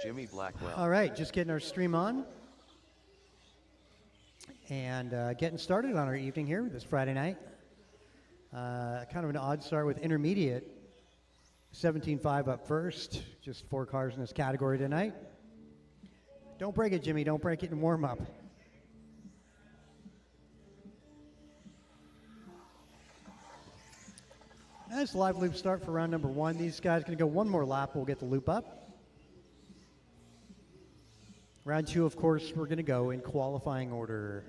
Jimmy Blackwell. All right, just getting our stream on and getting started on our evening here this Friday night. Kind of an odd start with intermediate. 17.5 up first. Just 4 cars in this category tonight. Don't break it, Jimmy. Don't break it in warm-up. That's live loop start for round number 1. These guys going to go one more lap. We'll get the loop up. Round 2, of course, we're going to go in qualifying order.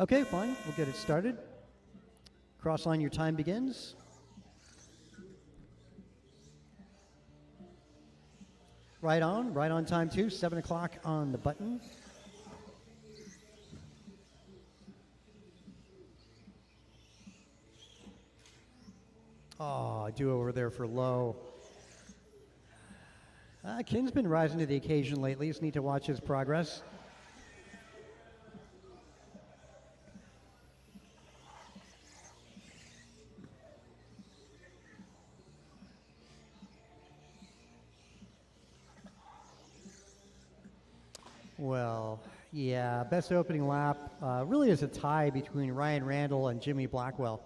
Okay, fine. We'll get it started. Cross line, your time begins. Right on time too. 7 o'clock on the button. Oh, do over there for low. Kin's been rising to the occasion lately. Just need to watch his progress. Well, yeah, best opening lap really is a tie between Ryan Randall and Jimmy Blackwell.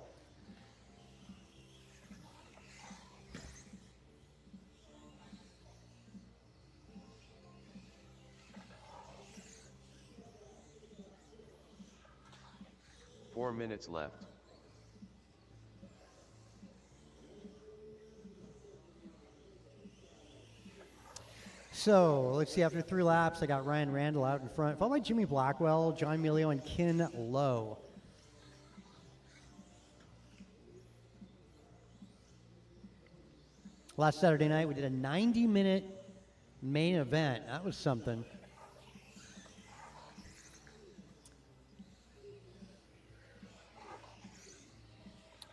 Four minutes left. So let's see, after 3 laps, I got Ryan Randall out in front, followed by Jimmy Blackwell, John Milio, and Kin Lowe. Last Saturday night, we did a 90-minute main event. That was something.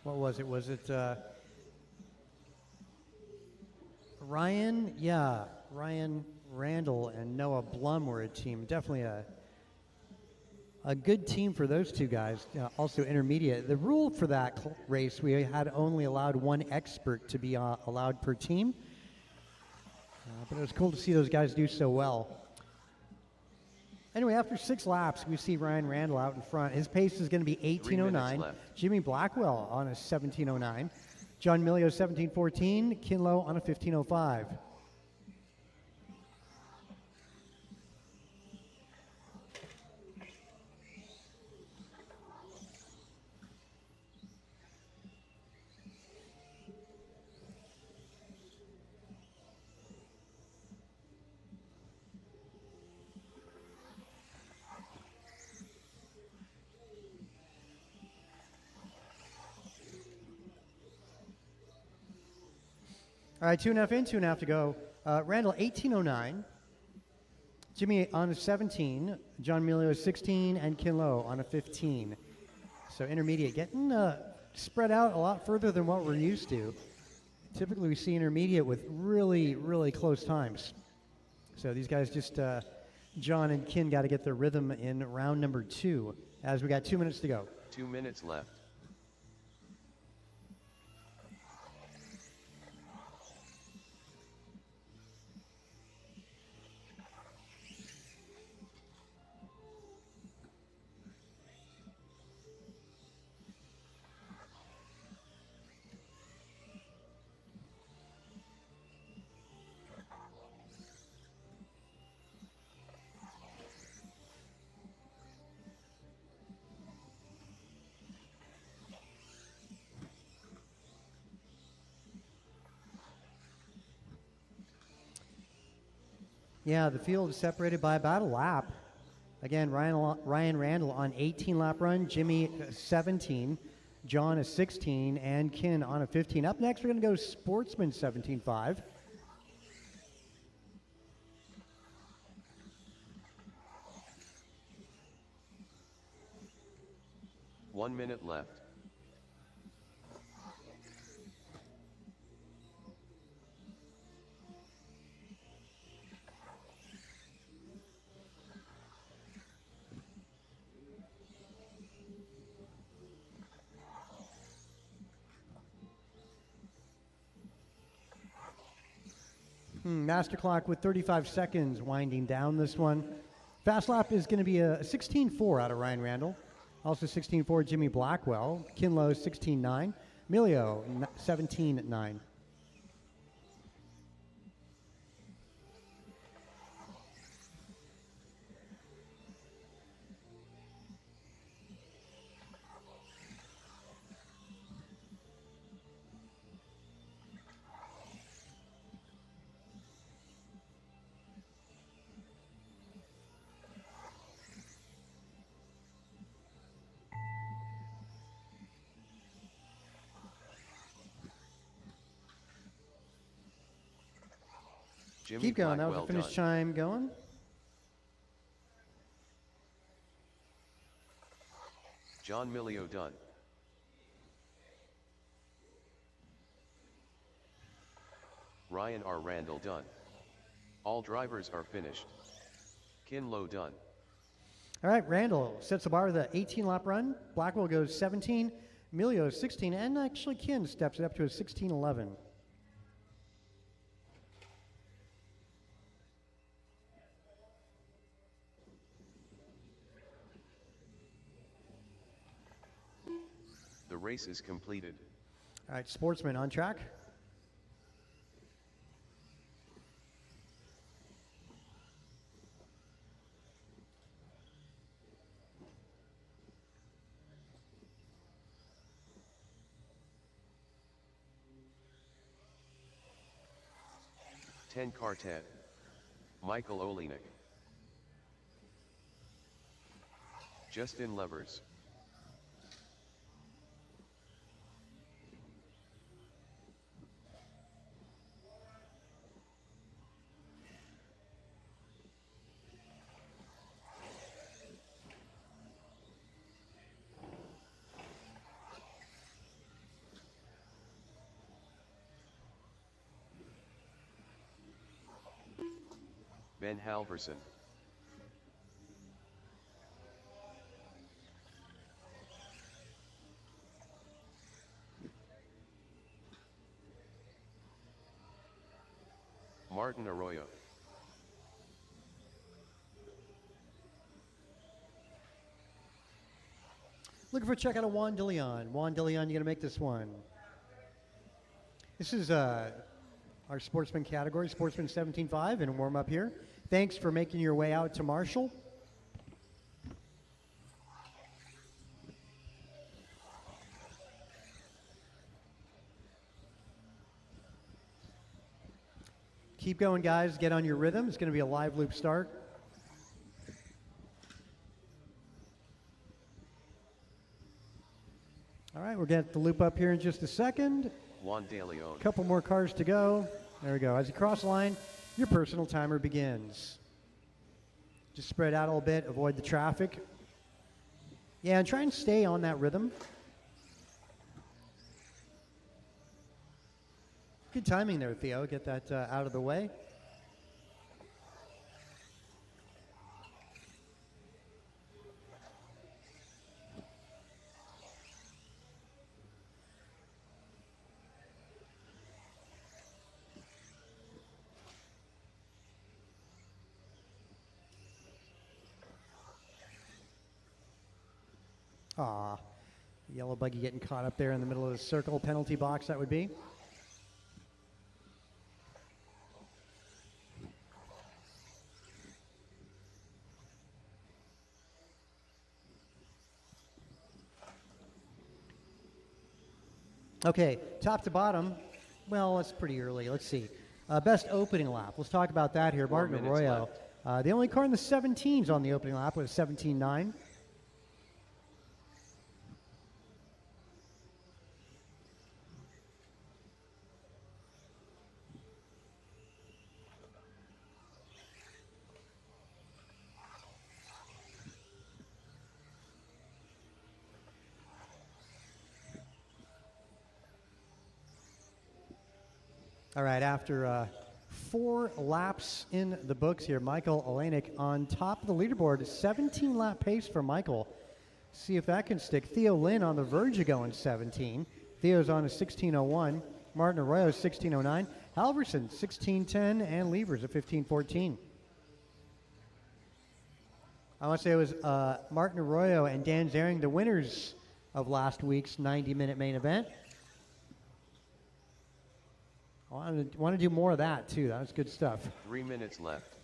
What was it? Was it Ryan? Yeah. Ryan Randall and Noah Blum were a team. Definitely a good team for those two guys. Also intermediate. The rule for that race, we had only allowed 1 expert to be allowed per team. But it was cool to see those guys do so well. Anyway, after 6 laps, we see Ryan Randall out in front. His pace is going to be 18:09. Jimmy Blackwell on a 17:09. John Milio 17:14. Kinlow on a 15:05. All right, 2.5 in, 2.5 to go. Randall, 18:09. Jimmy on a 17. John Milio 16, and Kinlow on a 15. So intermediate getting spread out a lot further than what we're used to. Typically, we see intermediate with really, really close times. So these guys just, John and Kin got to get their rhythm in round number 2, as we got 2 minutes to go. 2 minutes left. Yeah, the field is separated by about a lap. Again, Ryan Randall on 18-lap run, Jimmy 17, John a 16, and Kin on a 15. Up next, we're going to go Sportsman 17.5. One minute left. Master clock with 35 seconds winding down this one. Fast lap is going to be a 16.4 out of Ryan Randall. Also 16.4 Jimmy Blackwell. Kinlow 16.9. Emilio 17.9. Jimmy Keep going. That was Blackwell the finish done. chime going. John Milio done. Ryan R. Randall done. All drivers are finished. Kinlow done. All right, Randall sets the bar with an 18-lap run. Blackwell goes 17. Emilio 16. And actually, Kin steps it up to a 16.11. The race is completed. All right, Sportsman on track. Ten Quartet. Michael Olenek. Justin Levers. Ben Halverson. Martin Arroyo. Looking for a check out of Juan DeLeon. Juan DeLeon, you going to make this one. This is our sportsman category, Sportsman 17.5, and warm up here. Thanks for making your way out to Marshall. Keep going, guys. Get on your rhythm. It's going to be a live loop start. All right, we're going to get the loop up here in just a second. Juan De Leon. Couple more cars to go. There we go. As you cross the line, your personal timer begins. Just spread out a little bit, avoid the traffic. Yeah, and try and stay on that rhythm. Good timing there, Theo. Get that out of the way. Aw, yellow buggy getting caught up there in the middle of the circle penalty box, that would be. Okay, top to bottom. Well, that's pretty early. Let's see. Best opening lap. Let's talk about that here. 4 Martin minutes Arroyo. The only car in the 17s on the opening lap was 17.9. All right, after 4 laps in the books here, Michael Olenek on top of the leaderboard. 17-lap pace for Michael. See if that can stick. Theo Lynn on the verge of going 17. Theo's on a 16.01. Martin Arroyo 16.09. Halverson, 16:10, and Levers at 15:14. I want to say it was Martin Arroyo and Dan Zaring, the winners of last week's 90-minute main event. I want to do more of that, too. That was good stuff. 3 minutes left.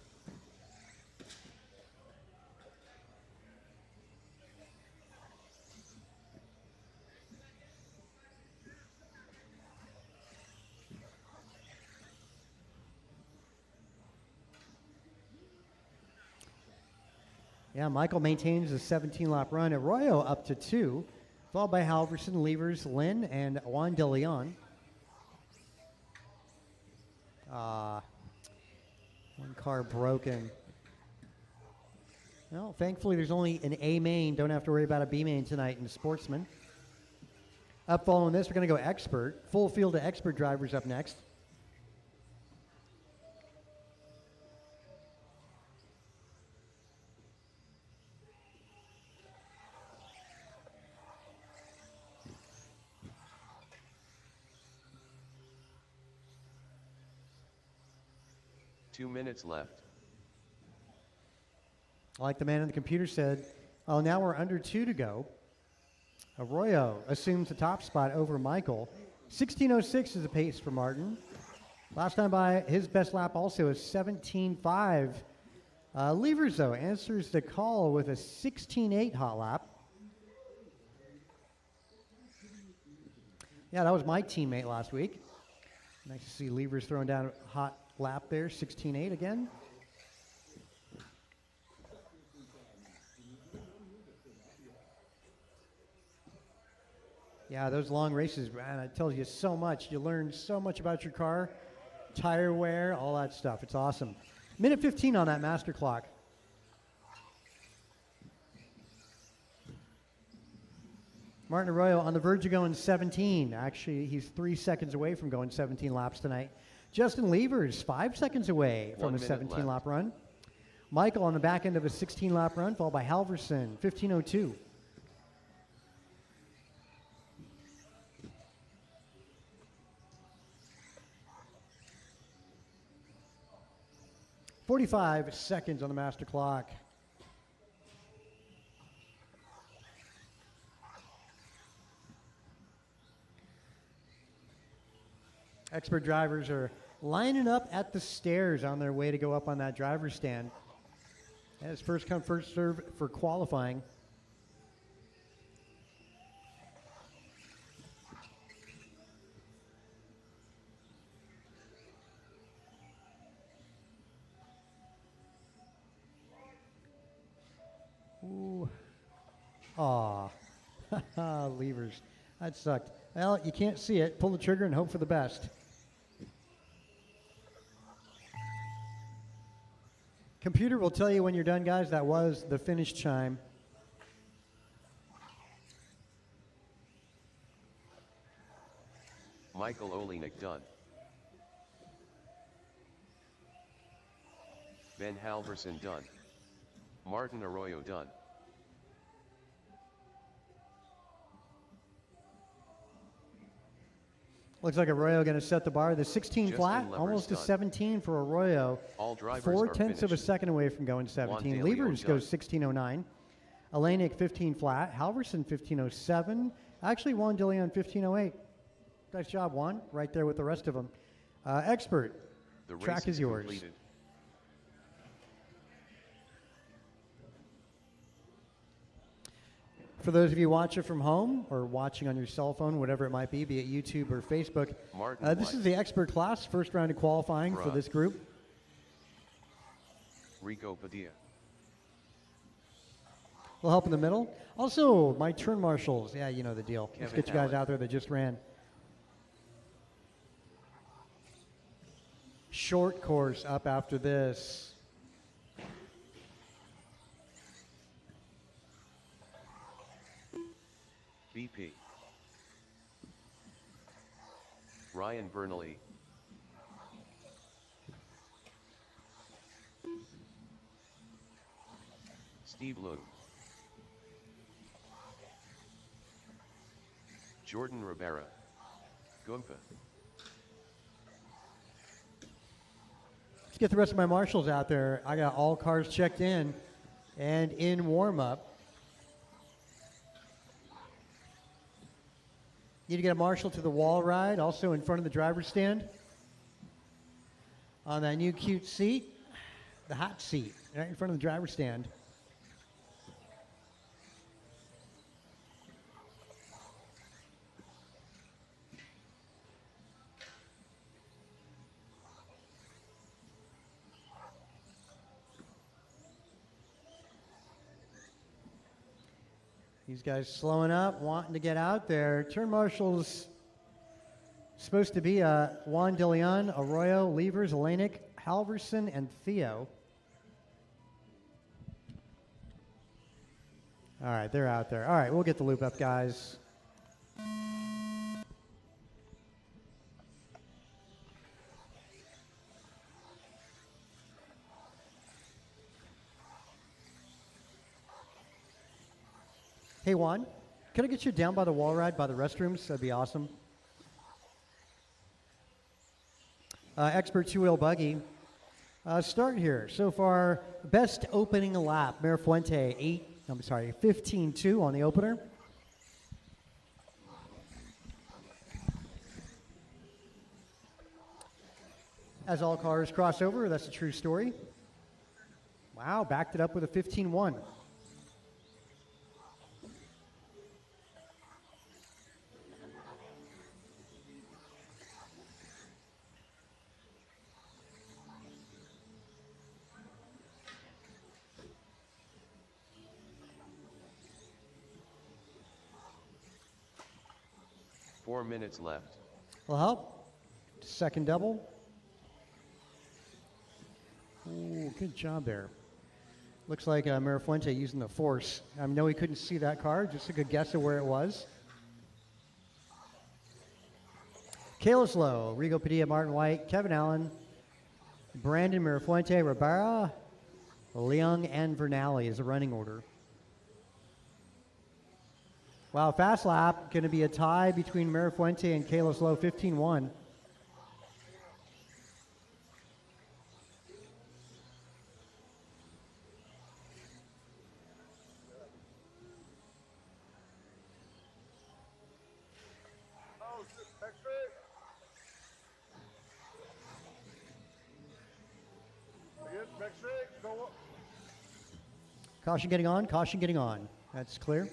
Yeah, Michael maintains a 17-lap run. Arroyo up to 2, followed by Halverson, Levers, Lynn, and Juan De Leon. One car broken. Well, thankfully there's only an A main. Don't have to worry about a B main tonight in Sportsman. Up following this, we're going to go Expert. Full field of Expert drivers up next. Two minutes left. Like the man on the computer said, oh, now we're under 2 to go. Arroyo assumes the top spot over Michael. 16:06 is the pace for Martin. Last time by, his best lap also is 17:05. Levers, though, answers the call with a 16:08 hot lap. Yeah, that was my teammate last week. Nice to see Levers throwing down a hot lap there, 16:08 again. Yeah, those long races, man, it tells you so much. You learn so much about your car, tire wear, all that stuff. It's awesome. Minute 15 on that master clock. Martin Arroyo on the verge of going 17. Actually, he's 3 seconds away from going 17 laps tonight. Justin Levers, 5 seconds away from a 17-lap run. Michael on the back end of a 16-lap run, followed by Halverson, 15:02. 45 seconds on the master clock. Expert drivers are lining up at the stairs on their way to go up on that driver's stand. And it's first come, first serve for qualifying. Ooh. Aw. Levers. That sucked. Well, you can't see it. Pull the trigger and hope for the best. Computer will tell you when you're done, guys. That was the finish chime. Michael Olenek done. Ben Halverson done. Martin Arroyo done. Looks like Arroyo going to set the bar. The 16 Justin flat, Levers almost a done. 17 for Arroyo. All drivers 4/10 of a finished. second away from going 17. Juan De Levers Leon goes 16:09. Olenek 15 flat. Halverson 15:07. Actually, Juan De Leon 15:08. Nice job, Juan. Right there with the rest of them. Expert, The track race is yours. completed. For those of you watching from home or watching on your cell phone, whatever it might be it YouTube or Facebook, Martin this White. is the expert class, first round of qualifying for Bruh. this group. Rico Padilla. We'll help in the middle. Also, my turn marshals. Yeah, you know the deal. Let's Kevin get you guys Allen. out there that just ran. Short course up after this. BP. Ryan Bernally. Steve Lowe. Jordan Rivera. Gumpa. get the rest of my marshals out there. I got all cars checked in and in warm-up. Need to get a marshal to the wall ride, also in front of the driver's stand. On that new cute seat, the hot seat, right in front of the driver's stand. These guys slowing up, wanting to get out there. Turn marshals supposed to be Juan De Leon, Arroyo, Levers, Elenic, Halverson, and Theo. All right, they're out there. All right, we'll get the loop up, guys. Hey, Juan, could I get you down by the wall ride, by the restrooms? That'd be awesome. Expert two-wheel buggy. Start here. So far, best opening lap. Mayor Fuente, 15-2 on the opener. As all cars cross over, that's a true story. Wow, backed it up with a 15-1. Four minutes left. Will help. Second double. Ooh, good job there. Looks like Mayor Fuente using the force. I know he couldn't see that car, just a good guess of where it was. Kalis Lowe, Rigo Padilla, Martin White, Kevin Allen, Brandon, Mayor Fuente, Ribera, Leung, and Vernali is the running order. Wow, fast lap, going to be a tie between Mayor Fuente and Kalis Lowe, 15-1. Caution getting on, caution getting on. That's clear.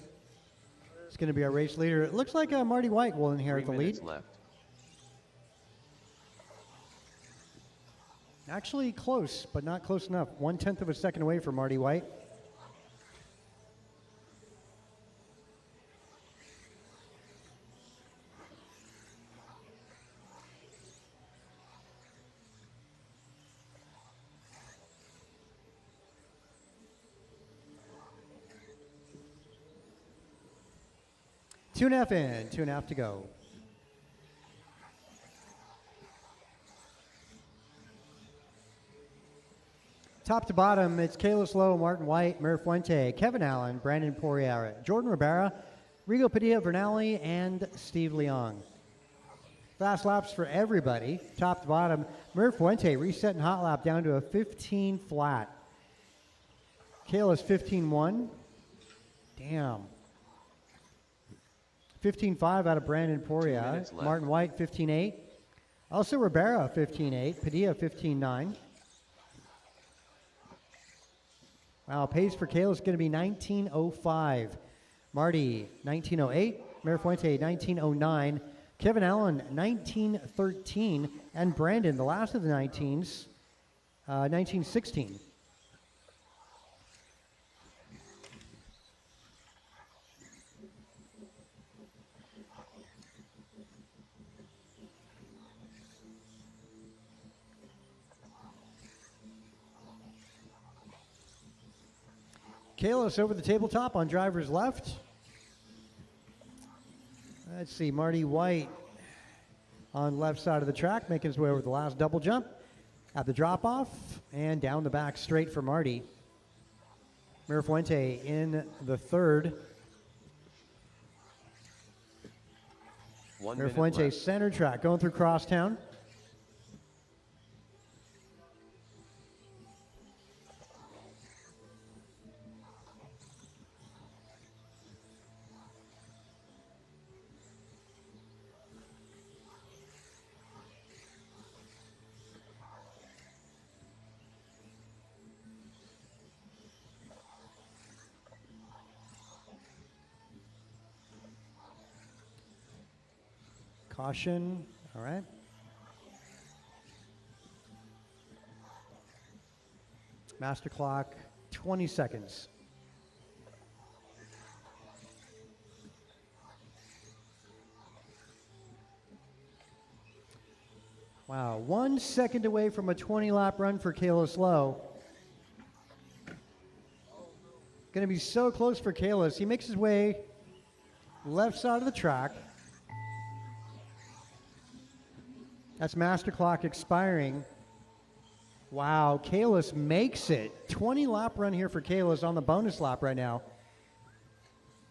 It's going to be our race leader. It looks like Marty White will inherit the lead. 3 minutes left. Actually close, but not close enough. 1/10 of a second away from Marty White. Two and a half in, 2.5 to go. Top to bottom, it's Kalis Lowe, Martin White, Mayor Fuente, Kevin Allen, Brandon Poirier, Jordan Ribera, Rigo Padilla, Vernali, and Steve Leong. Fast laps for everybody. Top to bottom, Mayor Fuente resetting hot lap down to a 15 flat. Kalis 15-1. Damn. 15-5 out of Brandon Poirier. Martin White 15-8. Also Ribera 15-8. Padilla 15-9. Wow, pace for Kalis is going to be 19:05. Marty 19:08. Mayor Fuente 19:09. Kevin Allen 19:13. And Brandon, the last of the 19s, 19:16. Kalis over the tabletop on driver's left. Let's see, Marty White on left side of the track, making his way over the last double jump at the drop-off and down the back straight for Marty. Mayor Fuente in the third. Mayor Fuente center track, going through crosstown. Caution. All right. Master clock, 20 seconds. Wow, 1 second away from a 20-lap run for Kalis Lowe. Going to be so close for Kalis. He makes his way left side of the track. That's master clock expiring. Wow, Kalis makes it. 20-lap run here for Kalis on the bonus lap right now.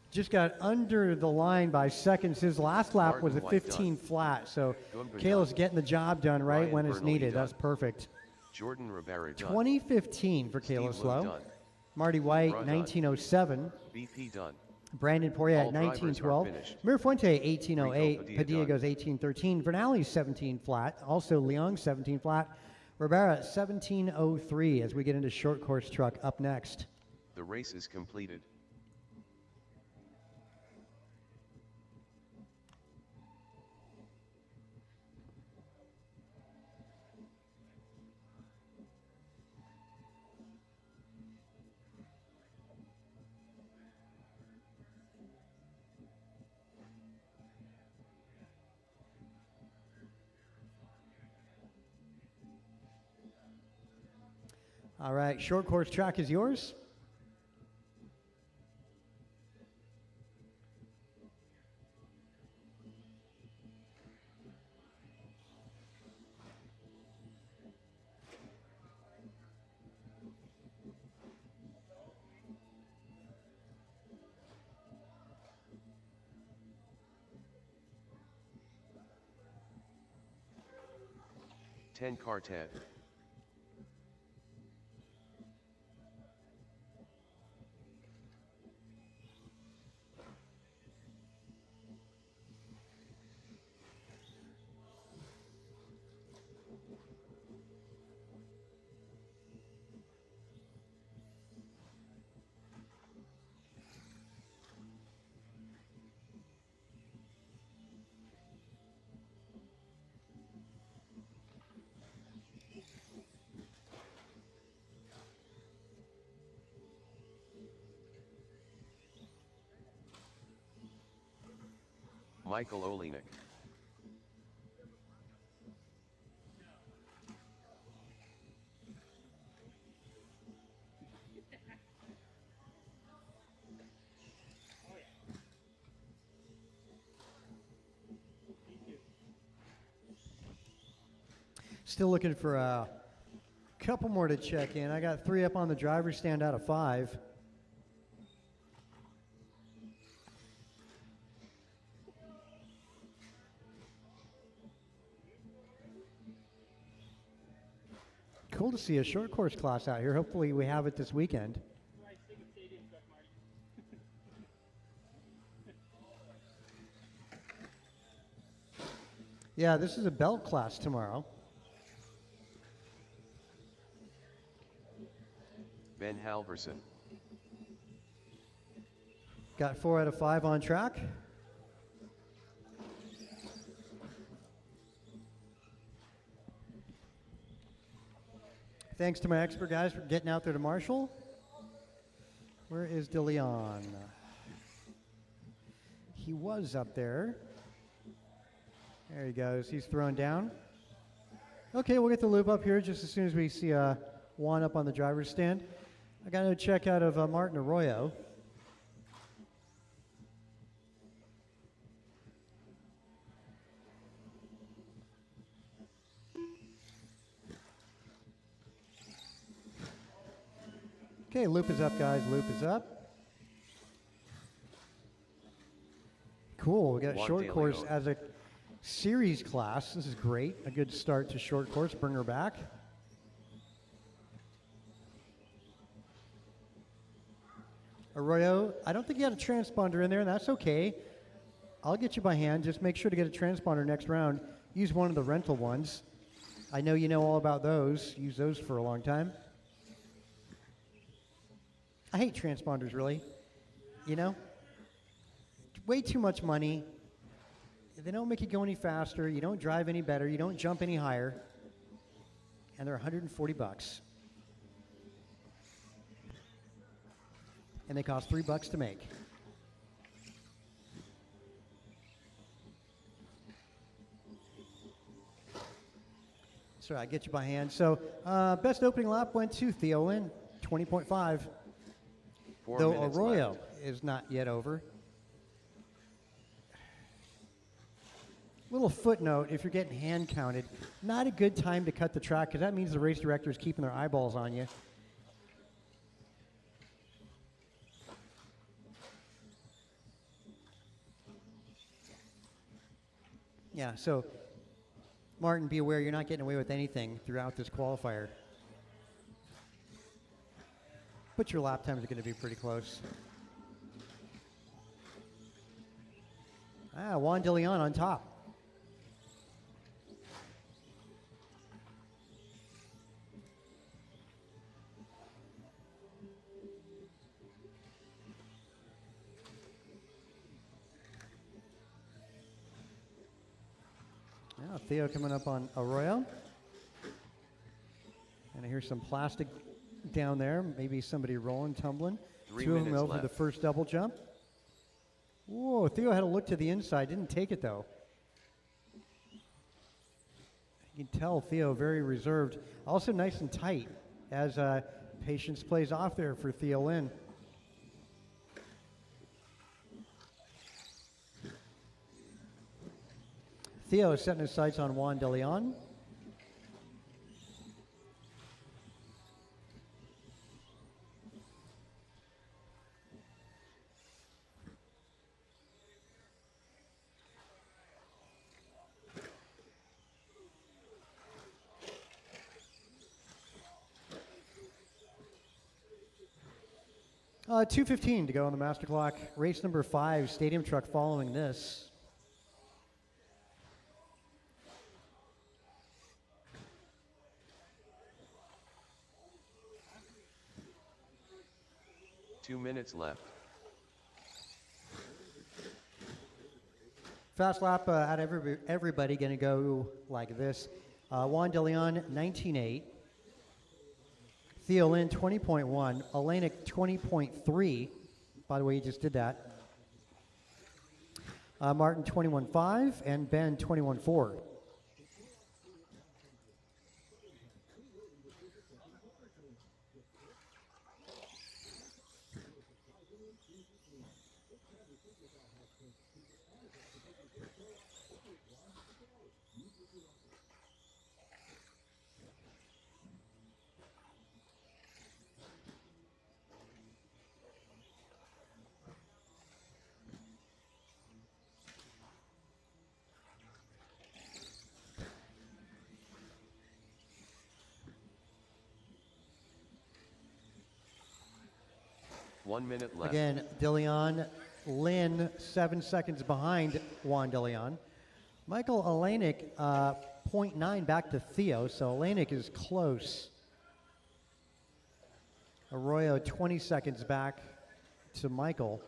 Just got under the line by seconds. His last lap was a 15 flat, so Kalis getting the job done right Ryan when it's Burnley needed. done. That's perfect. Jordan Rivera done. 2015 for Steve Kalis Lowe Lowe. done. Marty White, Done. 1907. BP done. Brandon Poirier, All drivers are 1912. finished. Mirafuente, 1808. Rico Padilla Padilla done. goes 1813. Vernali, 17 flat. Also Leong, 17 flat. Rivera, 1703 as we get into short course truck up next. The race is completed. All right, short course track is yours. Ten car 10. Michael Olenek. Still looking for a couple more to check in. I got 3 up on the driver's stand out of 5. Cool to see a short course class out here. Hopefully we have it this weekend. Yeah, this is a belt class tomorrow. Ben Halverson. Got 4 out of 5 on track. Thanks to my expert guys for getting out there to Marshall. Where is DeLeon? He was up there. There he goes. He's thrown down. Okay, we'll get the loop up here just as soon as we see Juan up on the driver's stand. I got a check out of Martin Arroyo. Okay, loop is up, guys. Loop is up. Cool. We got Juan short De course Leon. as a series class. This is great. A good start to short course. Bring her back. Arroyo, I don't think you had a transponder in there, and that's okay. I'll get you by hand. Just make sure to get a transponder next round. Use one of the rental ones. I know you know all about those. Use those for a long time. I hate transponders, really. You know? Way too much money. They don't make you go any faster. You don't drive any better. You don't jump any higher. And they're 140 bucks. And they cost $3 to make. Sorry, I get you by hand. So, best opening lap went to Theo Lynn, 20.5. Though Arroyo is not yet over. Little footnote, if you're getting hand counted, not a good time to cut the track because that means the race director is keeping their eyeballs on you. Yeah, so Martin, be aware you're not getting away with anything throughout this qualifier. But your lap times are going to be pretty close. Juan De Leon on top. Yeah, Theo coming up on Arroyo. And I hear some plastic down there. Maybe somebody rolling, tumbling. 3 Two of them minutes over left. the first double jump. Whoa, Theo had a look to the inside. Didn't take it, though. You can tell Theo very reserved. Also nice and tight as patience plays off there for Theo Lynn. Theo is setting his sights on Juan De Leon. $2:15 to go on the master clock. Race number 5, stadium truck following this. Two minutes left. Fast lap out of everybody going to go like this. Juan De Leon, 19.8. Theo Lynn, 20.1. Elena, 20.3. By the way, you just did that. Martin, 21.5. And Ben, 21.4. One minute left. Again, De Leon, Lynn, 7 seconds behind Juan De Leon. Michael Olenek, 0.9 back to Theo, so Olenek is close. Arroyo, 20 seconds back to Michael.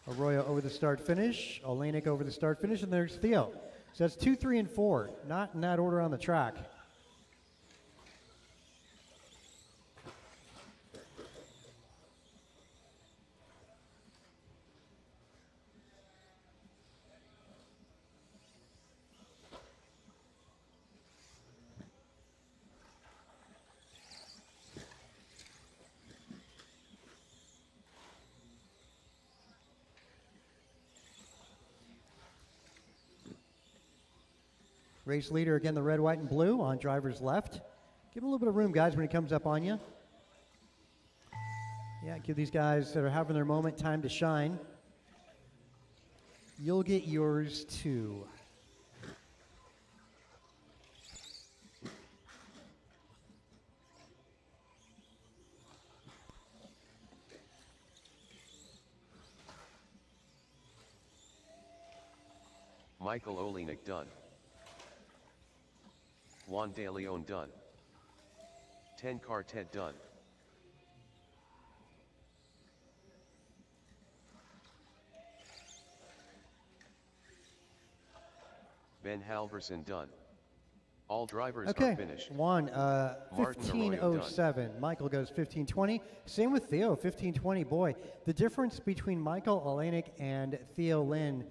Arroyo over the start finish, Olenek over the start finish, and there's Theo. So that's 2, 3, and 4, not in that order on the track. Race leader, again, the red, white, and blue on driver's left. Give him a little bit of room, guys, when he comes up on you. Yeah, give these guys that are having their moment time to shine. You'll get yours too. Michael Olenek done. Juan De Leon done. 10 Quartet done. Ben Halverson done. All drivers are Okay, finished. Juan, Martin Arroyo 15:07. Michael goes 15:20. Same with Theo, 15:20. Boy, the difference between Michael Olenek and Theo Lynn,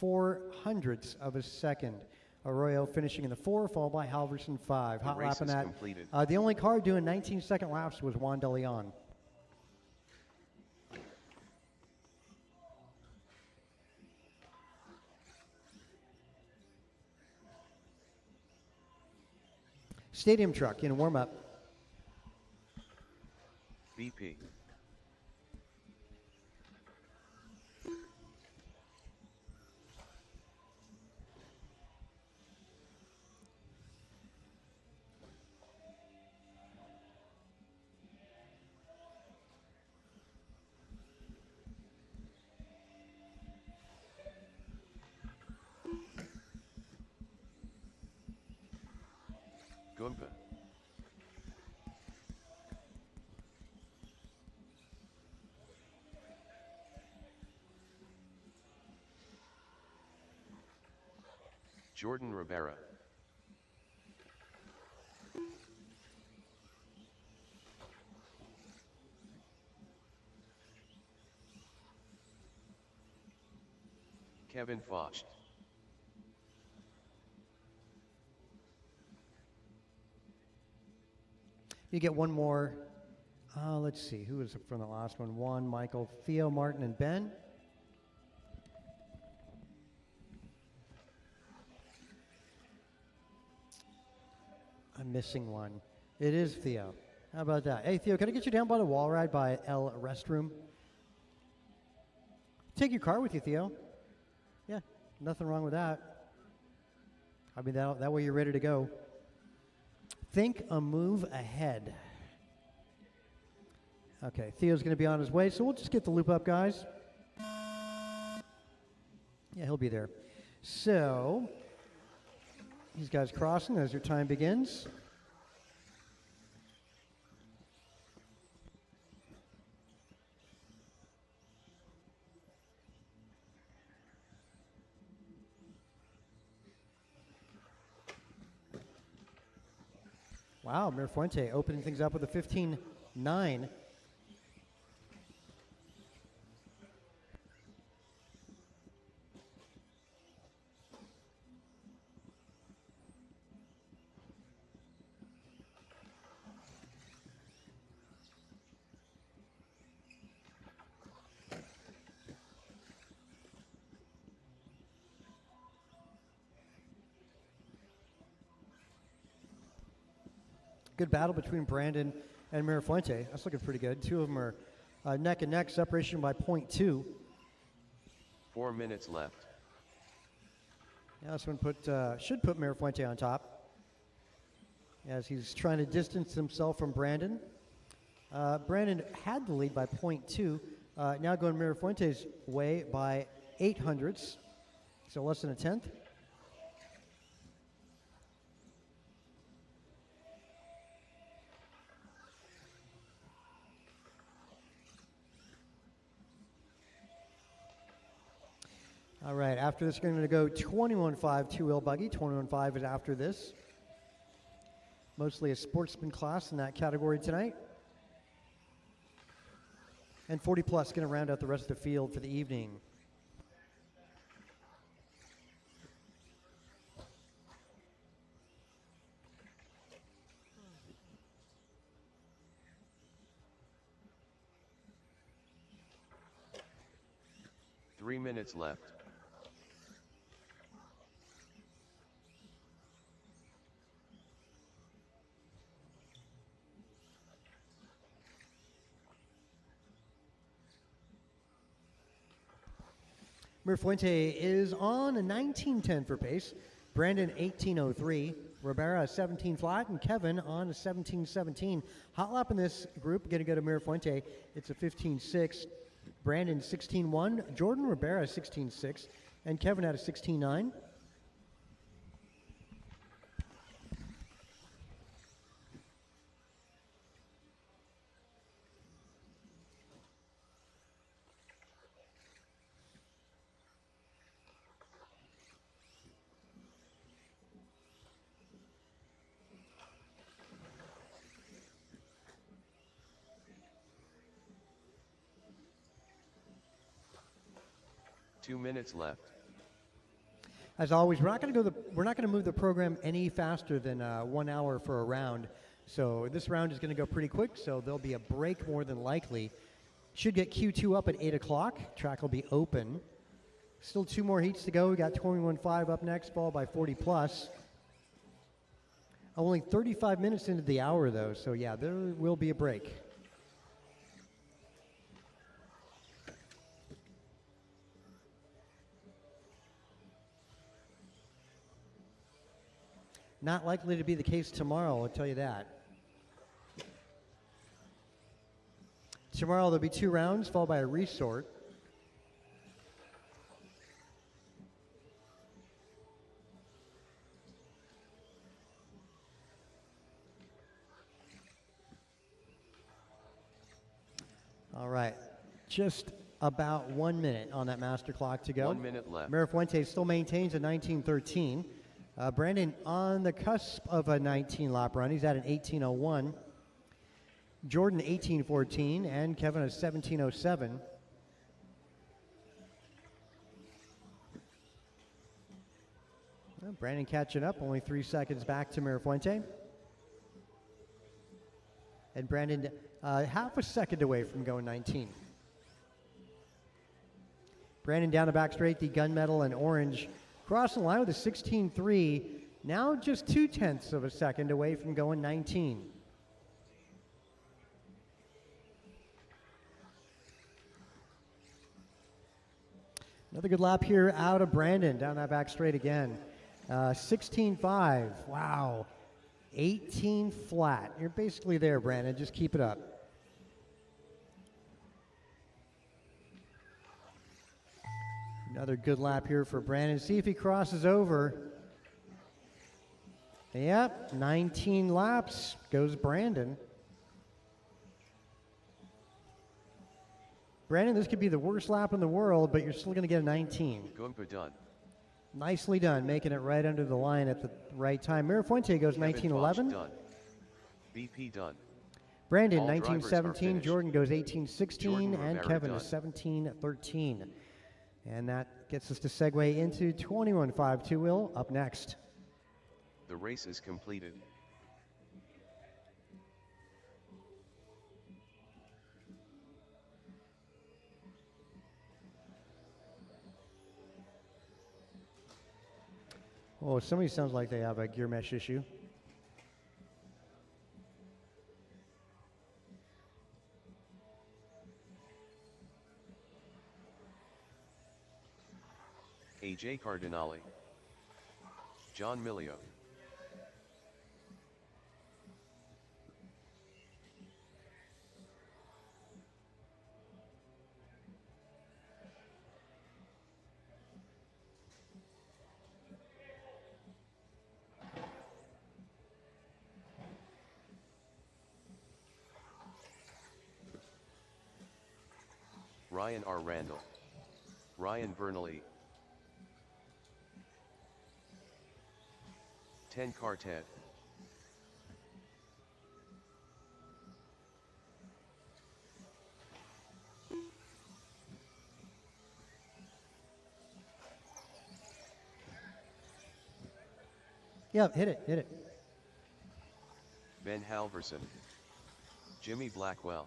4/100ths of a second. Arroyo finishing in the 4, followed by Halverson 5. The Hot race lapping is that. completed. The only car doing 19-second laps was Juan De Leon. Stadium truck in warm-up. BP. Goomba. Jordan Rivera. Kevin Focht. You get one more. Let's see, who was from the last one? Juan, Michael, Theo, Martin, and Ben. I'm missing one. It is Theo. How about that? Hey, Theo, can I get you down by the wall ride by El Restroom? Take your car with you, Theo. Yeah, nothing wrong with that. I mean, that way you're ready to go. Think a move ahead. Okay, Theo's going to be on his way, so we'll just get the loop up, guys. Yeah, he'll be there. So, these guys crossing as your time begins. Wow, Mirafuente opening things up with a 15.9. Good battle between Brandon and Mirafuente. That's looking pretty good. Two of them are neck and neck, separation by 0.2. 4 minutes left. Yeah, this one should put Mirafuente on top as he's trying to distance himself from Brandon. Brandon had the lead by 0.2. Now going Mirafuente's way by 0.08, so less than a tenth. All right, after this, we're going to go 21.5 two-wheel buggy. 21.5 is after this. Mostly a sportsman class in that category tonight. And 40 plus going to round out the rest of the field for the evening. Three minutes left. Mirafuente is on a 19.10 for pace. Brandon 18.03. Rivera 17 flat, and Kevin on a 17.17. Hot lap in this group, going to go to Mirafuente. It's a 15.6. Brandon 16.1. Jordan Rivera 16.6. And Kevin had a 16.9. 2 minutes left. As always, we're not going to move the program any faster than 1 hour for a round. So this round is going to go pretty quick. So there'll be a break more than likely. Should get Q2 up at 8 o'clock. Track will be open. Still 2 more heats to go. We got 21.5 up next, followed by 40 plus. Only 35 minutes into the hour though. So yeah, there will be a break. Not likely to be the case tomorrow, I'll tell you that. Tomorrow there'll be 2 rounds, followed by a resort. All right, just about 1 minute on that master clock to go. 1 minute left. Mirafuente still maintains a 19:13. Brandon on the cusp of a 19-lap run. He's at an 18:01. Jordan 18:14 and Kevin a 17:07. Well, Brandon catching up, only 3 seconds back to Mirafuente. And Brandon half a second away from going 19. Brandon down the back straight, the gunmetal and orange. Crossing the line with a 16.3, now just 0.2 of a second away from going 19. Another good lap here out of Brandon, down that back straight again. 16.5, wow. 18 flat. You're basically there, Brandon, just keep it up. Another good lap here for Brandon. See if he crosses over. Yep, 19 laps goes Brandon. Brandon, this could be the worst lap in the world, but you're still going to get a 19. Goomba done. Nicely done, making it right under the line at the right time. Mirafuente goes 19:11. Done. BP done. Brandon 19:17. Jordan goes 18:16, and Rivera Kevin done. is 17:13. And that gets us to segue into 21.5 two-wheel up next. The race is completed. Oh, somebody sounds like they have a gear mesh issue. AJ Cardinale. John Milio. Ryan R. Randall. Ryan Bernally. 10 Quartet. Yeah, hit it. Ben Halverson. Jimmy Blackwell.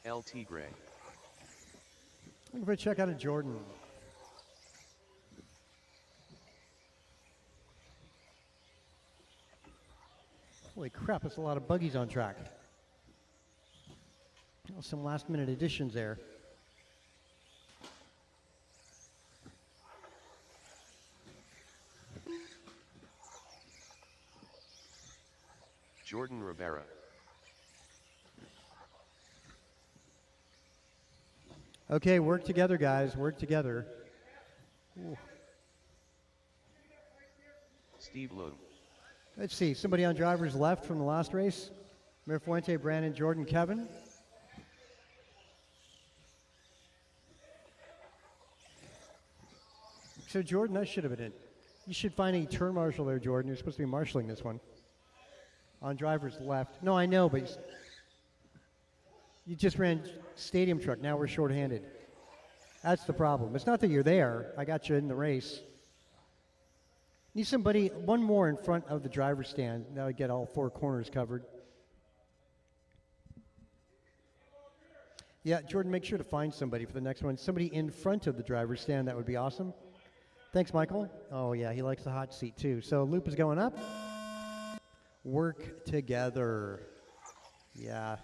El Tigre. Looking for a check out of Jordan. Holy crap, that's a lot of buggies on track. Oh, some last minute additions there. Jordan Rivera. Okay, work together, guys. Work together. Ooh. Steve Loom. Let's see. Somebody on driver's left from the last race. Mirafuente, Brandon, Jordan, Kevin. So Jordan, that should have been it. You should find a turn marshal there, Jordan. You're supposed to be marshaling this one. On driver's left. No, I know, but you just ran stadium truck. Now we're shorthanded. That's the problem. It's not that you're there. I got you in the race. Need somebody, one more in front of the driver's stand. That would get all 4 corners covered. Yeah, Jordan, make sure to find somebody for the next one. Somebody in front of the driver's stand. That would be awesome. Thanks, Michael. Oh, yeah, he likes the hot seat, too. So loop is going up. Work together. Yeah.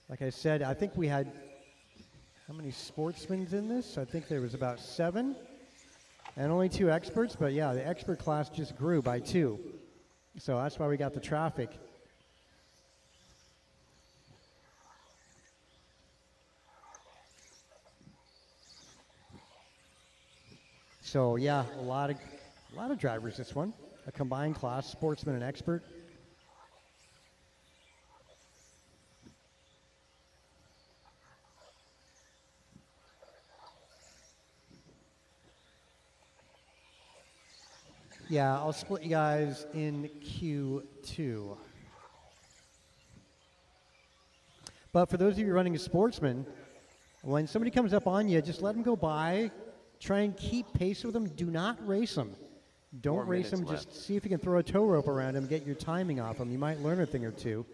Like I said, I think we had, how many sportsmen in this? I think there was about 7. And only 2 experts, but yeah, the expert class just grew by 2. So that's why we got the traffic. So yeah, a lot of drivers this one. A combined class, sportsman and expert. Yeah, I'll split you guys in Q2. But for those of you running a sportsman, when somebody comes up on you, just let them go by. Try and keep pace with them. Do not race them. Don't race them. Just see if you can throw a tow rope around them, get your timing off them. You might learn a thing or two.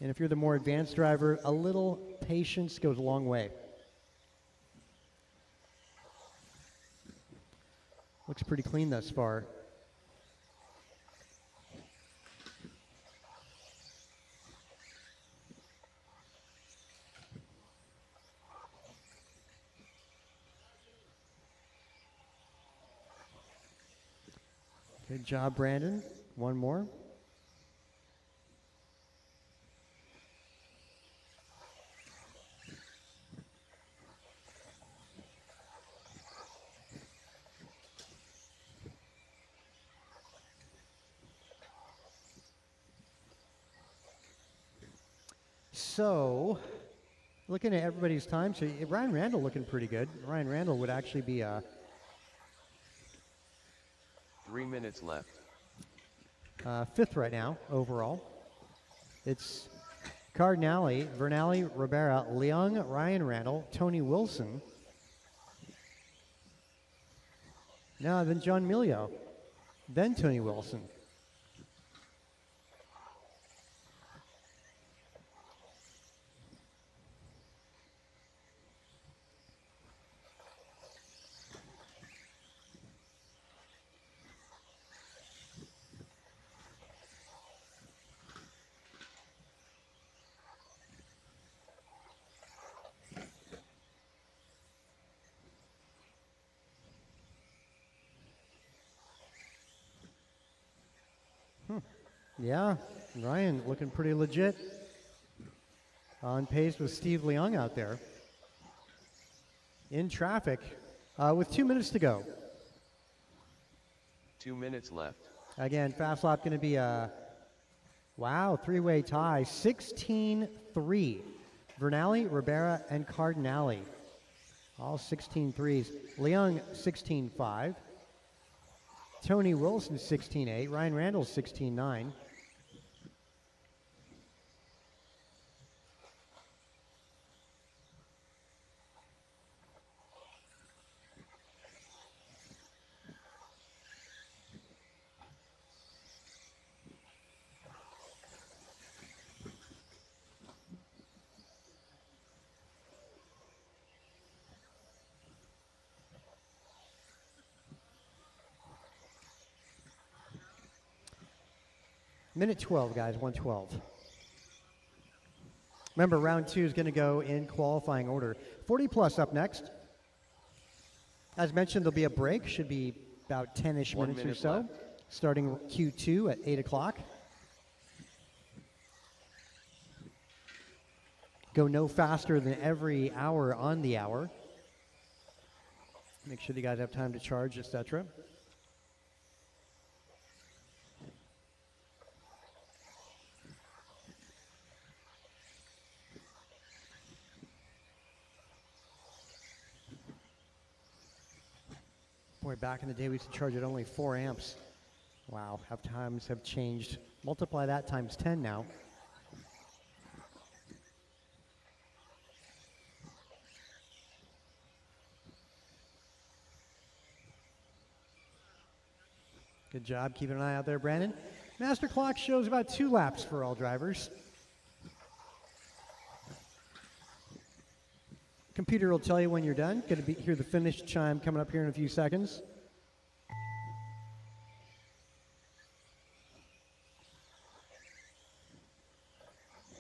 And if you're the more advanced driver, a little patience goes a long way. Looks pretty clean thus far. Good job, Brandon. One more. So, looking at everybody's time, so Ryan Randall looking pretty good. Ryan Randall would actually be 3 minutes left. 5th right now, overall. It's Cardinale, Vernali, Ribera, Leung, Ryan Randall, Tony Wilson. Now then John Milio, then Tony Wilson. Yeah, Ryan looking pretty legit. On pace with Steve Leung out there. In traffic with 2 minutes to go. 2 minutes left. Again, fast lap going to be a, wow, 3-way tie. 16-3. Vernali, Ribera, and Cardinale. All 16 threes. Leung, 16-5. Tony Wilson, 16-8. Ryan Randall, 16-9. Minute 12, guys, 1:12. Remember, round 2 is going to go in qualifying order. 40 plus up next. As mentioned, there'll be a break. Should be about 10-ish minutes or so. Left. Starting Q2 at 8 o'clock. Go no faster than every hour on the hour. Make sure you guys have time to charge, etc. Boy, back in the day we used to charge at only 4 amps. Wow, how times have changed. Multiply that times 10 now. Good job keeping an eye out there, Brandon. Master clock shows about 2 laps for all drivers. Computer will tell you when you're done. Going to hear the finish chime coming up here in a few seconds.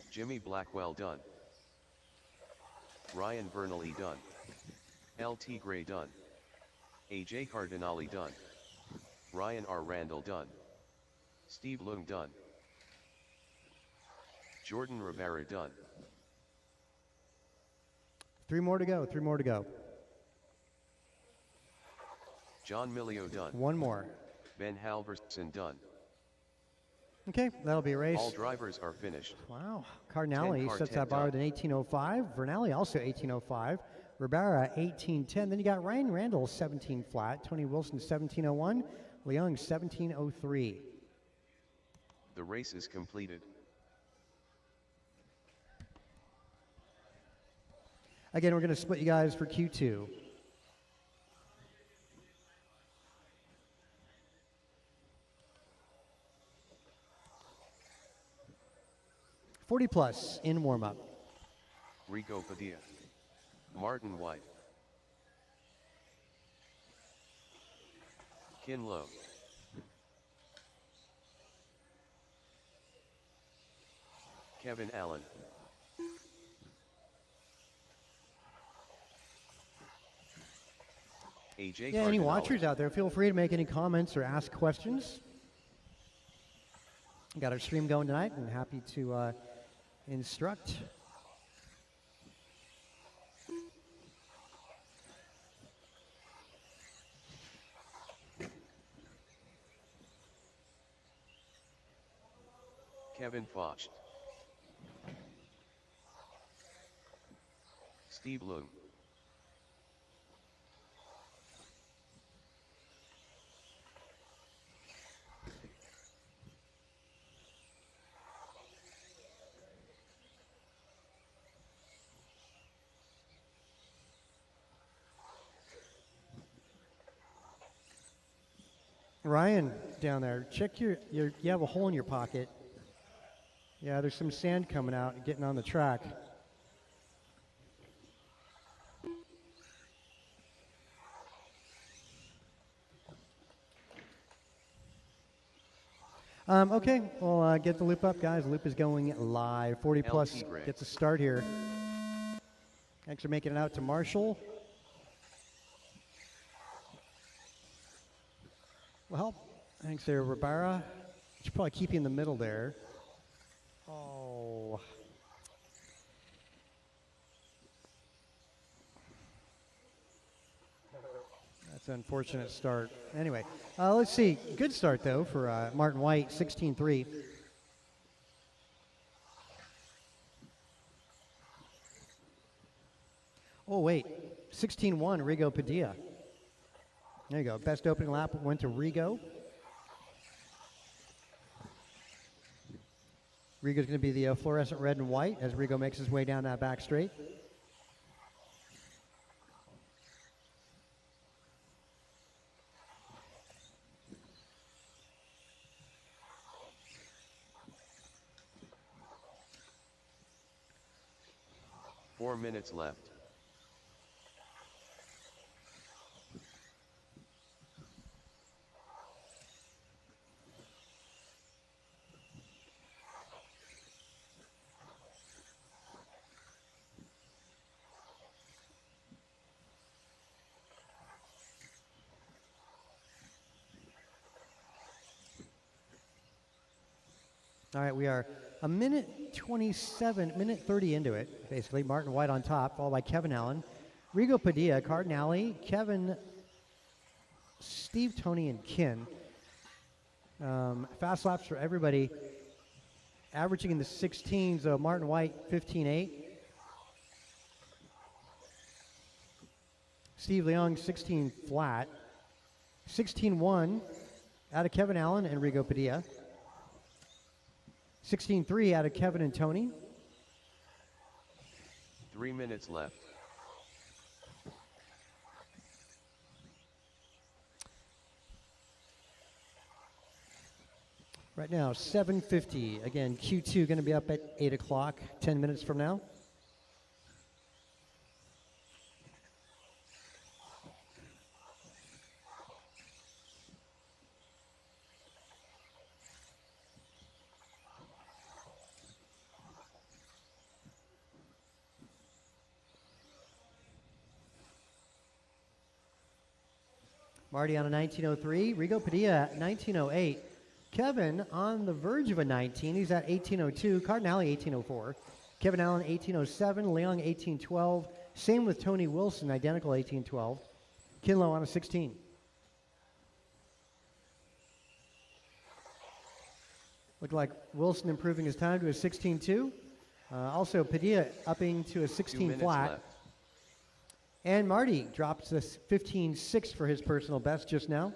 Jimmy Blackwell done. Ryan Bernally done. LT Gray done. AJ Cardinale done. Ryan R. Randall done. Steve Leung done. Jordan Rivera done. 3 more to go, 3 more to go. John Millio done. 1 more. Ben Halverson done. Okay, that'll be a race. All drivers are finished. Wow. Cardinale sets 10 that bar with done. an 18.05. Vernali also 18.05. Ribera 18.10. Then you got Ryan Randall 17 flat. Tony Wilson 17.01. Leung 17.03. The race is completed. Again, we're going to split you guys for Q2. +40 in warm-up. Rico Padilla. Martin White. Kin Lo. Kevin Allen. AJ Yeah, any Cardinale. watchers out there, feel free to make any comments or ask questions. Got our stream going tonight and happy to instruct. Kevin Foch. Steve Leung. Ryan down there, check you have a hole in your pocket. Yeah, there's some sand coming out and getting on the track. Okay, we'll get the loop up, guys. Loop is going live. 40 plus LT Gray. gets a start here. Thanks for making it out to Marshall. Well, thanks there, Ribera. Should probably keep you in the middle there. Oh. That's an unfortunate start. Anyway, let's see. Good start, though, for Martin White, 16.3. Oh, wait. 16.1, Rigo Padilla. There you go. Best opening lap went to Rigo. Rigo's going to be the fluorescent red and white as Rigo makes his way down that back straight. Four minutes left. All right, we are a minute 27, minute 30 into it, basically. Martin White on top, followed by Kevin Allen. Rigo Padilla, Cardinale, Kevin, Steve, Tony, and Kin. Fast laps for everybody, averaging in the 16s. So Martin White, 15.8. Steve Leung, 16 flat. 16-1 out of Kevin Allen and Rigo Padilla. 16-3 out of Kevin and Tony. 3 minutes left. Right now, 7:50. Again, Q2 going to be up at 8 o'clock, 10 minutes from now. Marty on a 1903. Rigo Padilla at 1908. Kevin on the verge of a 19. He's at 1802. Cardinale 1804. Kevin Allen 1807. Leong 1812. Same with Tony Wilson, identical 1812. Kinlow on a 16. Looked like Wilson improving his time to a 16.2. Also Padilla upping to a 16 flat. Left. And Marty drops this 15.6 for his personal best just now.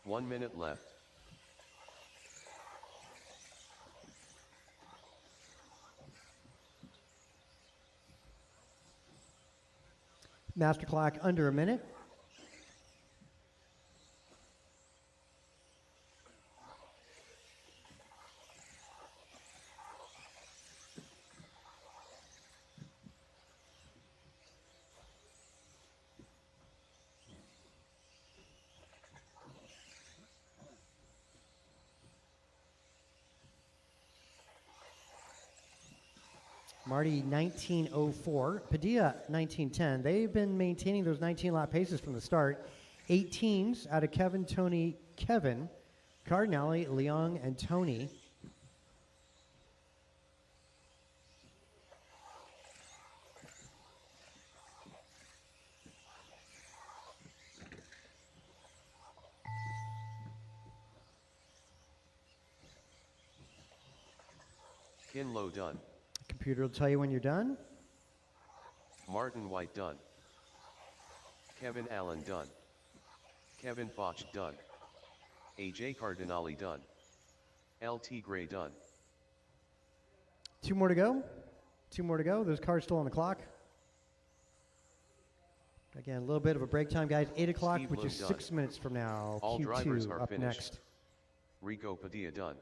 One minute left. Master clock under a minute. Marty 1904, Padilla 1910. They've been maintaining those 19-lap paces from the start. 18s out of Kevin, Tony, Kevin, Cardinale, Leong, and Tony. Kinlow done. Computer will tell you when you're done. Martin White done. Kevin Allen done. Kevin Foch done. AJ Cardinale done. LT Gray done. 2 more to go. 2 more to go. Those cars still on the clock. Again, a little bit of a break time, guys. 8 o'clock, Steve which Lowe is done. 6 minutes from now. All drivers Q2 are up finished. next. Rigo Padilla done.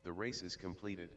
The race is completed.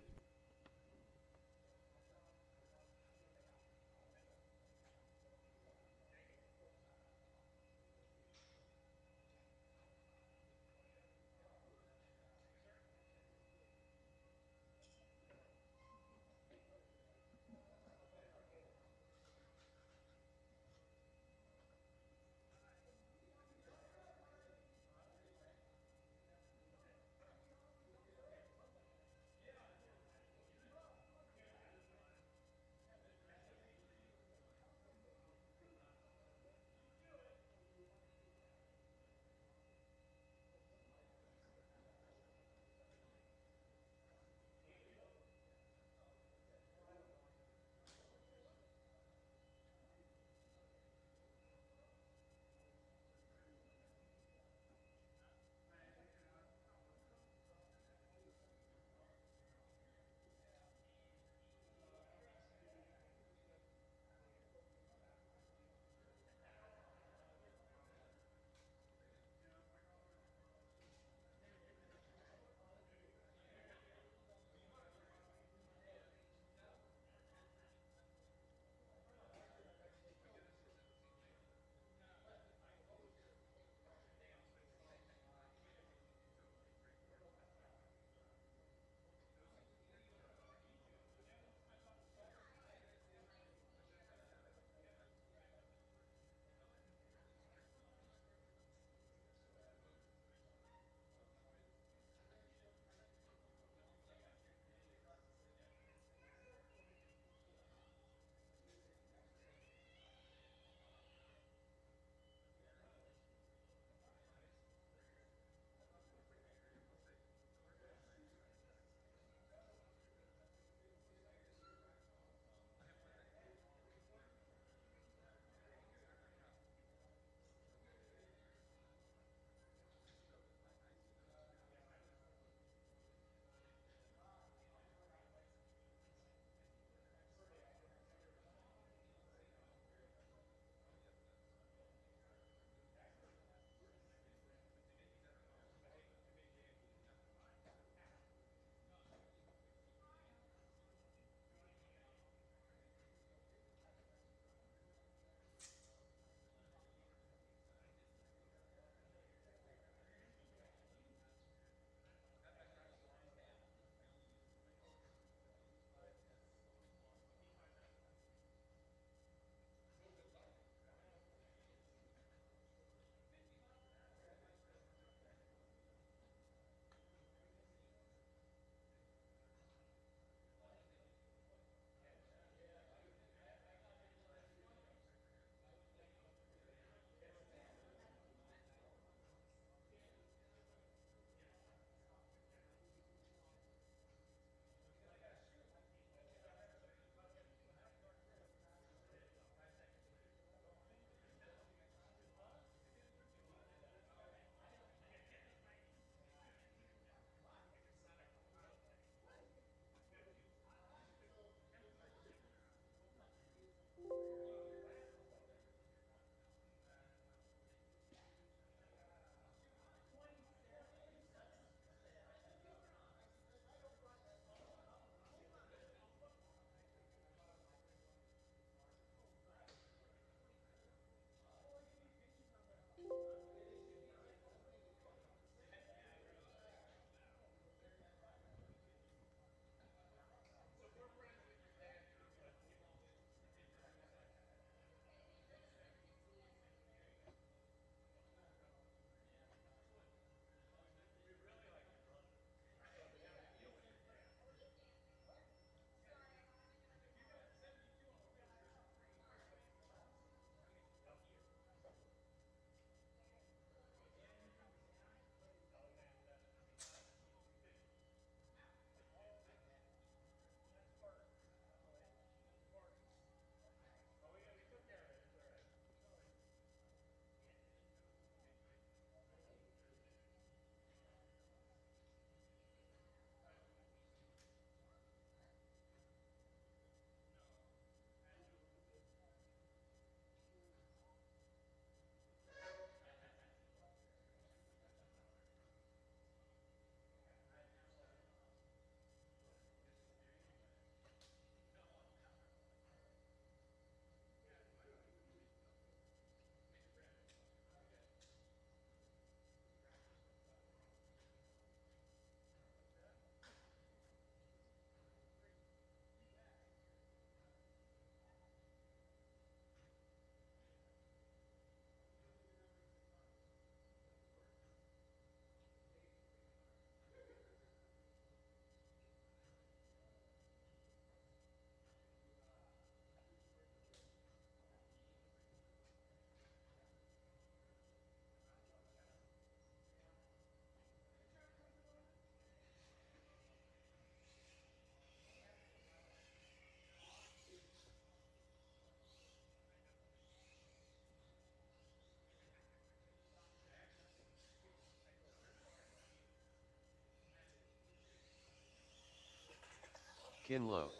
Kinlow.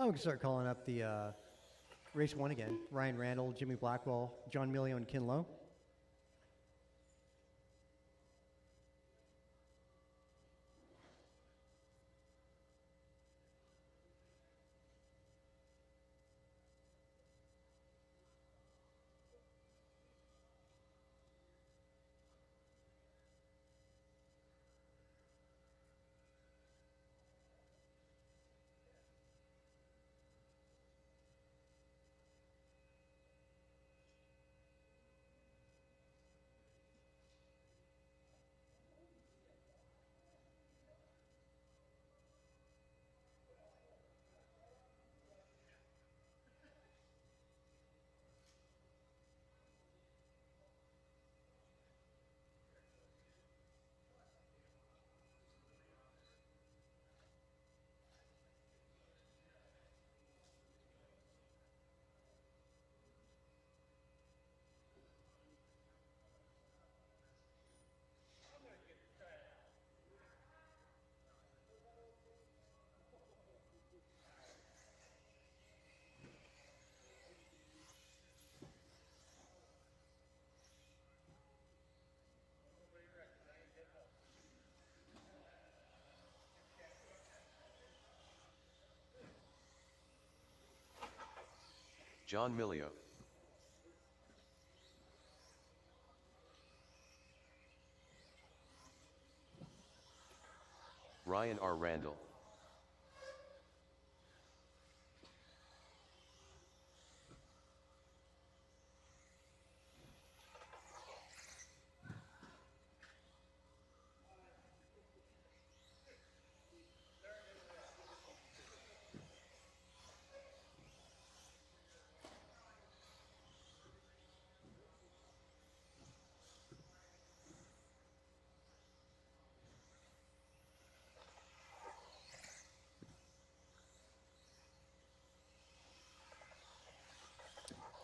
Oh, we can start calling up the race one again. Ryan Randall, Jimmy Blackwell, John Milio, and Ken Lowe. John Milio. Ryan R. Randall.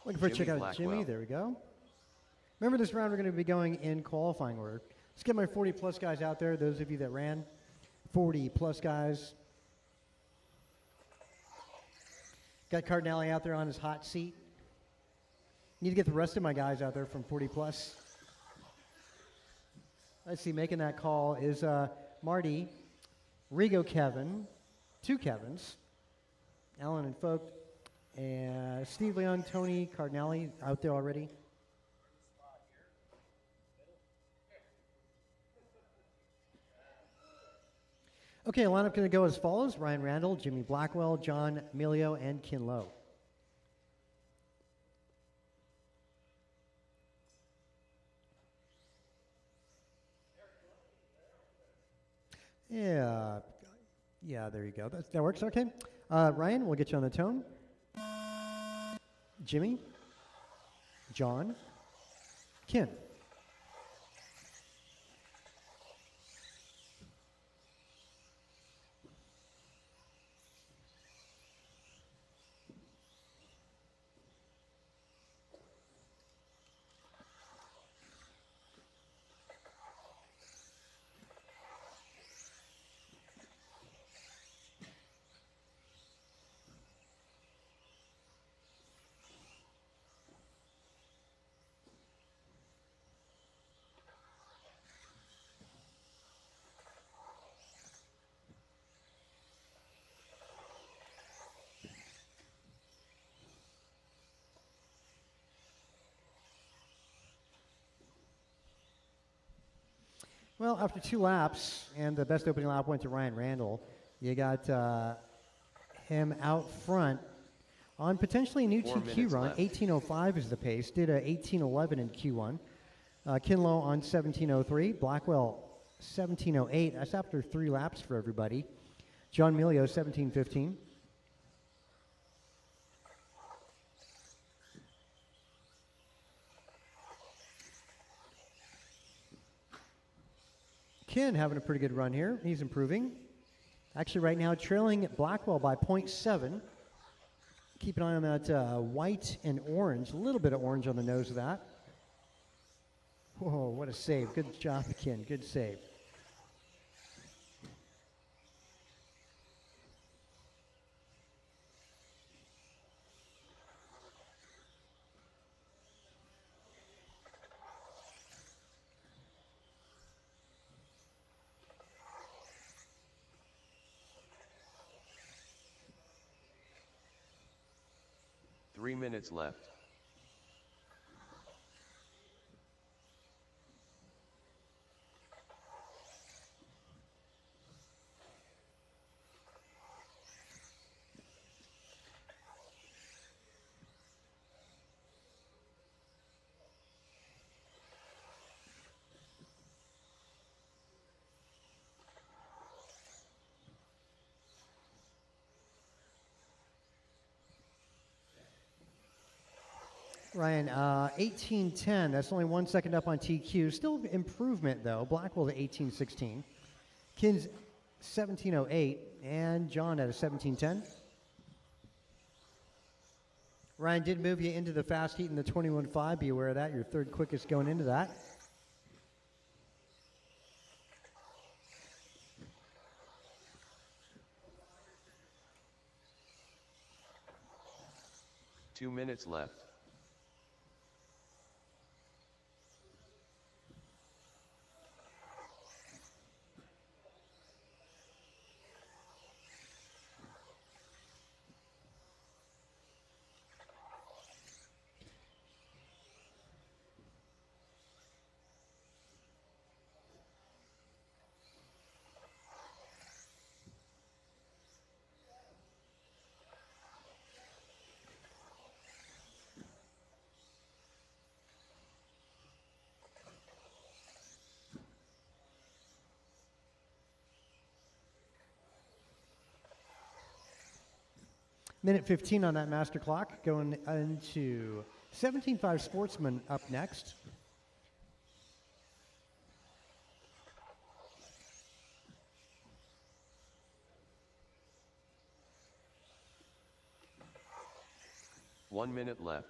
Looking for a Jimmy check out Blackwell. Jimmy. There we go. Remember, this round we're going to be going in qualifying order. Let's get my 40-plus guys out there, those of you that ran. 40-plus guys. Got Cardinale out there on his hot seat. Need to get the rest of my guys out there from 40 plus. Let's see, making that call is Marty, Rigo Kevin, two Kevins, Alan and Folk, and Steve Leon, Tony Cardinale out there already. Okay, lineup going to go as follows: Ryan Randall, Jimmy Blackwell, John Emilio, and Kin Lowe. Yeah, there you go. That works, okay. Ryan, we'll get you on the tone. Jimmy, John, Kin. Well, after 2 laps, and the best opening lap went to Ryan Randall, you got him out front on potentially a new TQ run. 18:05 is the pace. Did a 18:11 in Q1. Kin Lowe on 17:03. Blackwell 17:08. That's after 3 laps for everybody. John Emilio 17:15. Kin having a pretty good run here. He's improving. Actually, right now, trailing Blackwell by 0.7. Keep an eye on that white and orange. A little bit of orange on the nose of that. Whoa, what a save. Good job, Kin. Good save. Three minutes left. Ryan, 18:10. That's only 1 second up on TQ. Still improvement, though. Blackwell to 18:16. Kin's 17:08. And John at a 17:10. Ryan did move you into the fast heat in the 21.5. Be aware of that. Your third quickest going into that. Two minutes left. Minute 15 on that master clock. Going into 17.5 Sportsman up next. One minute left.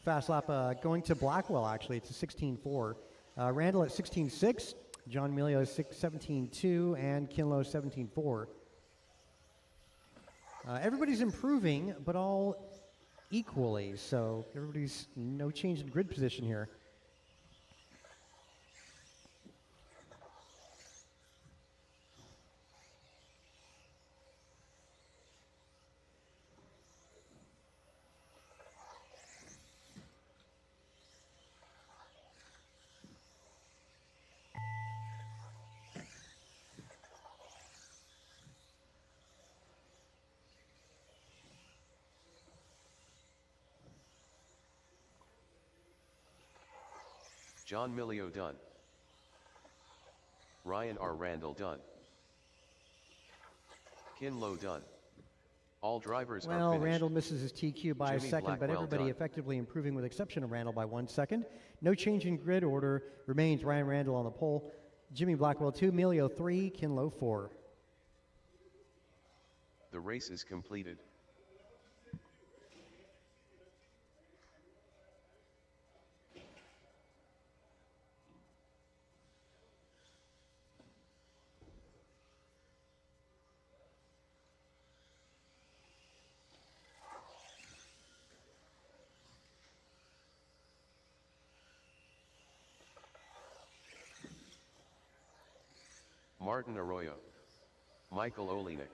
Fast lap going to Blackwell, actually. It's a 16.4. Randall at 16.6. John Emilio 17.2. And Kinlow 17.4. Everybody's improving, but all equally. So everybody's no change in grid position here. John Milio done. Ryan R. Randall done. Kinlow done. All drivers are Well, finished. Randall misses his TQ by Jimmy a second, but Blackwell everybody done. effectively improving with exception of Randall by 1 second. No change in grid order. Remains Ryan Randall on the pole. Jimmy Blackwell 2, Emilio 3, Kinlow 4. The race is completed. Martin Arroyo. Michael Olenek.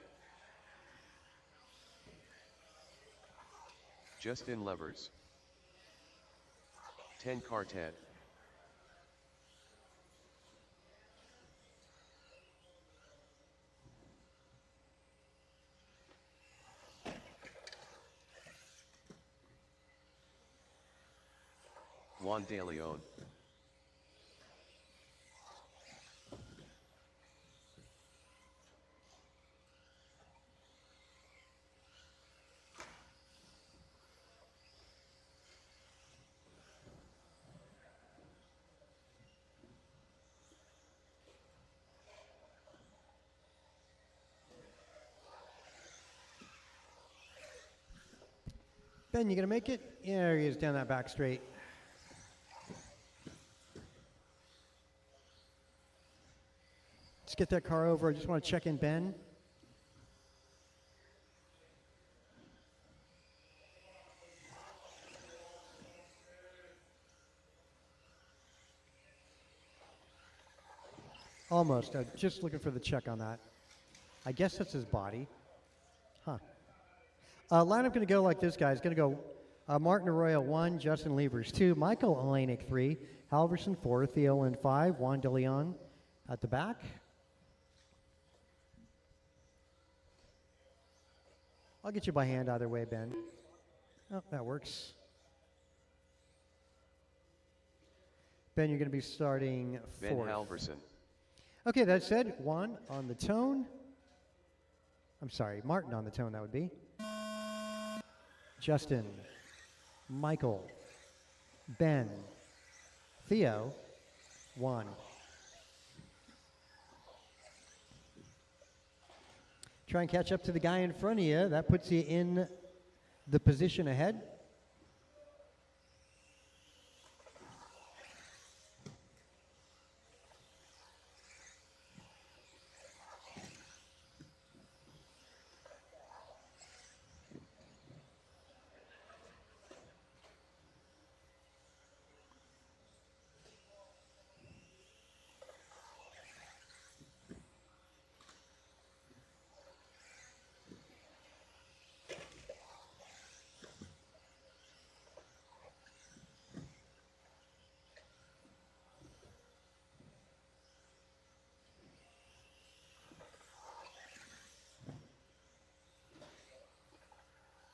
Justin Levers. 10 car 10. Juan De Leon. Ben, you gonna make it? Yeah, there he is down that back straight. Let's get that car over. I just want to check in Ben. Almost. Just looking for the check on that. I guess that's his body. Huh. Lineup going to go like this, guys. Going to go Martin Arroyo 1, Justin Levers 2, Michael Olenek 3, Halverson 4, Theo Lynn 5, Juan De Leon at the back. I'll get you by hand either way, Ben. Oh, that works. Ben, you're going to be starting Ben fourth. Halverson. Okay, that said, Juan on the tone. I'm sorry, Martin on the tone, that would be. Justin, Michael, Ben, Theo, Juan. Try and catch up to the guy in front of you. That puts you in the position ahead.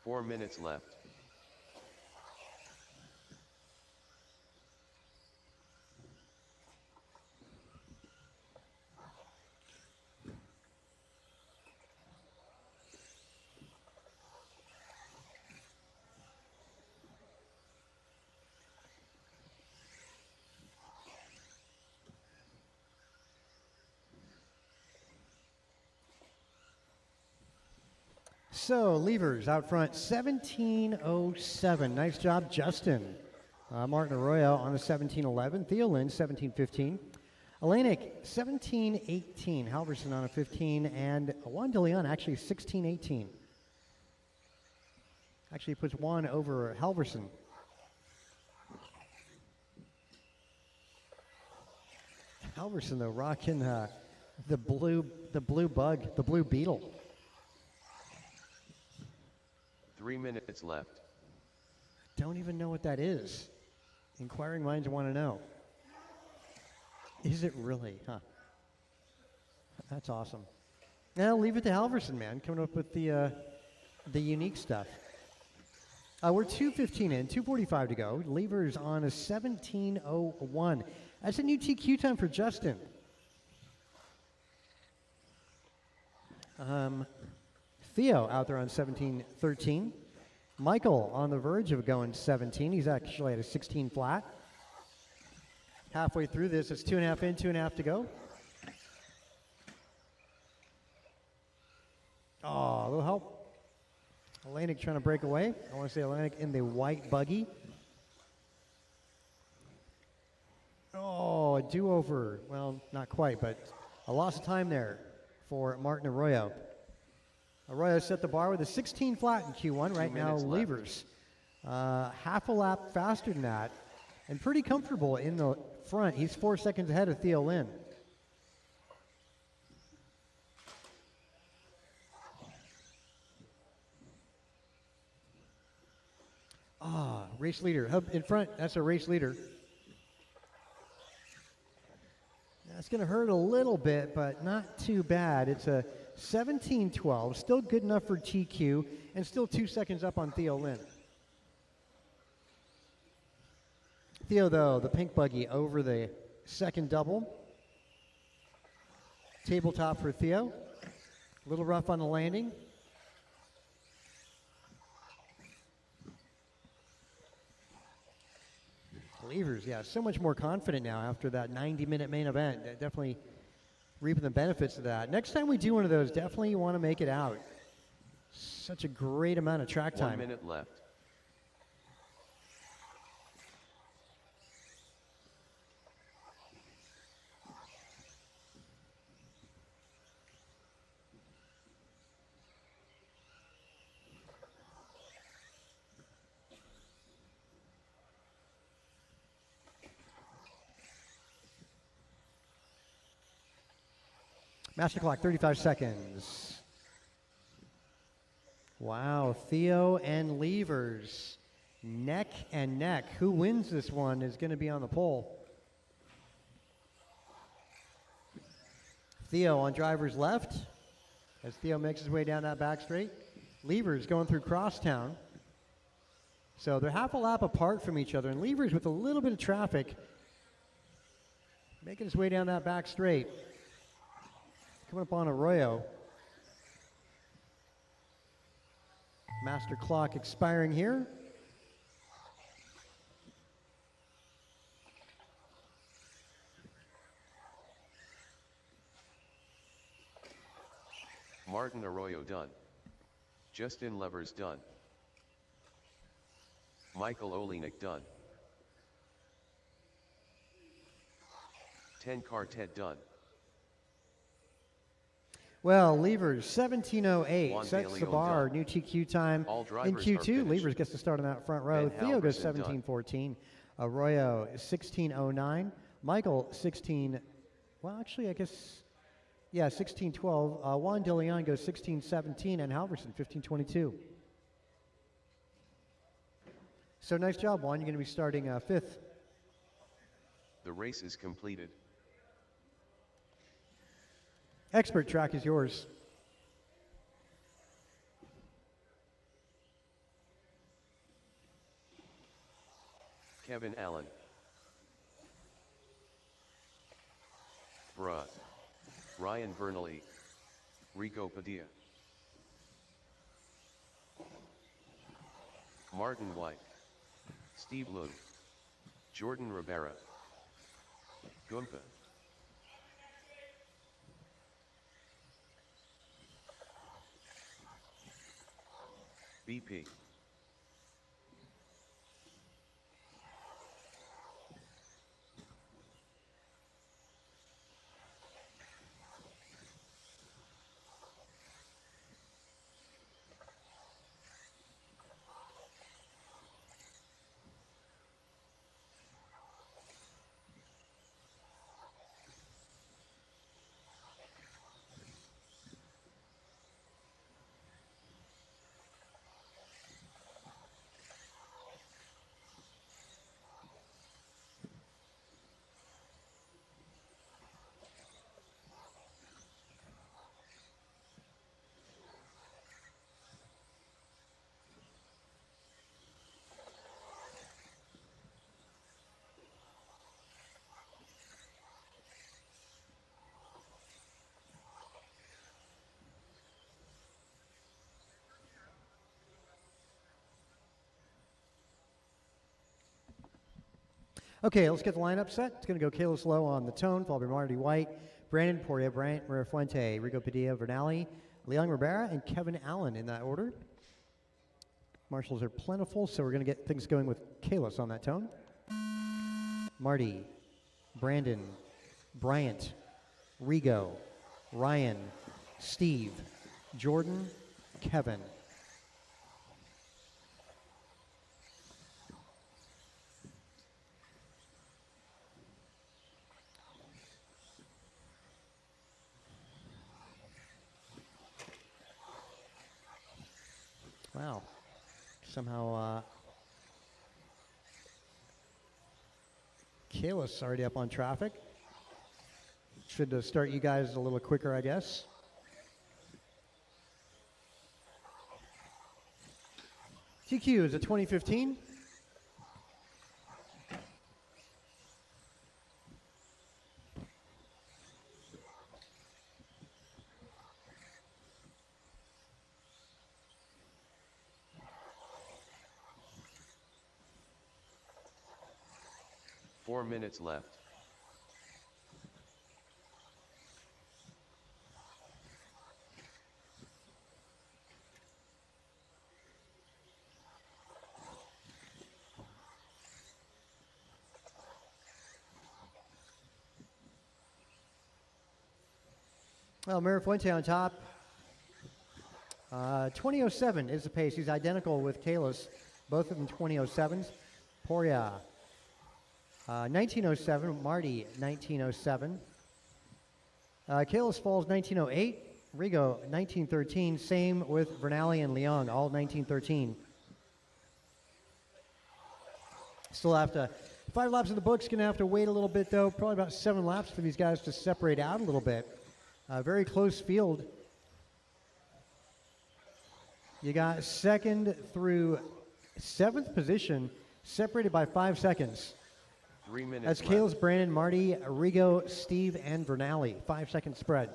Four minutes left. So, Levers out front, 17:07. Nice job, Justin. Martin Arroyo on the 17-11. Theo Lynn, 17-15. Alanik, 17-18. Halverson on a 15. And Juan de Leon, actually 16-18. Actually puts Juan over Halverson. Halverson, though, rocking the blue bug, the blue beetle. 3 minutes left. Don't even know what that is. Inquiring minds want to know. Is it really? Huh. That's awesome. Now leave it to Halverson, man, coming up with the unique stuff. We're 2:15 in, 2:45 to go. Levers on a 17:01. That's a new TQ time for Justin. Theo out there on 17:13. Michael on the verge of going 17. He's actually at a 16 flat. Halfway through this, it's 2.5 in, 2.5 to go. Oh, a little help. Atlantic trying to break away. I want to say Atlantic in the white buggy. Oh, a do-over. Well, not quite, but a loss of time there for Martin Arroyo. Arroyo set the bar with a 16 flat in Q1. Right now, Levers half a lap faster than that and pretty comfortable in the front. He's 4 seconds ahead of Theo Lynn. Race leader. Hub in front, that's a race leader. That's going to hurt a little bit, but not too bad. It's a 17-12, still good enough for TQ, and still 2 seconds up on Theo Lynn. Theo, though, the pink buggy over the second double. Tabletop for Theo. A little rough on the landing. Levers, yeah, so much more confident now after that 90-minute main event. Definitely reaping the benefits of that. Next time we do one of those, definitely you want to make it out. Such a great amount of track time. 1 minute left. Master clock, 35 seconds. Wow, Theo and Levers, neck and neck. Who wins this one is going to be on the pole. Theo on driver's left, as Theo makes his way down that back straight. Levers going through crosstown. So they're half a lap apart from each other, and Levers with a little bit of traffic, making his way down that back straight. Coming up on Arroyo. Master clock expiring here. Martin Arroyo done. Justin Levers done. Michael Olenek done. 10 Quartet done. Well, Levers, 17:08 Juan sets de the Leon bar. done. New TQ time All in drivers are Q2. finished. Levers gets to start on that front row. Ben Theo goes Halverson done. 17:14. Arroyo is 16:09. Michael 16. Well, actually, I guess, yeah, 16:12. Juan de Leon goes 16:17, and Halverson 15:22. So nice job, Juan. You're going to be starting fifth. The race is completed. Expert track is yours. Kevin Allen. Bruh. Ryan Vernally. Rico Padilla. Martin White. Steve Lung. Jordan Rivera. Gumpa. BP. Okay, let's get the lineup set. It's going to go Kalis Lowe on the tone, followed by Marty White, Brandon Poirier, Bryant Mirafuente, Rico Padilla, Vernali, Leon Rivera, and Kevin Allen in that order. Marshals are plentiful, so we're going to get things going with Kalis on that tone. Marty, Brandon, Bryant, Rigo, Ryan, Steve, Jordan, Kevin. Wow. Somehow Kalis already up on traffic. Should start you guys a little quicker, I guess. TQ is a 2015. Four minutes left. Well, Mirafuente on top. 2007 is the pace. He's identical with Kalis, both of them 2007s. Poria, 1907. Marty, 1907. Kalis Falls, 1908. Rigo, 1913. Same with Vernali and Leong, all 1913. Still have to, 5 laps in the books, gonna have to wait a little bit though, probably about 7 laps for these guys to separate out a little bit. Very close field. You got 2nd through 7th position separated by 5 seconds. 3 minutes That's left. Kalis, Brandon, Marty, Rigo, Steve, and Vernali. 5-second spread.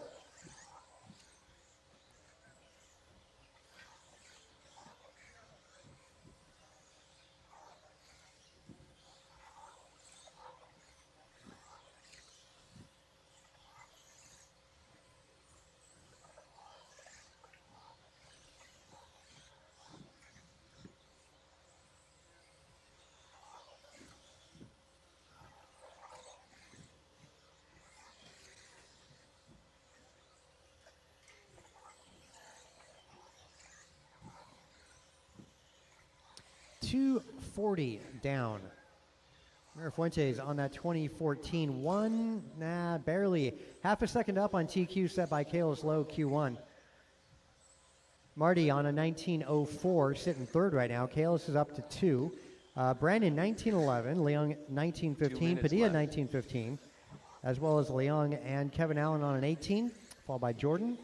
.240 down. Mirafuentes on that 2014 one, barely. Half a second up on TQ set by Kalis Lowe, Q1. Marty on a 1904, sitting 3rd right now. Kalis is up to 2. Brandon 1911, Leong 1915, Padilla 1915, as well as Leong and Kevin Allen on an 18, followed by Jordan.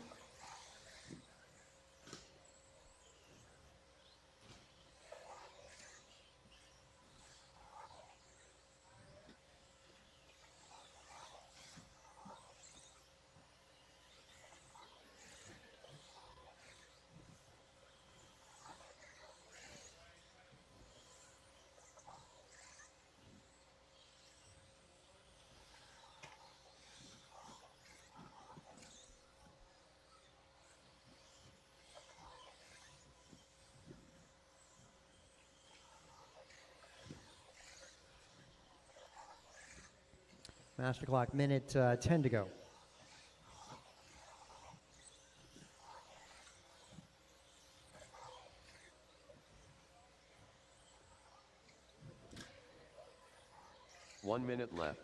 Master clock, minute 10 to go. One minute left.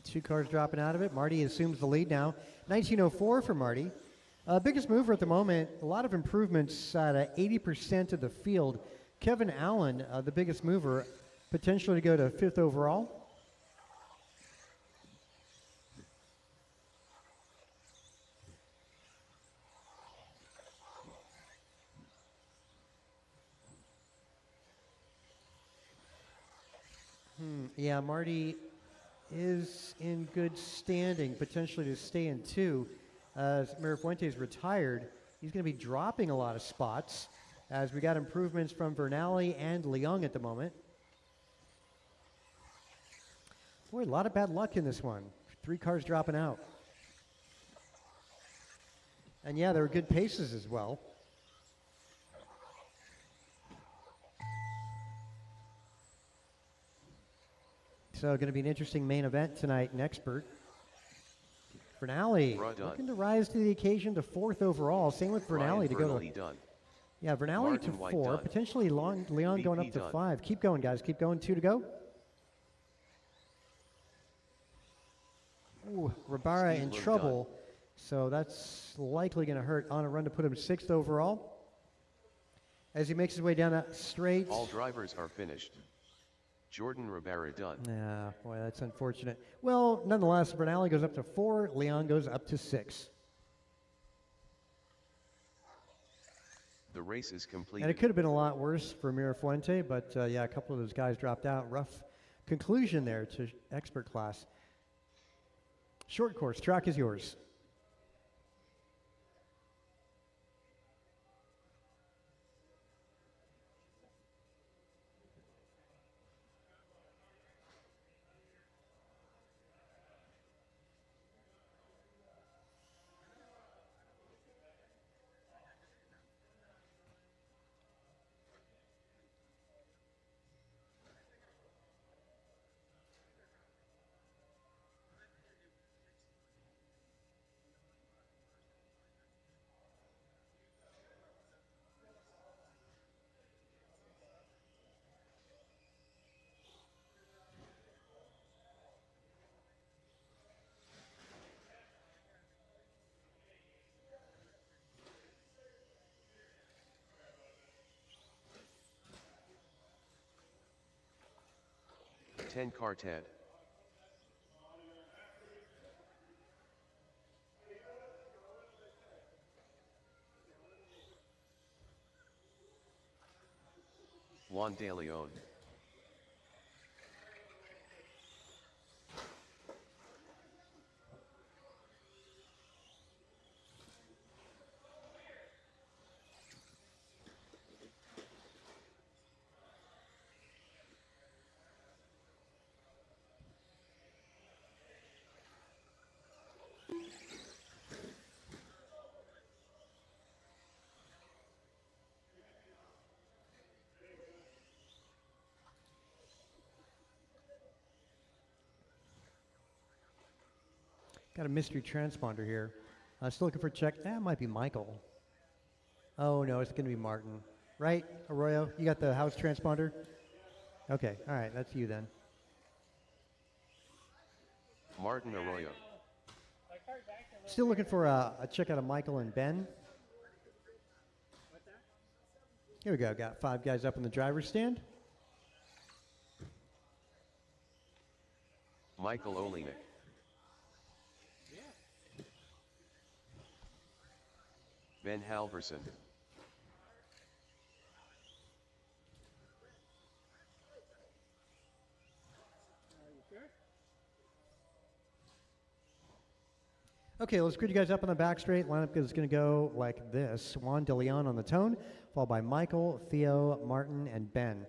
2 cars dropping out of it. Marty assumes the lead now. 1904 for Marty. Biggest mover at the moment, a lot of improvements at 80% of the field. Kevin Allen, the biggest mover, potentially to go to 5th overall. Yeah, Marty is in good standing, potentially to stay in 2. As Mirafuentes retired, he's going to be dropping a lot of spots as we got improvements from Vernali and Leung at the moment. Boy, a lot of bad luck in this one. 3 cars dropping out. And yeah, there were good paces as well. So going to be an interesting main event tonight in Expert. Vernali looking to rise to the occasion to 4th overall. Same with Vernali to go to... Done. Yeah, Vernali Martin to White 4. done. Potentially Leon going up to done. 5. Keep going, guys. Keep going. 2 to go. Ooh, Rabara in trouble. Done. So that's likely going to hurt on a run to put him 6th overall. As he makes his way down that straight. All drivers are finished. Jordan Rivera done. Yeah, boy, that's unfortunate. Well, nonetheless, Vernali goes up to 4. Leon goes up to 6. The race is completed. And it could have been a lot worse for Mirafuente, but yeah, a couple of those guys dropped out. Rough conclusion there to Expert class. Short course, track is yours. Ten car Ted. Juan De Leon. Got a mystery transponder here. Still looking for a check. That might be Michael. Oh, no, it's going to be Martin. Right, Arroyo? You got the house transponder? Okay, all right, that's you then. Martin Arroyo. Still looking for a check out of Michael and Ben. Here we go. Got 5 guys up in the driver's stand. Michael Olenek. Ben Halverson. Okay, let's greet you guys up on the back straight. Lineup is going to go like this. Juan De Leon on the tone, followed by Michael, Theo, Martin, and Ben.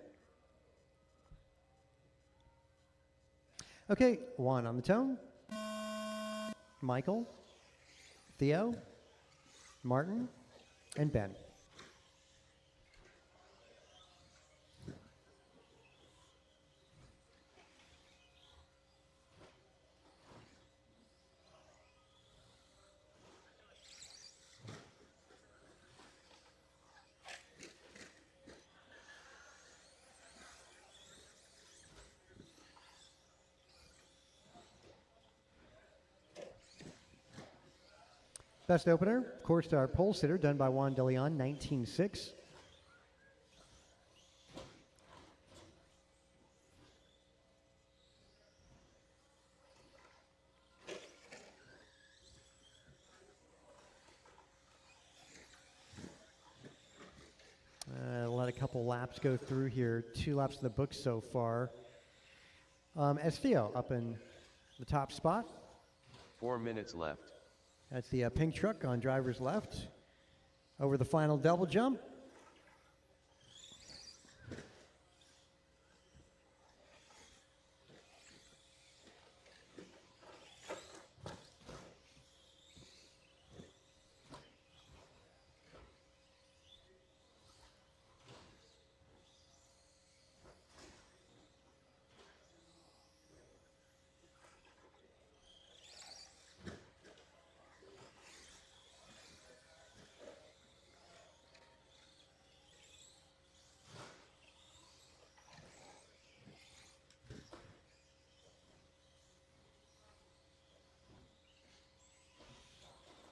Okay, Juan on the tone. Michael, Theo, Martin, and Ben. Best opener, of course, our pole sitter done by Juan De Leon, 19.6. Let a couple laps go through here. 2 laps in the book so far. As Theo up in the top spot. 4 minutes left. That's the pink truck on driver's left. Over the final double jump.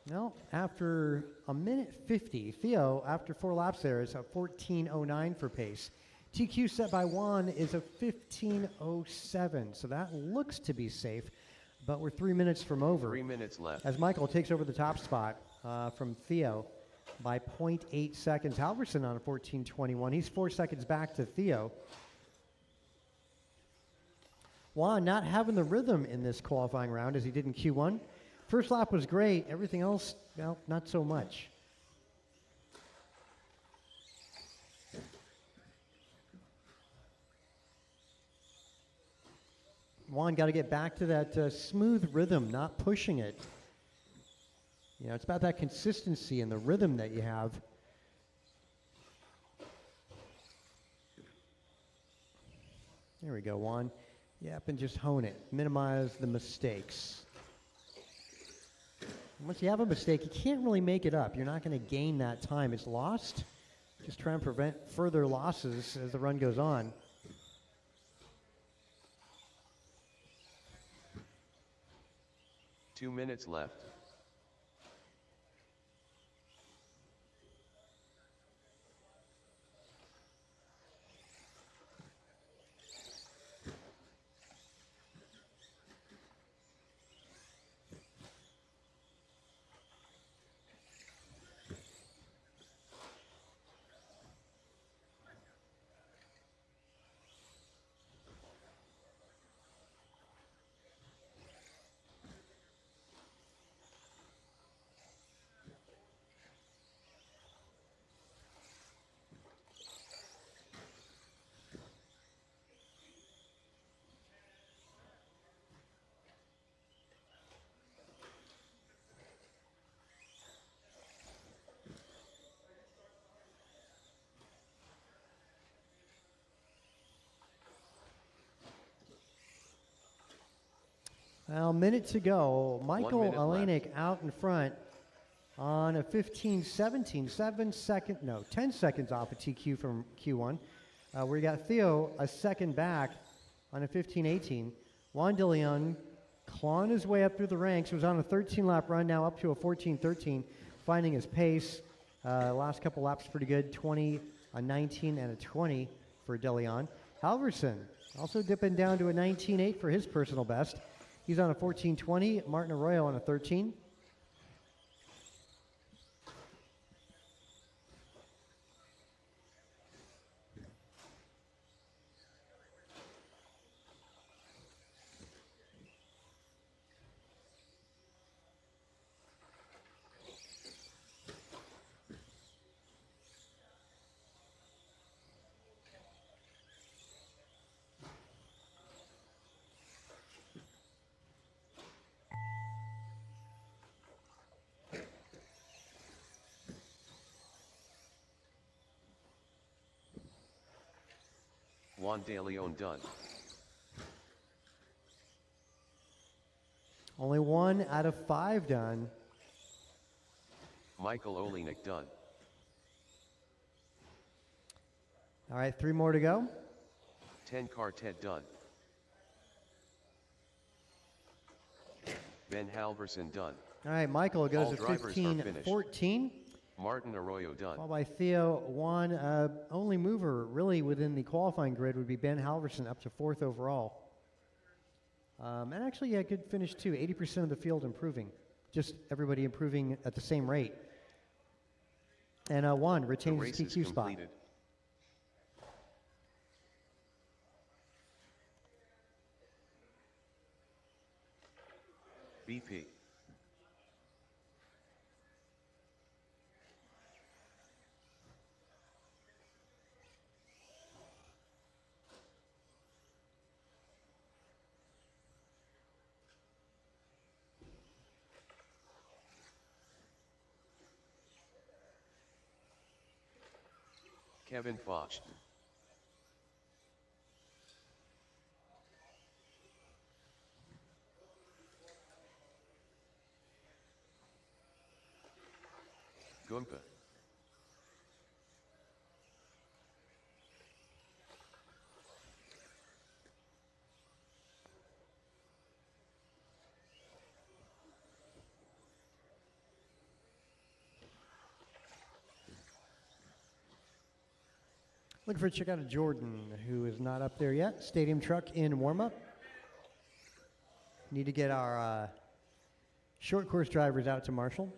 No, after a minute 50, Theo, after 4 laps there, is a 14:09 for pace. TQ set by Juan is a 15:07, so that looks to be safe, but we're 3 minutes from over. 3 minutes left. As Michael takes over the top spot from Theo by 0.8 seconds. Halverson on a 14:21. He's 4 seconds back to Theo. Juan not having the rhythm in this qualifying round as he did in Q1. First lap was great. Everything else, well, not so much. Juan got to get back to that smooth rhythm, not pushing it. You know, it's about that consistency and the rhythm that you have. There we go, Juan. Yep, and just hone it. Minimize the mistakes. Once you have a mistake, you can't really make it up. You're not going to gain that time. It's lost. Just try and prevent further losses as the run goes on. Two minutes left. Well, minute to go. 1 Michael minute Olenek out in front on a 15:17, 10 seconds off a TQ from Q1. Where you got Theo a second back on a 15:18. Juan de Leon clawing his way up through the ranks. Was on a 13-lap run, now up to a 14:13, finding his pace. Last couple laps pretty good, 20, a 19, and a 20 for de Leon. Halverson also dipping down to a 19.8 for his personal best. He's on a 14:20. Martin Arroyo on a 13. Juan de Leon done. Only 1 out of 5 done. Michael Olenek done. All right, 3 more to go. 10 Quartet done. Ben Halverson done. All right, Michael goes All at drivers are 15:14. Martin Arroyo done. Followed by Theo. Juan, only mover really within the qualifying grid would be Ben Halverson, up to 4th overall. And actually, yeah, good finish too. 80% of the field improving. Just everybody improving at the same rate. And Juan The retains race his is TQ spot. completed. BP. Kevin Foch. Gumpa. Looking for a check out of Jordan, who is not up there yet. Stadium truck in warm-up. Need to get our short course drivers out to Marshall.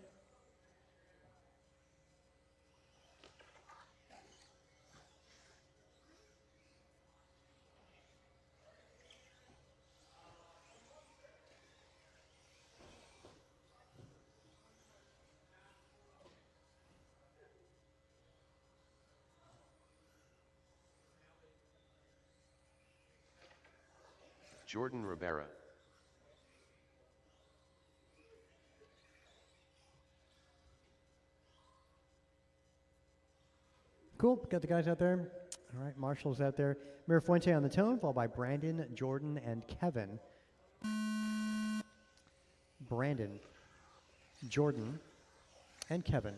Jordan Rivera. Cool, got the guys out there. All right, Marshall's out there. Mirafuente on the tone, followed by Brandon, Jordan, and Kevin. Brandon, Jordan, and Kevin.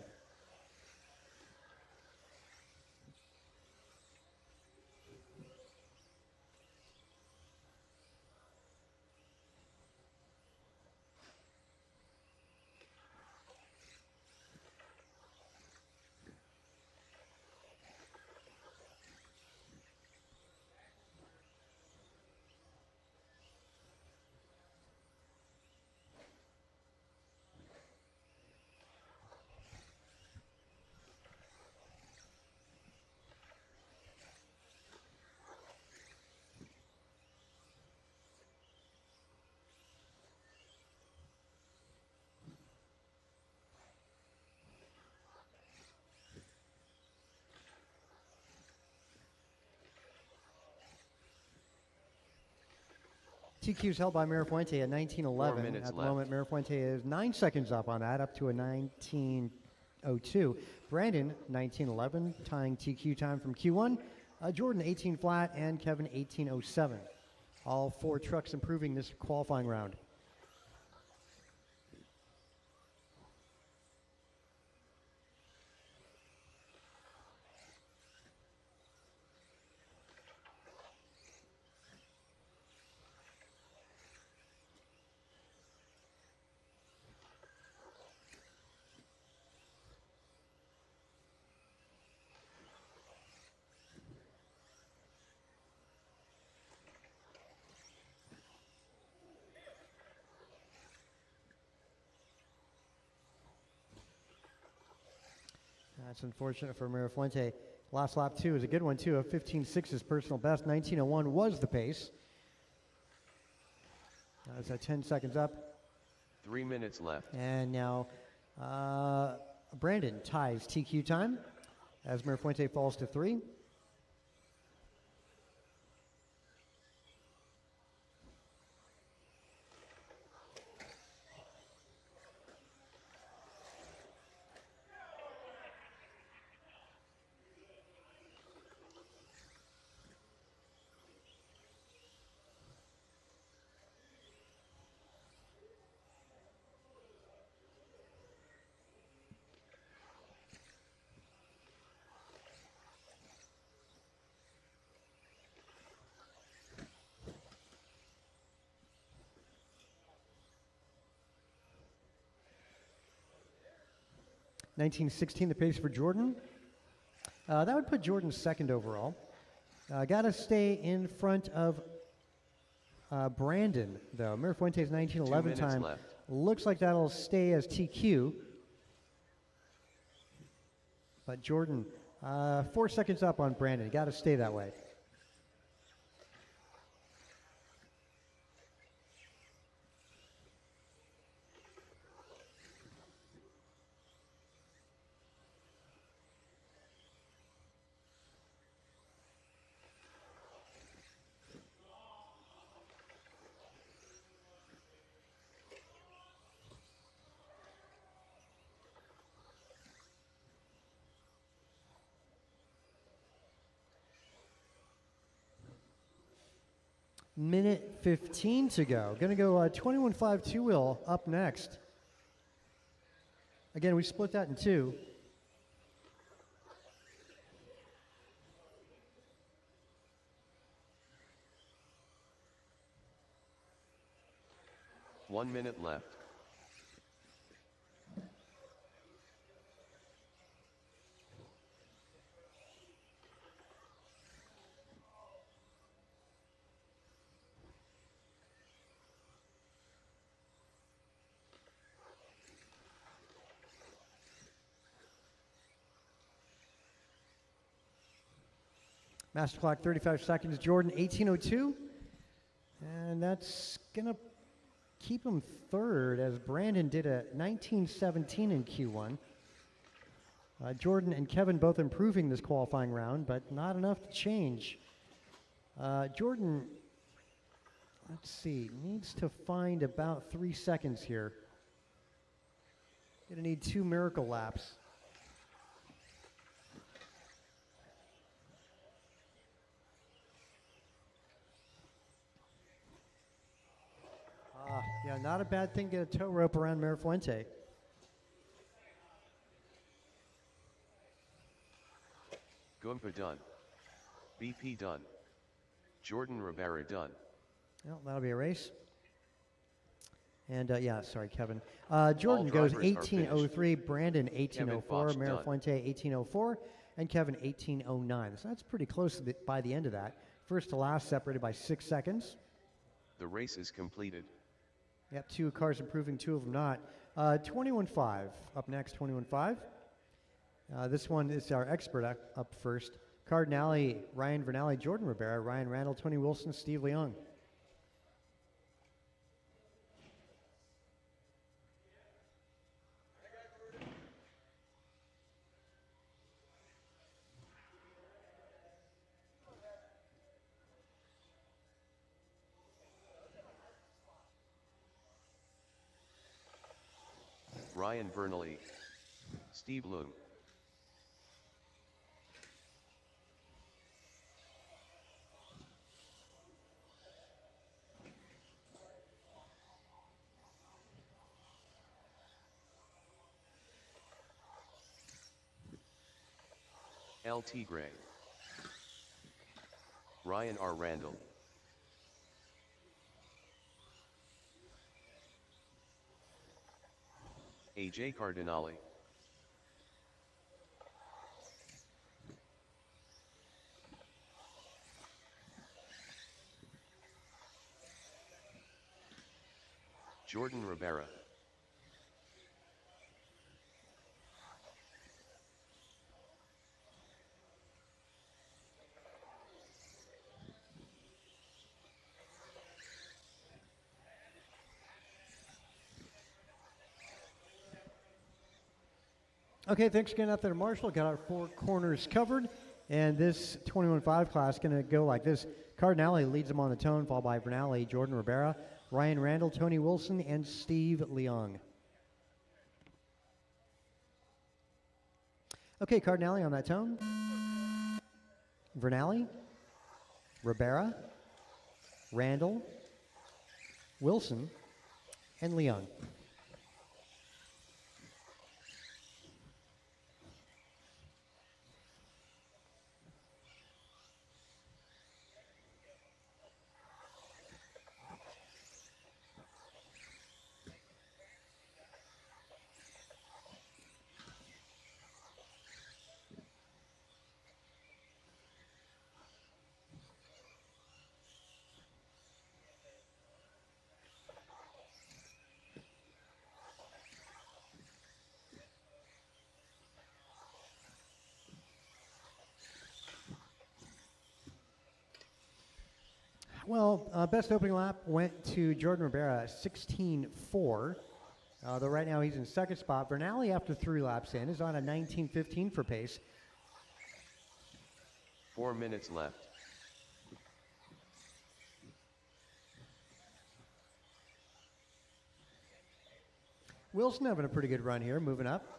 TQ is held by Mirafuente at 19:11. At the moment, Mirafuente is 9 seconds up on that, up to a 19:02. Brandon, 19:11, tying TQ time from Q1. Jordan, 18 flat, and Kevin, 18:07. All four trucks improving this qualifying round. That's unfortunate for Mirafuente. Last lap 2 is a good one, too. A 15.6 is personal best. 19:01 was the pace. That's at 10 seconds up. 3 minutes left. And now Brandon ties TQ time as Mirafuente falls to 3. $19.16 the pace for Jordan. That would put Jordan second overall. Got to stay in front of Brandon, though. Mirafuente's 19:11 time. Left. Looks like that'll stay as TQ. But Jordan, 4 seconds up on Brandon. Got to stay that way. Minute 15 to go. Going to go 21.5 two-wheel up next. Again, we split that in two. One minute left. Master clock, 35 seconds. Jordan, 18:02. And that's going to keep him third as Brandon did a 19:17 in Q1. Jordan and Kevin both improving this qualifying round, but not enough to change. Jordan, let's see, needs to find about 3 seconds here. Gonna need 2 miracle laps. Yeah, not a bad thing to get a tow rope around Mirafuente. Goomba done. BP done. Jordan Rivera done. Well, that'll be a race. And yeah, sorry, Kevin. Jordan All goes drivers are 18:03, Brandon 18:04, Foch done. Mirafuente 18:04, and Kevin 18:09. So that's pretty close by the end of that. First to last, separated by 6 seconds. The race is completed. Yep, 2 cars improving, 2 of them not. 21.5 up next, 21.5. This one is our expert up first. Cardinale, Ryan Vernale, Jordan Rivera, Ryan Randall, Tony Wilson, Steve Leung. Ryan Vernally. Steve Leung. LT Gray. Ryan R. Randall. AJ Cardinale. Jordan Rivera. Okay, thanks again out there, Marshall. Got our 4 corners covered. And this 21.5 class going to go like this. Cardinale leads them on the tone, followed by Vernale, Jordan Rivera, Ryan Randall, Tony Wilson, and Steve Leung. Okay, Cardinale on that tone. Vernale, Rivera, Randall, Wilson, and Leung. Well, best opening lap went to Jordan Rivera, 16.4. Though right now he's in second spot. Vernale, after 3 laps in, is on a 19.15 for pace. 4 minutes left. Wilson having a pretty good run here, moving up.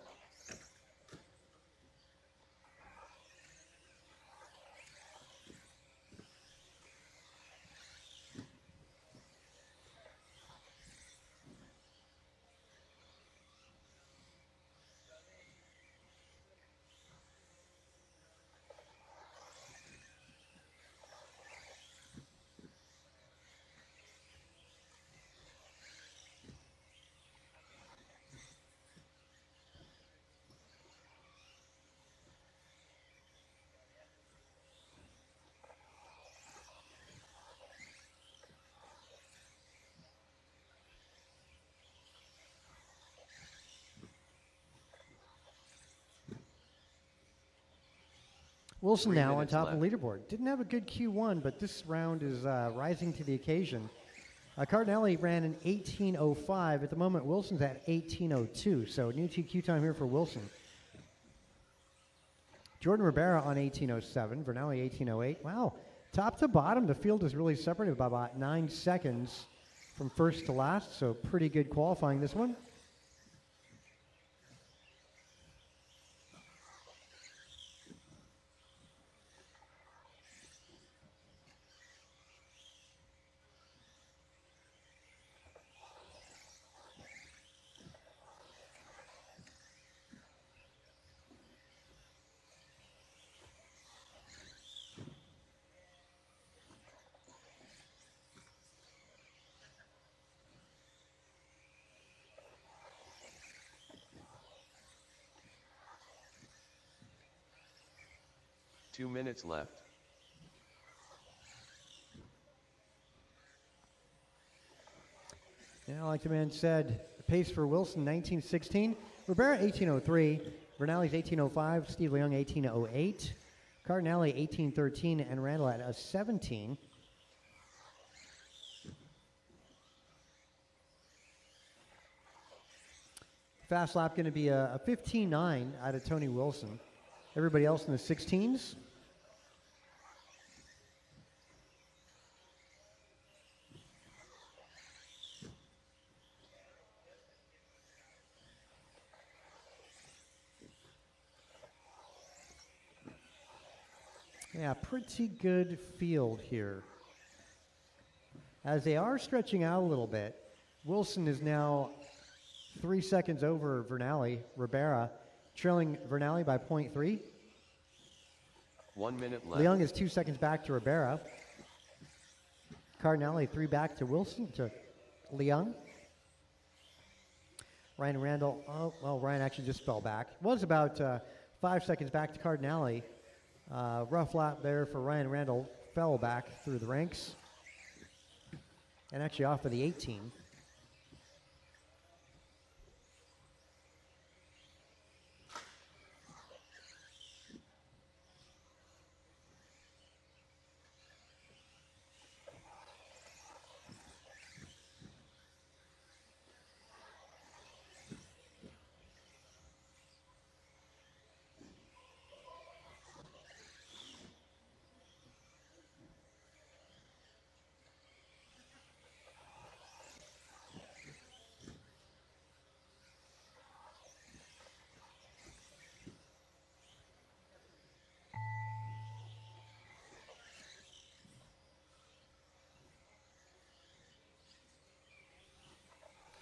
Wilson 3 now on minutes top of the left. leaderboard. Didn't have a good Q1, but this round is rising to the occasion. Cardinelli ran an 18:05. At the moment, Wilson's at 18:02. So new TQ time here for Wilson. Jordan Ribera on 18:07. Vernali 18:08. Wow. Top to bottom, the field is really separated by about 9 seconds from first to last. So pretty good qualifying this one. Two minutes left. Yeah, like the man said, the pace for Wilson, 19:16. Ribera, 18:03. Vernali's 18:05. Steve Leung, 18:08. Cardinelli, 18:13. And Randall at a 17. Fast lap going to be a 15:9 out of Tony Wilson. Everybody else in the 16s. Yeah, pretty good field here. As they are stretching out a little bit, Wilson is now 3 seconds over Vernali. Ribera trailing Vernali by 0.3. 1 minute left. Leung is 2 seconds back to Ribera. Cardinelli 3 back to Wilson, to Leung. Ryan Randall, oh, well, Ryan actually just fell back. Was about 5 seconds back to Cardinelli. Rough lap there for Ryan Randall. Fell back through the ranks. And actually off of the 18.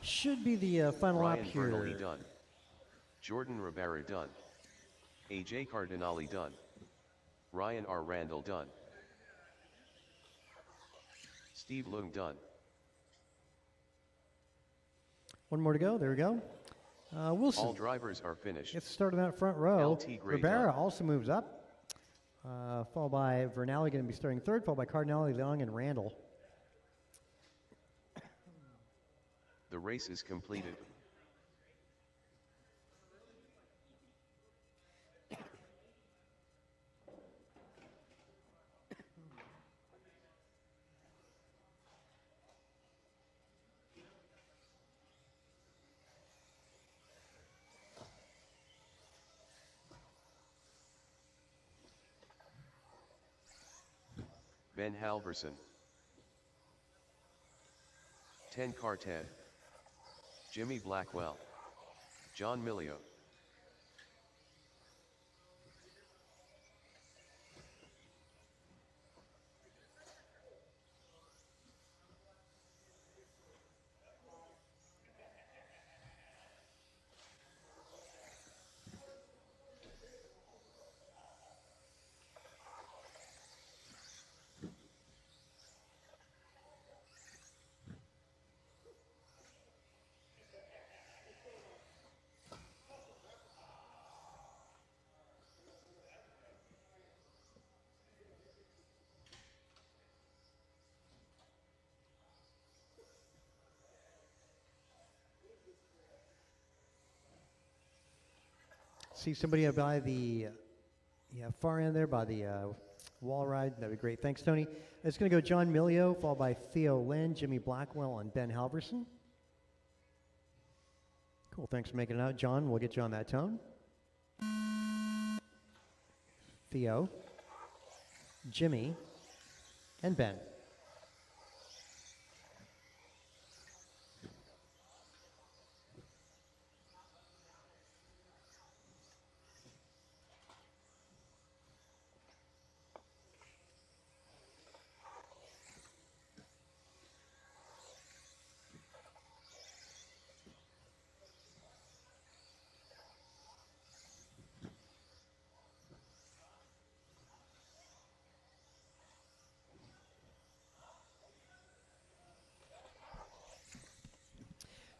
Should be the final lap Ryan here. Vernali done. Jordan Ribera done. AJ Cardinali done. Ryan R. Randall done. Steve Leung done. One more to go. There we go. Wilson All drivers are finished. gets started in that front row. LT Gray Ribera done. also moves up. Followed by Vernali, going to be starting third. Followed by Cardinelli, Leung, and Randall. The race is completed. Ben Halverson. 10 Carted. Jimmy Blackwell. John Milio. See somebody by the Yeah, far end there by the wall ride. That'd be great. Thanks, Tony. It's going to go John Milio, followed by Theo Lynn, Jimmy Blackwell, and Ben Halverson. Cool. Thanks for making it out, John. We'll get you on that tone. Theo, Jimmy, and Ben.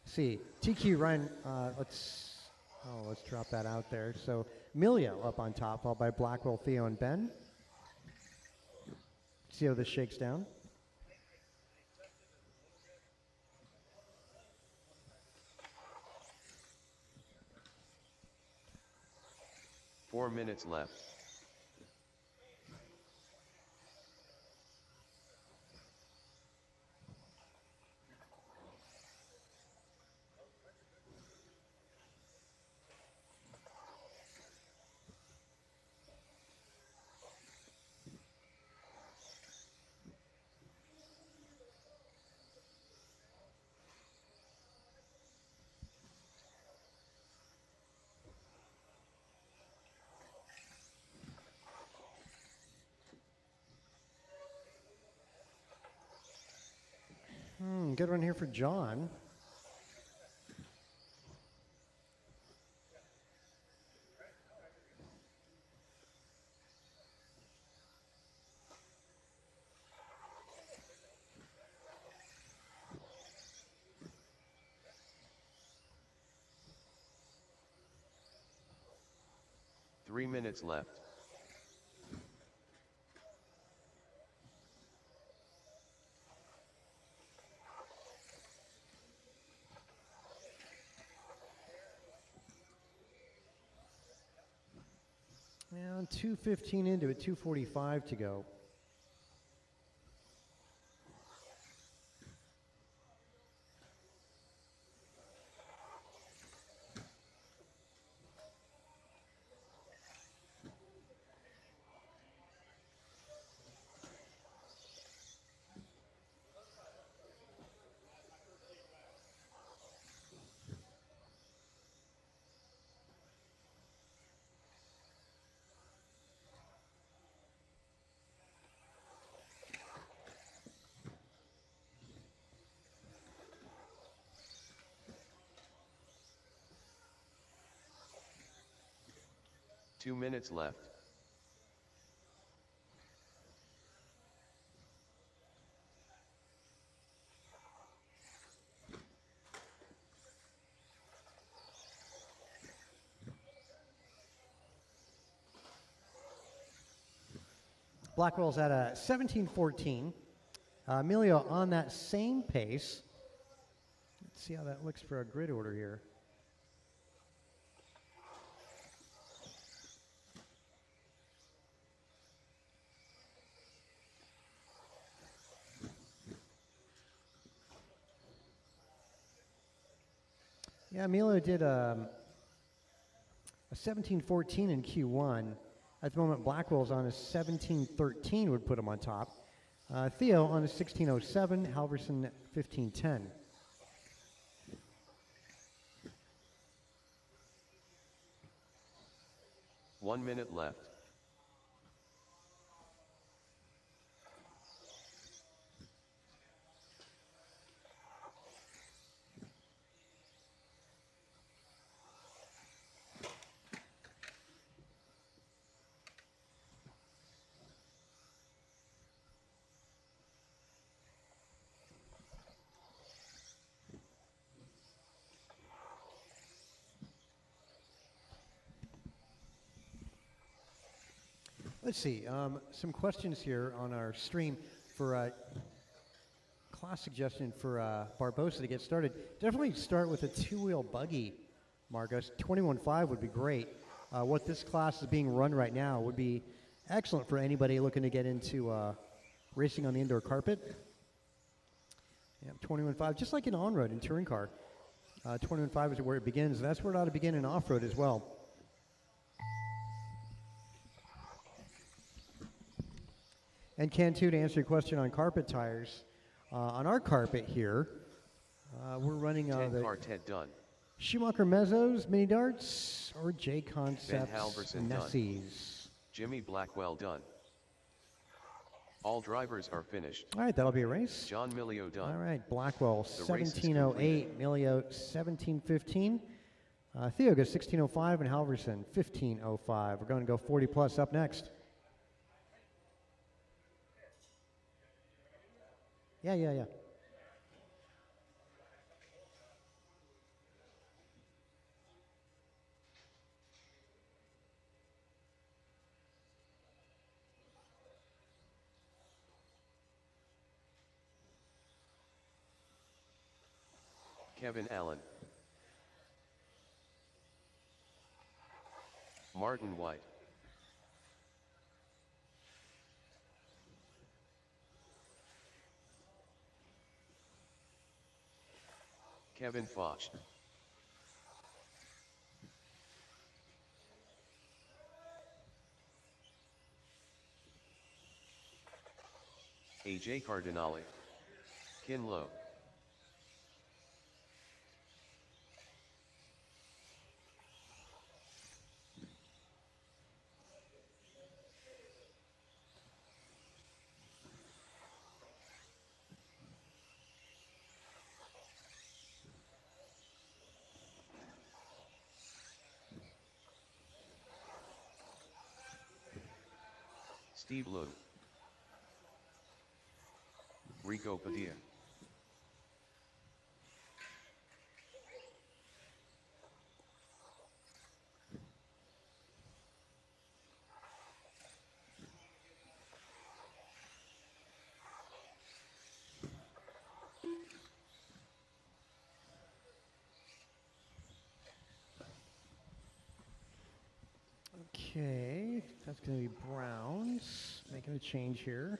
See, TQ Ryan, let's drop that out there. So Milio up on top, followed by Blackwell, Theo, and Ben. See how this shakes down. Four minutes left. Good one here for John. Three minutes left. And 2:15 into it, 2:45 to go. Two minutes left. Blackwell's at a 17:14. Emilio on that same pace. Let's see how that looks for a grid order here. Yeah, Emilio did a 17:14 in Q1. At the moment, Blackwell's on a 17:13 would put him on top. Theo on a 16:07, Halverson 15:10. 1 minute left. Let's see, some questions here on our stream for class suggestion for Barbosa to get started. Definitely start with a two-wheel buggy, Marcos. 21.5 would be great. what this class is being run right now would be excellent for anybody looking to get into racing on the indoor carpet. Yeah, 21.5, just like an on-road in touring car. 21.5 is where it begins. That's where it ought to begin in off-road as well. And Cantu, to answer your question on carpet tires, on our carpet here, we're running the car Ted done. Schumacher Mezzos, Mini Darts, or J Ben Concepts Halverson done. Nessies. Jimmy Blackwell done. All drivers are finished. All right, that'll be a race. John Milio done. All right, Blackwell The race is 1708, Milio 1715, Theo goes 1605, and Halverson 1505. We're going to go 40 plus up next. Yeah. Kevin Allen. Martin White. Kevin Foch. AJ Cardinale. Kin Lo. Steve Lu. Rico Padilla. Okay, that's going to be Browns. Making a change here.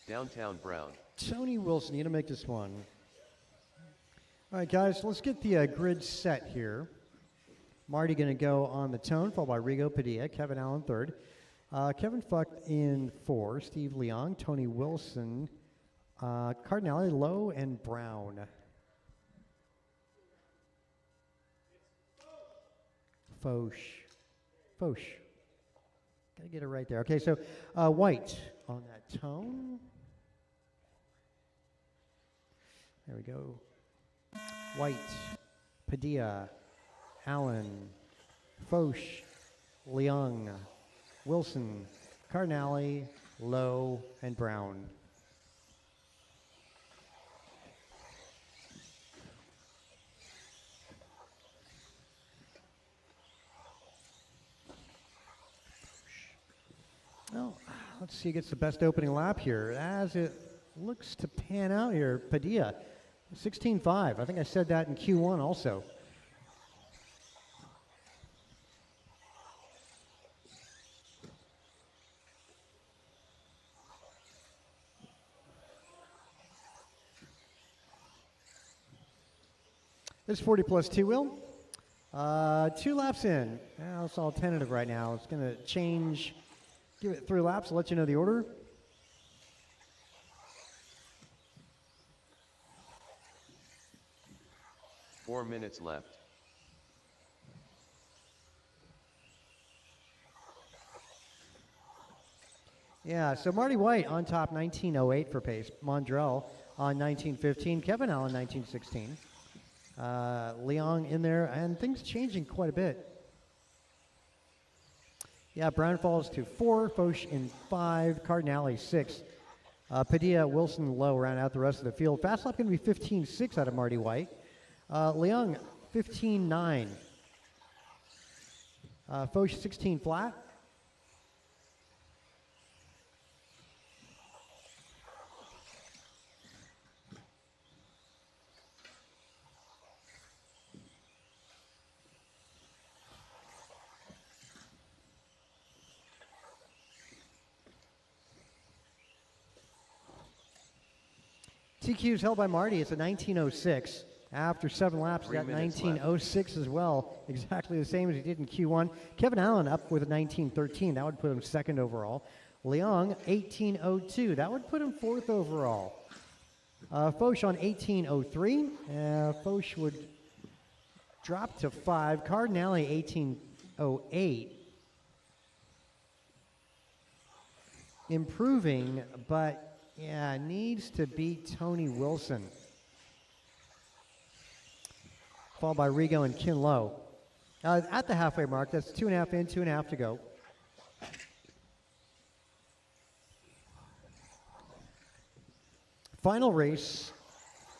Downtown Brown. Tony Wilson, you to make this one. All right, guys, let's get the grid set here. Marty going to go on the tone, followed by Rigo Padilla, Kevin Allen third. Kevin Fuck in 4, Steve Leong, Tony Wilson, Cardinale, Lowe, and Brown. Foch. Gotta get it right there. Okay, so White on that tone. There we go. White, Padilla, Allen, Foch, Leong, Wilson, Cardinale, Lowe, and Brown. Well, let's see who gets the best opening lap here. As it looks to pan out here, Padilla, 16.5. I think I said that in Q1 also. This 40 plus 2 wheel. 2 laps in. Now it's all tentative right now. It's going to change. Give it 3 laps. I'll let you know the order. Four minutes left. Yeah, so Marty White on top, 1908 for pace. Mondrell on 1915. Kevin Allen, 1916. Leong in there, and things changing quite a bit. Yeah, Brown falls to 4, Foch in 5, Cardinale 6. Padilla, Wilson, Lowe round out the rest of the field. Fast lap going to be 15.6 out of Marty White. Leong, 15.9. Foch, 16 flat. TQ is held by Marty. It's a 1906. After 7 laps, he 3 got minutes 1906 as well. Exactly the same as he did in Q1. Kevin Allen up with a 1913. That would put him 2nd overall. Leong, 1802. That would put him 4th overall. Foch on 1803. Foch would drop to 5. Cardinale, 1808. Improving, but yeah, needs to beat Tony Wilson. Followed by Rigo and Kinlow. At the halfway mark, that's 2.5 in, 2.5 to go. Final race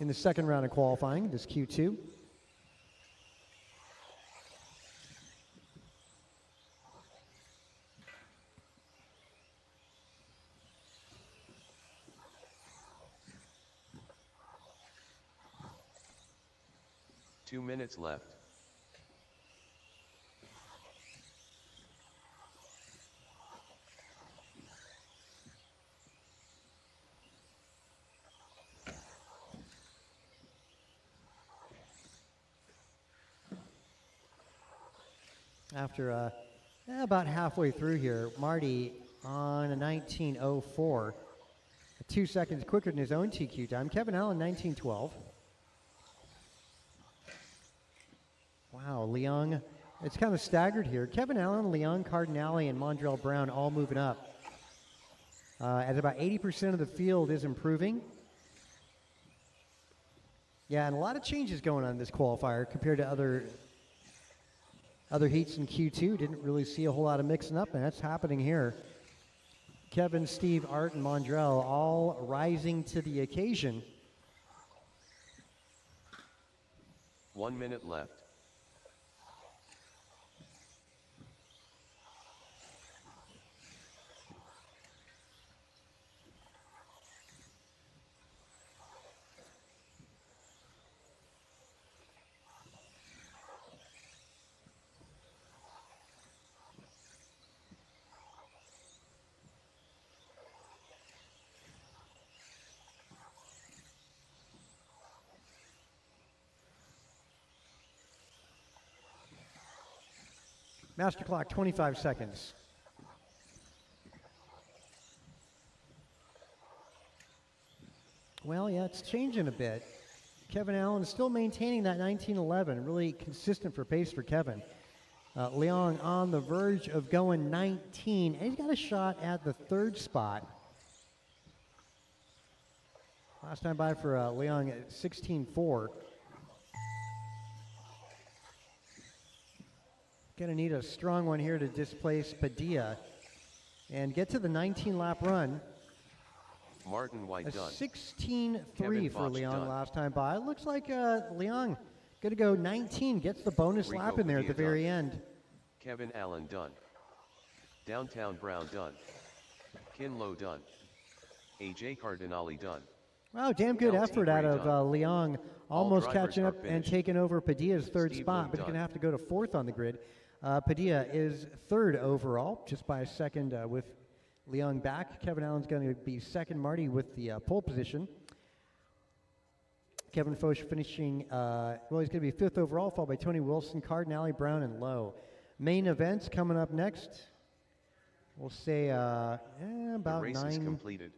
in the second round of qualifying, this Q2. Two minutes left. After about halfway through here, Marty on a 1904, 2 seconds quicker than his own TQ time. Kevin Allen, 1912. Wow, Leong, it's kind of staggered here. Kevin Allen, Leong, Cardinale, and Mondrell Brown all moving up. As about 80% of the field is improving. Yeah, and a lot of changes going on in this qualifier compared to other heats in Q2. Didn't really see a whole lot of mixing up, and that's happening here. Kevin, Steve, Art, and Mondrell all rising to the occasion. 1 minute left. Master clock, 25 seconds. Well, yeah, it's changing a bit. Kevin Allen is still maintaining that 1911, really consistent for pace for Kevin. Leong on the verge of going 19, and he's got a shot at the 3rd spot. Last time by for Leong at 16.4. Gonna need a strong one here to displace Padilla and get to the 19-lap run. Martin White done. 16.3 Kevin for Foch Leong done. last time by. It looks like Leong gonna go 19, gets the bonus Rico lap in there at the Padilla very done. end. Kevin Allen done. Downtown Brown done. Kinlow done. AJ Cardinale done. Wow, damn good LT effort out of done. Leong, All almost drivers catching are up and finished. taking over Padilla's 3rd Steve spot, Lund but he's done. gonna have to go to 4th on the grid. Padilla is 3rd overall, just by a second with Leong back. Kevin Allen's going to be 2nd. Marty with the pole position. Kevin Foch finishing, well, he's going to be 5th overall, followed by Tony Wilson, Cardinale, Brown, and Lowe. Main events coming up next. We'll say The about race is completed.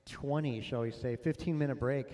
9:20, shall we say, 15-minute break.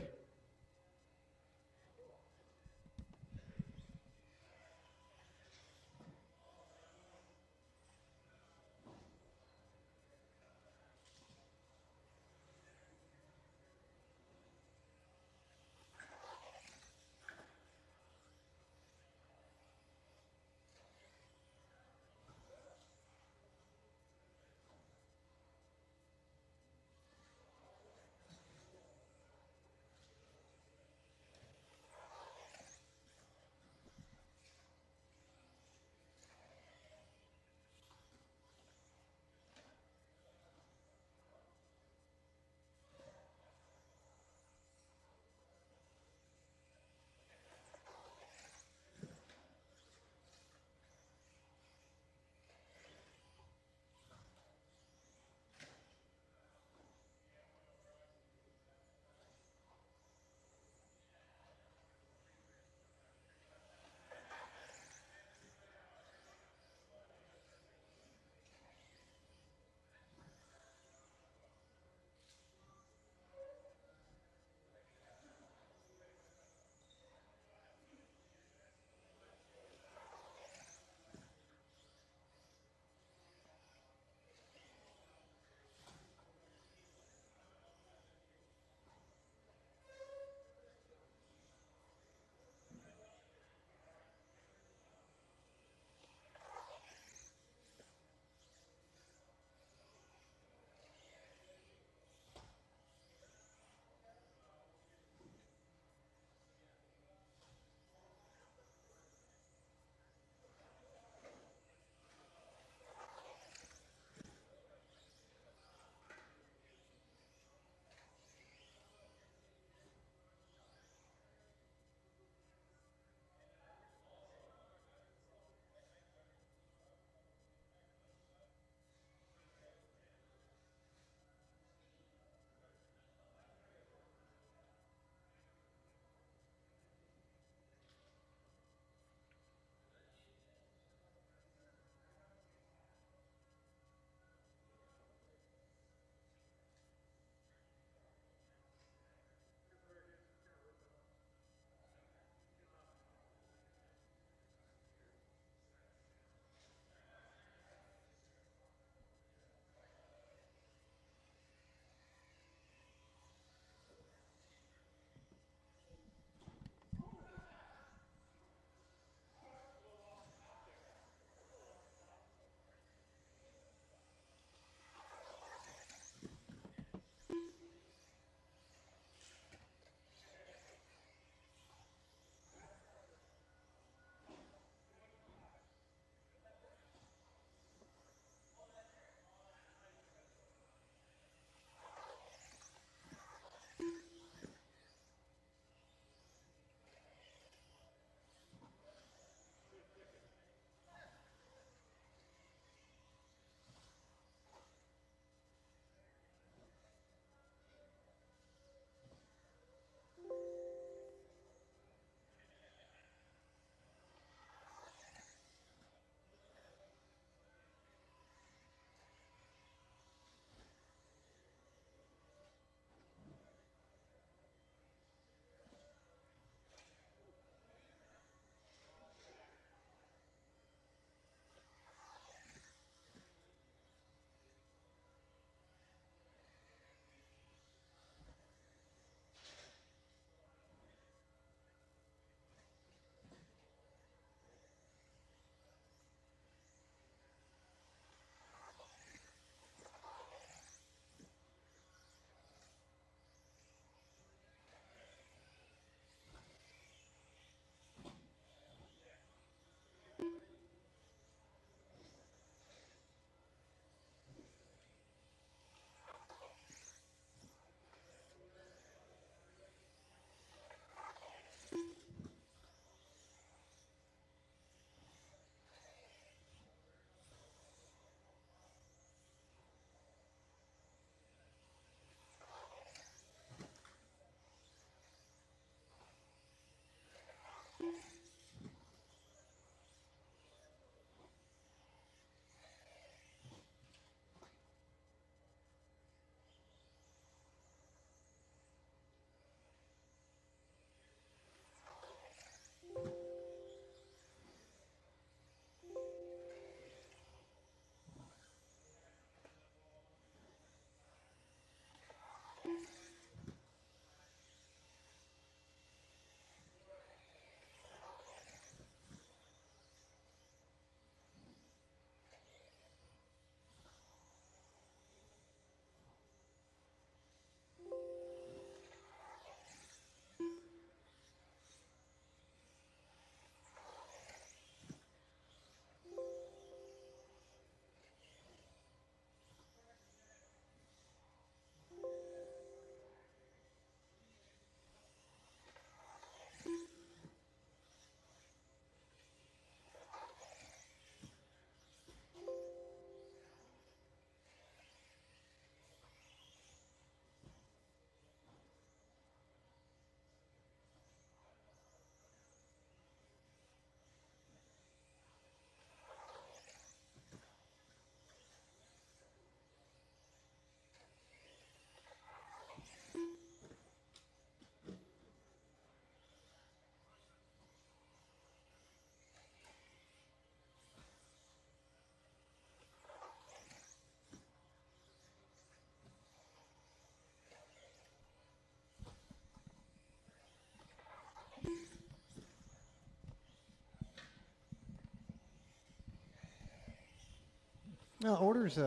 No, orders,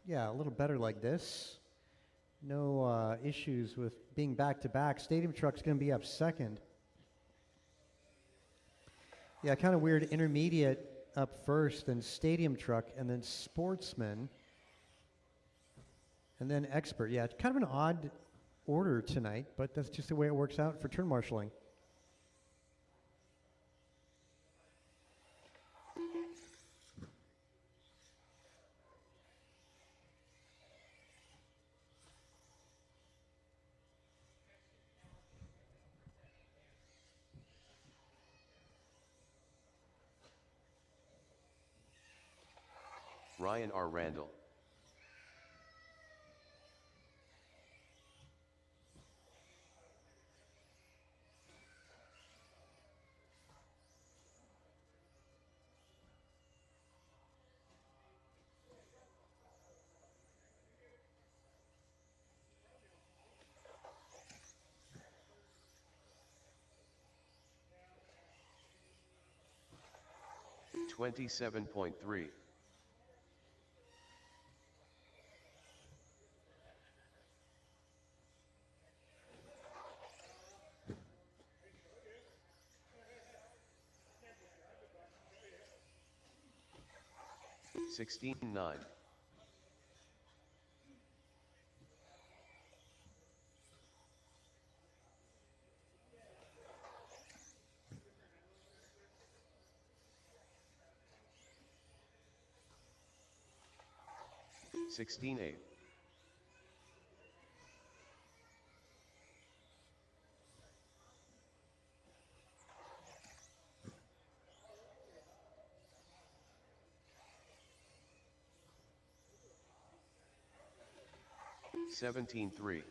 yeah, a little better like this. No issues with being back-to-back. Stadium Truck's going to be up second. Yeah, kind of weird. Intermediate up first, then Stadium Truck, and then Sportsman, and then Expert. Yeah, it's kind of an odd order tonight, but that's just the way it works out for turn marshaling. Ryan R. Randall. $27.3. $16.9. $16.8. $17.3.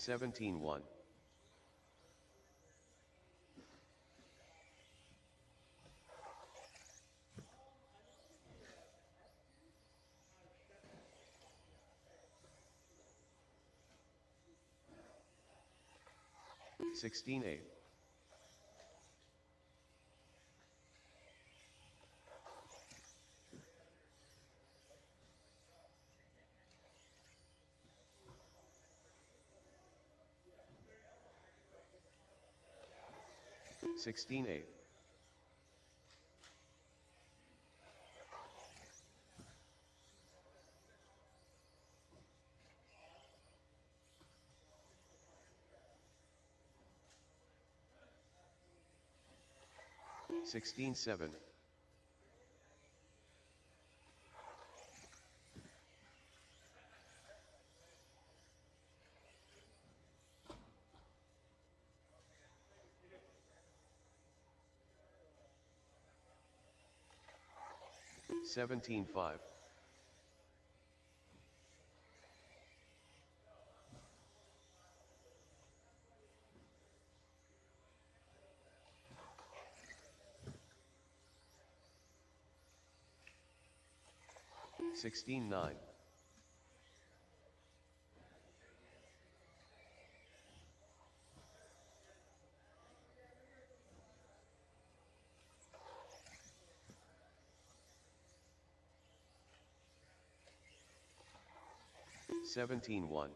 $17.1. $16.8. $16.8. $16.7. $17.5. $16.9. $17.1.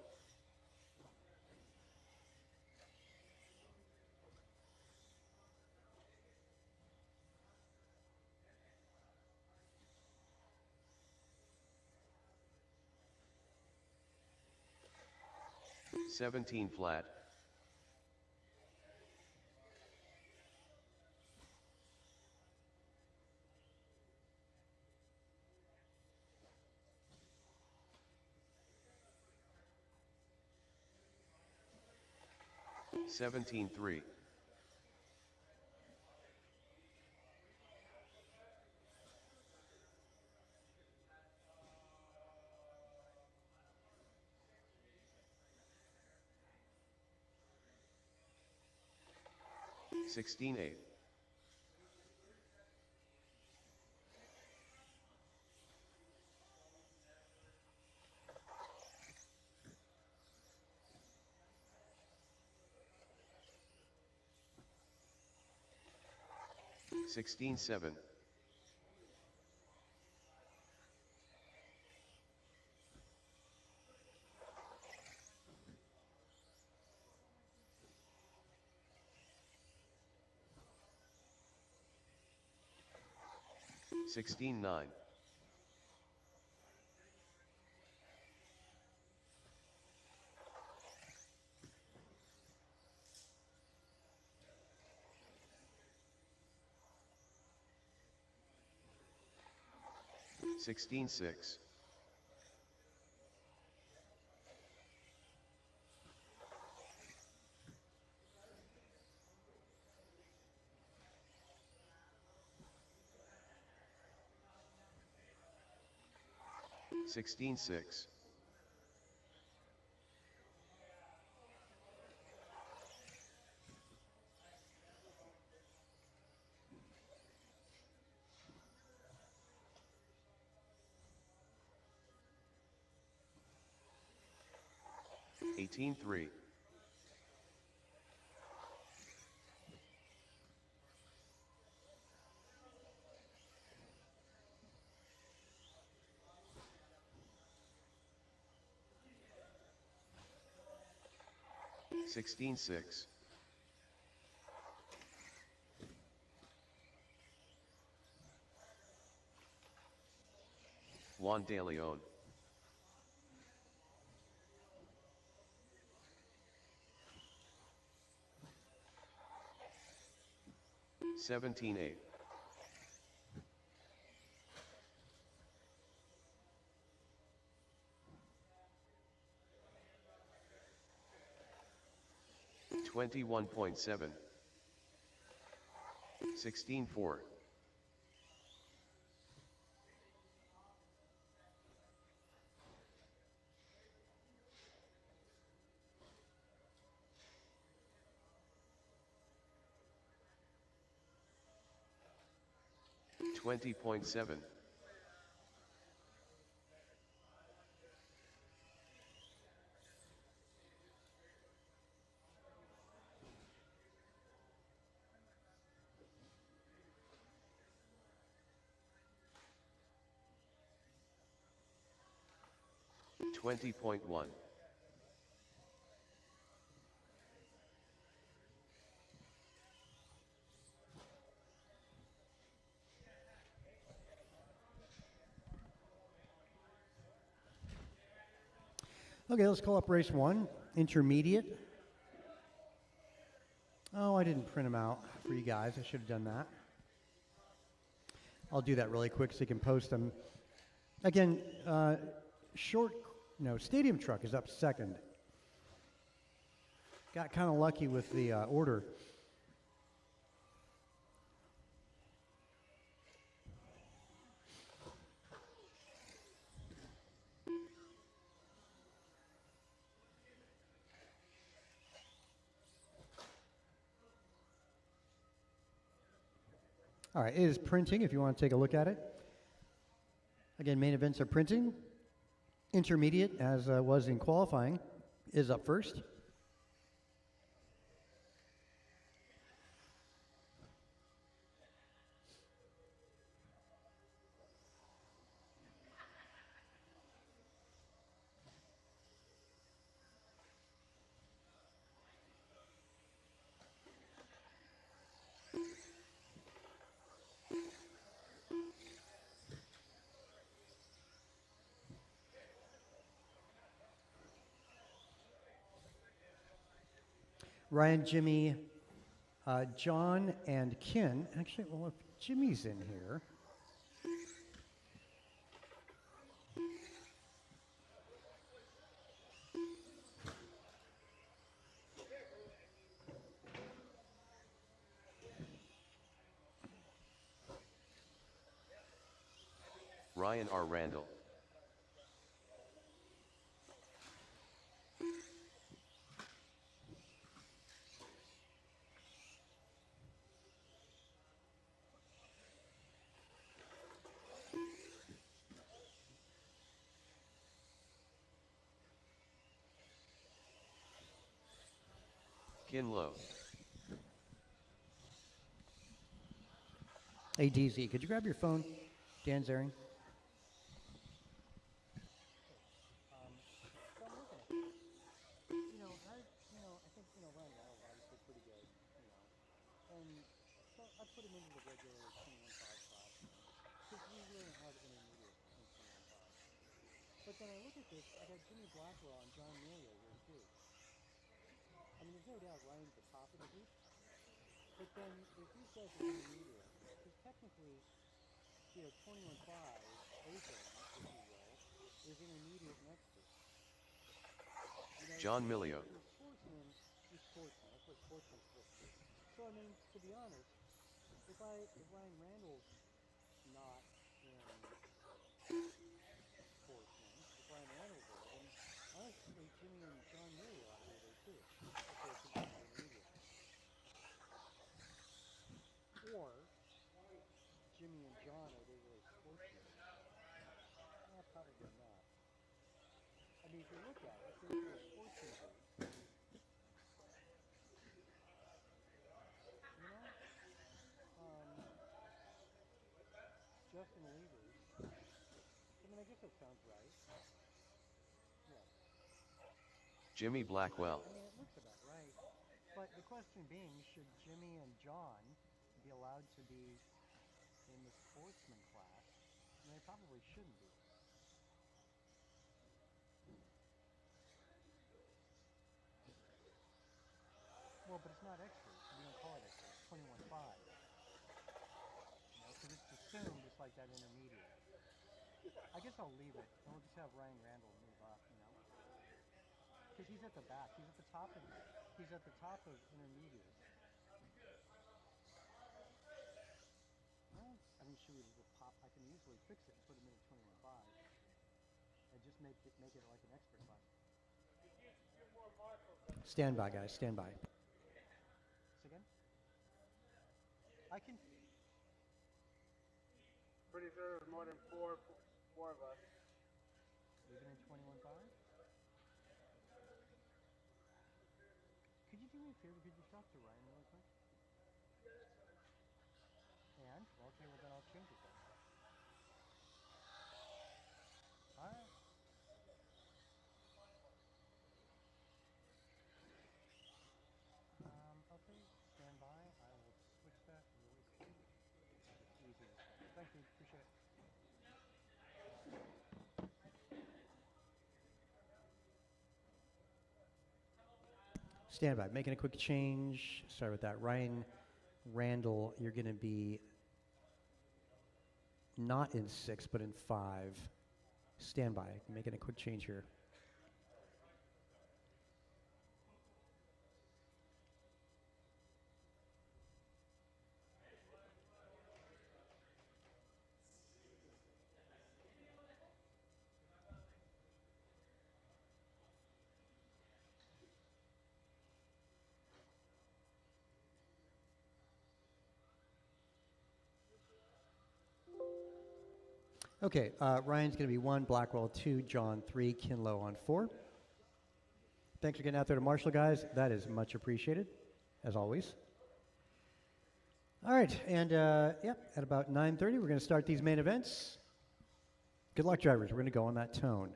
$17 flat. $17.3. $16.8. 16-7. 16-9. 16-6. 16-6. 18-3. 16-6. 1 De Leon. 17-8. 21.7. 16-4. 20.7. 20.1. 'Okay, let's call up race 1, intermediate. Oh, I didn't print them out for you guys. I should have done that. I'll do that really quick so you can post them. Again, stadium truck is up second. Got kind of lucky with the order. All right, it is printing if you want to take a look at it. Again, main events are printing. Intermediate, as was in qualifying, is up first. Ryan, Jimmy, John, and Ken. Actually, well, if Jimmy's in here. Ryan R. Randall. Kinlow. Hey, DZ, could you grab your phone? Dan Zaring. So I'm looking at this. I think, Ryan Reynolds obviously pretty good, and so I put him into the regular 21.5 class because we really don't have intermediate in 21.5. But then I look at this, I got Jimmy Blackwell and John Melia here too. I mean, there's no doubt Ryan's the top of the heap, but then there's these guys at intermediate, because technically, 21.5 open, if you will, is intermediate next to it. John Milio. You're a sportsman, you're sportsman. That's what sportsman's supposed to do. So, I mean, to be honest, if Ryan Randall's not in sportsman, if Ryan Randall's there, then honestly, Jimmy and John Melia ought to be there too, if they're considered intermediate. Or Jimmy and John are regular sportsmen. Probably not. I mean, if you look at it, if they're a sportsman group, Justin Levers. I mean, I guess that sounds right. Yeah. Jimmy Blackwell. I mean, it looks about right. But the question being, should Jimmy and John be allowed to be in the sportsman class? And they probably shouldn't be. Well, but it's not extra. We don't call it extra. It's 21.5. Because it's assumed just like that intermediate. I guess I'll leave it, and we'll just have Ryan Randall move up, because he's at the back. He's at the top of intermediate. Well, I mean, should we pop? I can easily fix it and put him in at 21.5, and just make it like an expert class. Stand by, guys. Stand by. Again? I can. Pretty sure it was more than four of us. Even in 21.5? Could you do me a favor? Could you talk to Ryan really quick? And? Okay, well then I'll change it then. Alright. Okay, stand by. I will switch that really quick. It's easy this way. Thank you, appreciate it. Stand by. Making a quick change. Sorry about that. Ryan Randall, you're going to be not in 6, but in 5. Stand by. Making a quick change here. Okay, Ryan's going to be 1, Blackwell 2, John 3, Kinlow on 4. Thanks for getting out there to Marshall, guys. That is much appreciated, as always. All right, and at about 9:30, we're going to start these main events. Good luck, drivers. We're going to go on that tone.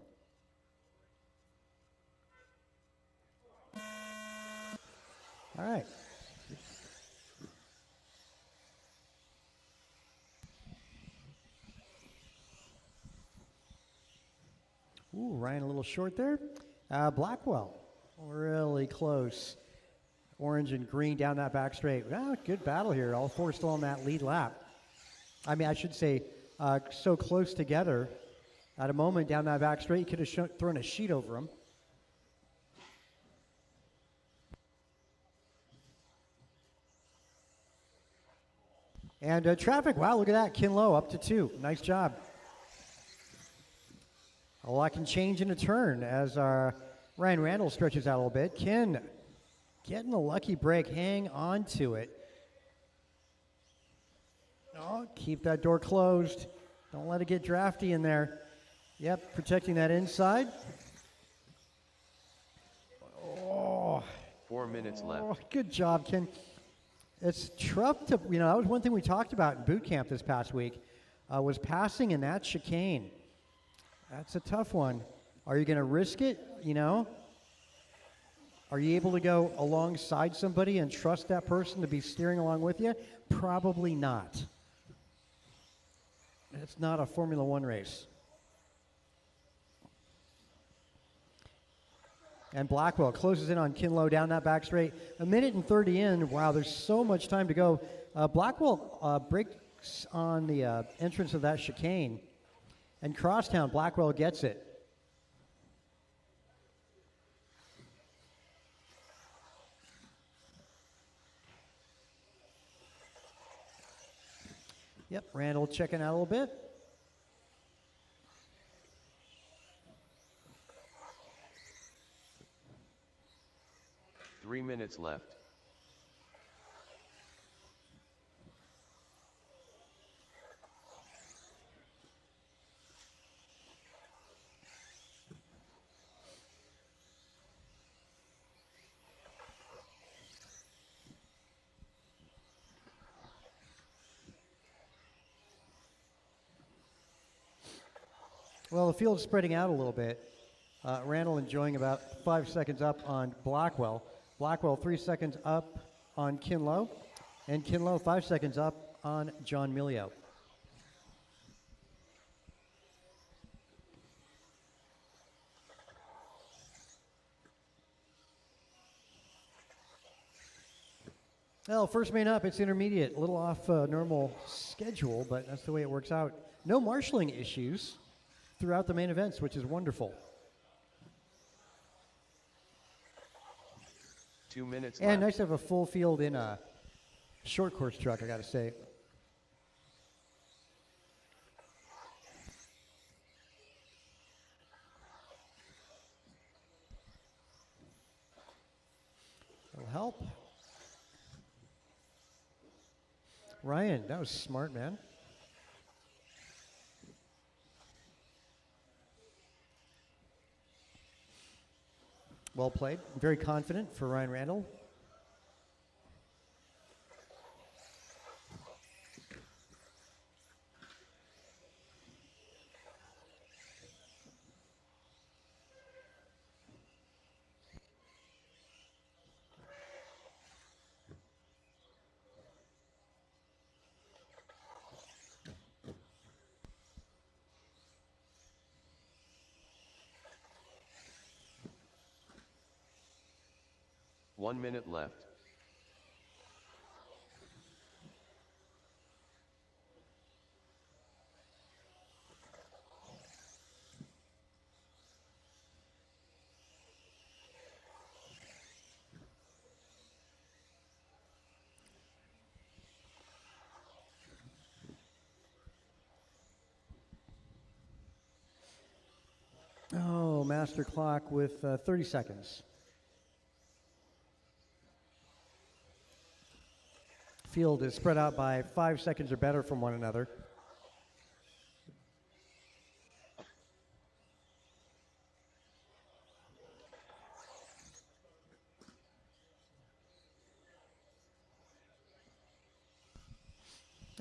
All right. Ooh, Ryan a little short there. Blackwell, really close. Orange and green down that back straight. Well, good battle here. All four still on that lead lap. I mean, I should say, so close together. At a moment down that back straight, you could have thrown a sheet over them. And traffic, wow, look at that. Kinlow up to 2. Nice job. A lot can change in a turn as Ryan Randall stretches out a little bit. Kin getting a lucky break. Hang on to it. Oh, keep that door closed. Don't let it get drafty in there. Yep, protecting that inside. Oh. 4 minutes left. Good job, Kin. It's tough to, that was one thing we talked about in boot camp this past week, was passing in that chicane. That's a tough one. Are you going to risk it, Are you able to go alongside somebody and trust that person to be steering along with you? Probably not. It's not a Formula One race. And Blackwell closes in on Kinlow down that back straight. 1:30 in. Wow, there's so much time to go. Blackwell breaks on the entrance of that chicane. And Crosstown, Blackwell gets it. Yep, Randall checking out a little bit. Three minutes left. Well, the field's spreading out a little bit. Randall enjoying about 5 seconds up on Blackwell. Blackwell 3 seconds up on Kinlow. And Kinlow 5 seconds up on John Milio. Well, first main up, it's intermediate. A little off normal schedule, but that's the way it works out. No marshalling issues throughout the main events, which is wonderful. 2 minutes and left. Nice to have a full field in a short course truck, I got to say. That'll help. Ryan, that was smart, man. Well played. Very confident for Ryan Randall. One minute left. Oh, master clock with 30 seconds. Field is spread out by 5 seconds or better from one another.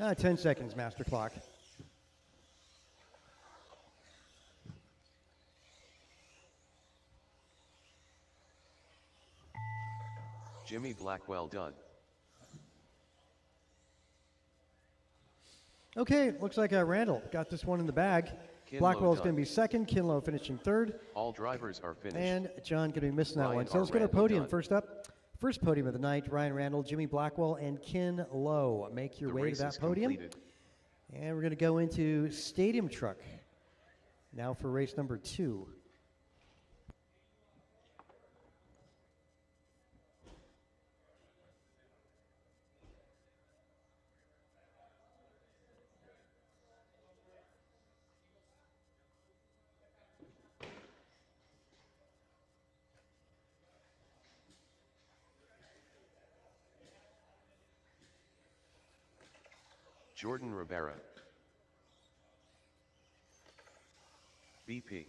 Ah, 10 seconds, master clock. Jimmy Blackwell done. Okay, looks like Randall got this one in the bag. Kinlow Blackwell's done. going to be second. Kinlow finishing third. All drivers are finished. And John going to be missing that Ryan one. So R. let's go to Randall podium. done. First up, first podium of the night, Ryan Randall, Jimmy Blackwell, and Kin Lowe. Make your The way to race that is podium. completed. And we're going to go into Stadium Truck now for race number 2. Jordan Rivera. BP.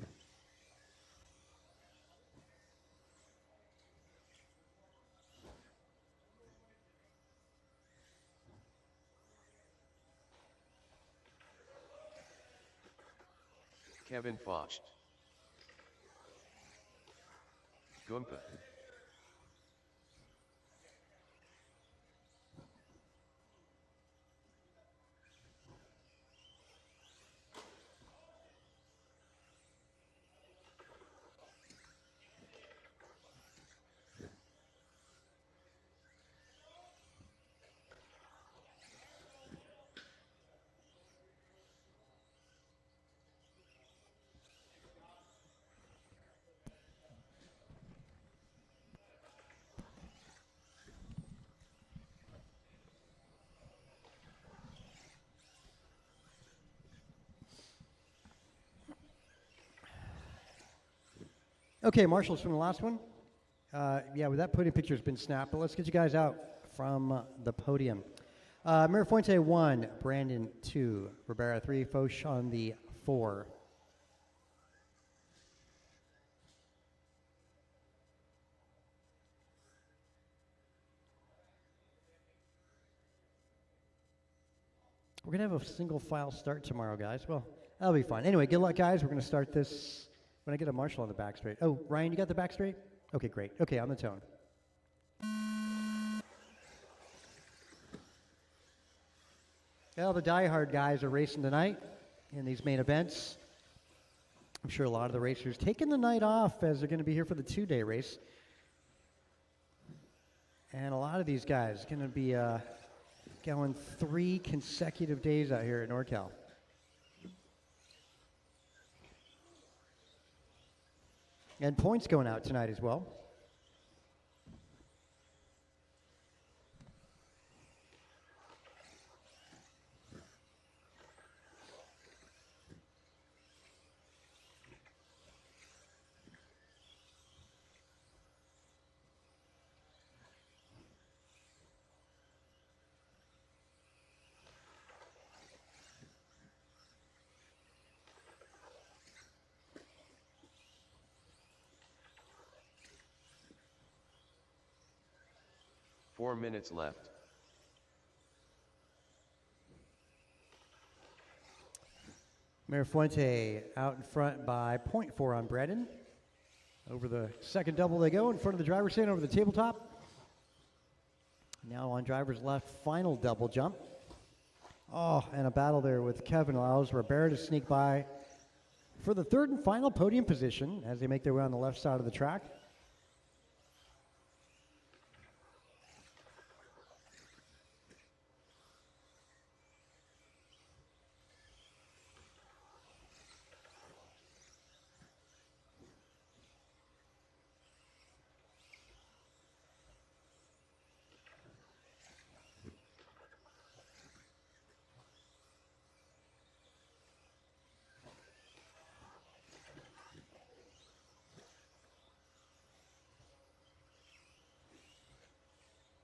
Kevin Foch. Goompa. Okay, Marshall's from the last one. Yeah, well, that podium picture's been snapped, but let's get you guys out from the podium. Mirafuente 1, Brandon 2, Ribera 3, Foch on the 4. We're going to have a single file start tomorrow, guys. Well, that'll be fun. Anyway, good luck, guys. We're going to start this when I get a Marshall on the back straight. Oh, Ryan, you got the back straight? Okay, great. Okay, on the tone. Well, the diehard guys are racing tonight in these main events. I'm sure a lot of the racers taking the night off as they're going to be here for the 2-day race. And a lot of these guys are going to be going 3 consecutive days out here at NorCal. And points going out tonight as well. Four minutes left. Mirafuente out in front by 0.4 on Brandon. Over the second double they go in front of the driver's stand over the tabletop. Now on driver's left, final double jump. Oh, and a battle there with Kevin allows Ribera to sneak by for the third and final podium position as they make their way on the left side of the track.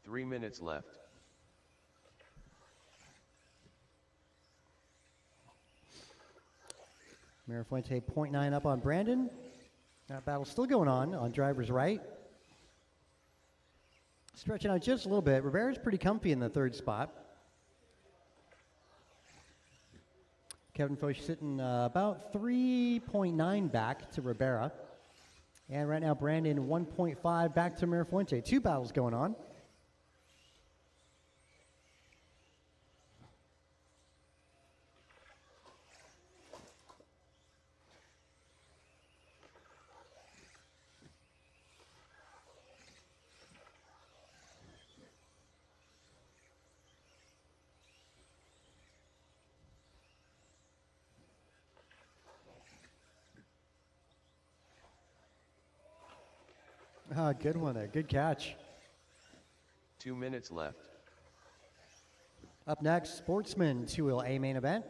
Three minutes left. Mirafuente 0.9 up on Brandon. That battle's still going on driver's right. Stretching out just a little bit. Rivera's pretty comfy in the third spot. Kevin Foch sitting about 3.9 back to Ribera. And right now Brandon 1.5 back to Mirafuente. 2 battles going on. Good one there. Good catch. 2 minutes left. Up next, Sportsman 2-wheel A main event.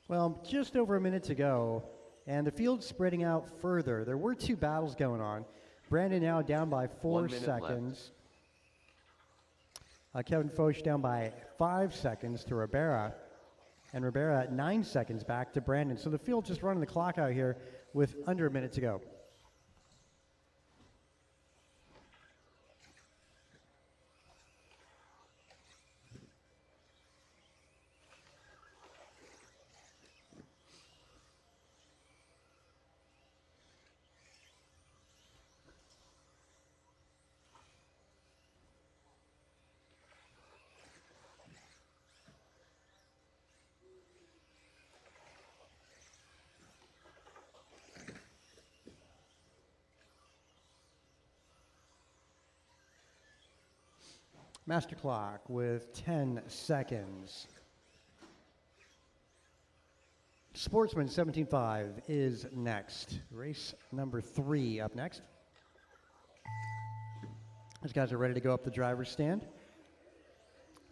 Well, just over a minute to go, and the field's spreading out further. There were 2 battles going on. Brandon now down by 4 1 minute seconds. Kevin Foch down by 5 seconds to Ribera. And Ribera at 9 seconds back to Brandon. So the field just running the clock out here with under a minute to go. Master clock with 10 seconds. Sportsman 17.5 is next. Race number 3 up next. These guys are ready to go up the driver's stand.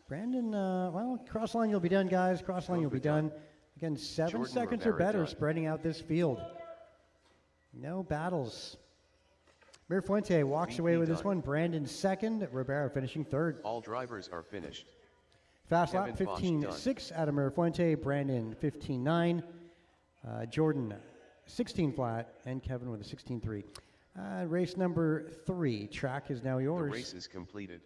Brandon, well, cross line you'll be done, guys. Cross line you'll be done. Again, 7 Jordan seconds Rivera or better done. spreading out this field. No battles. Mirafuente walks VP away with this done. one. Brandon second, Rivera finishing third. All drivers are finished. Fast lap Kevin Foch 15.6 out of Mirafuente, Brandon 15.9, Jordan 16 flat, and Kevin with a 16.3. Race number 3, track is now The yours. race is completed.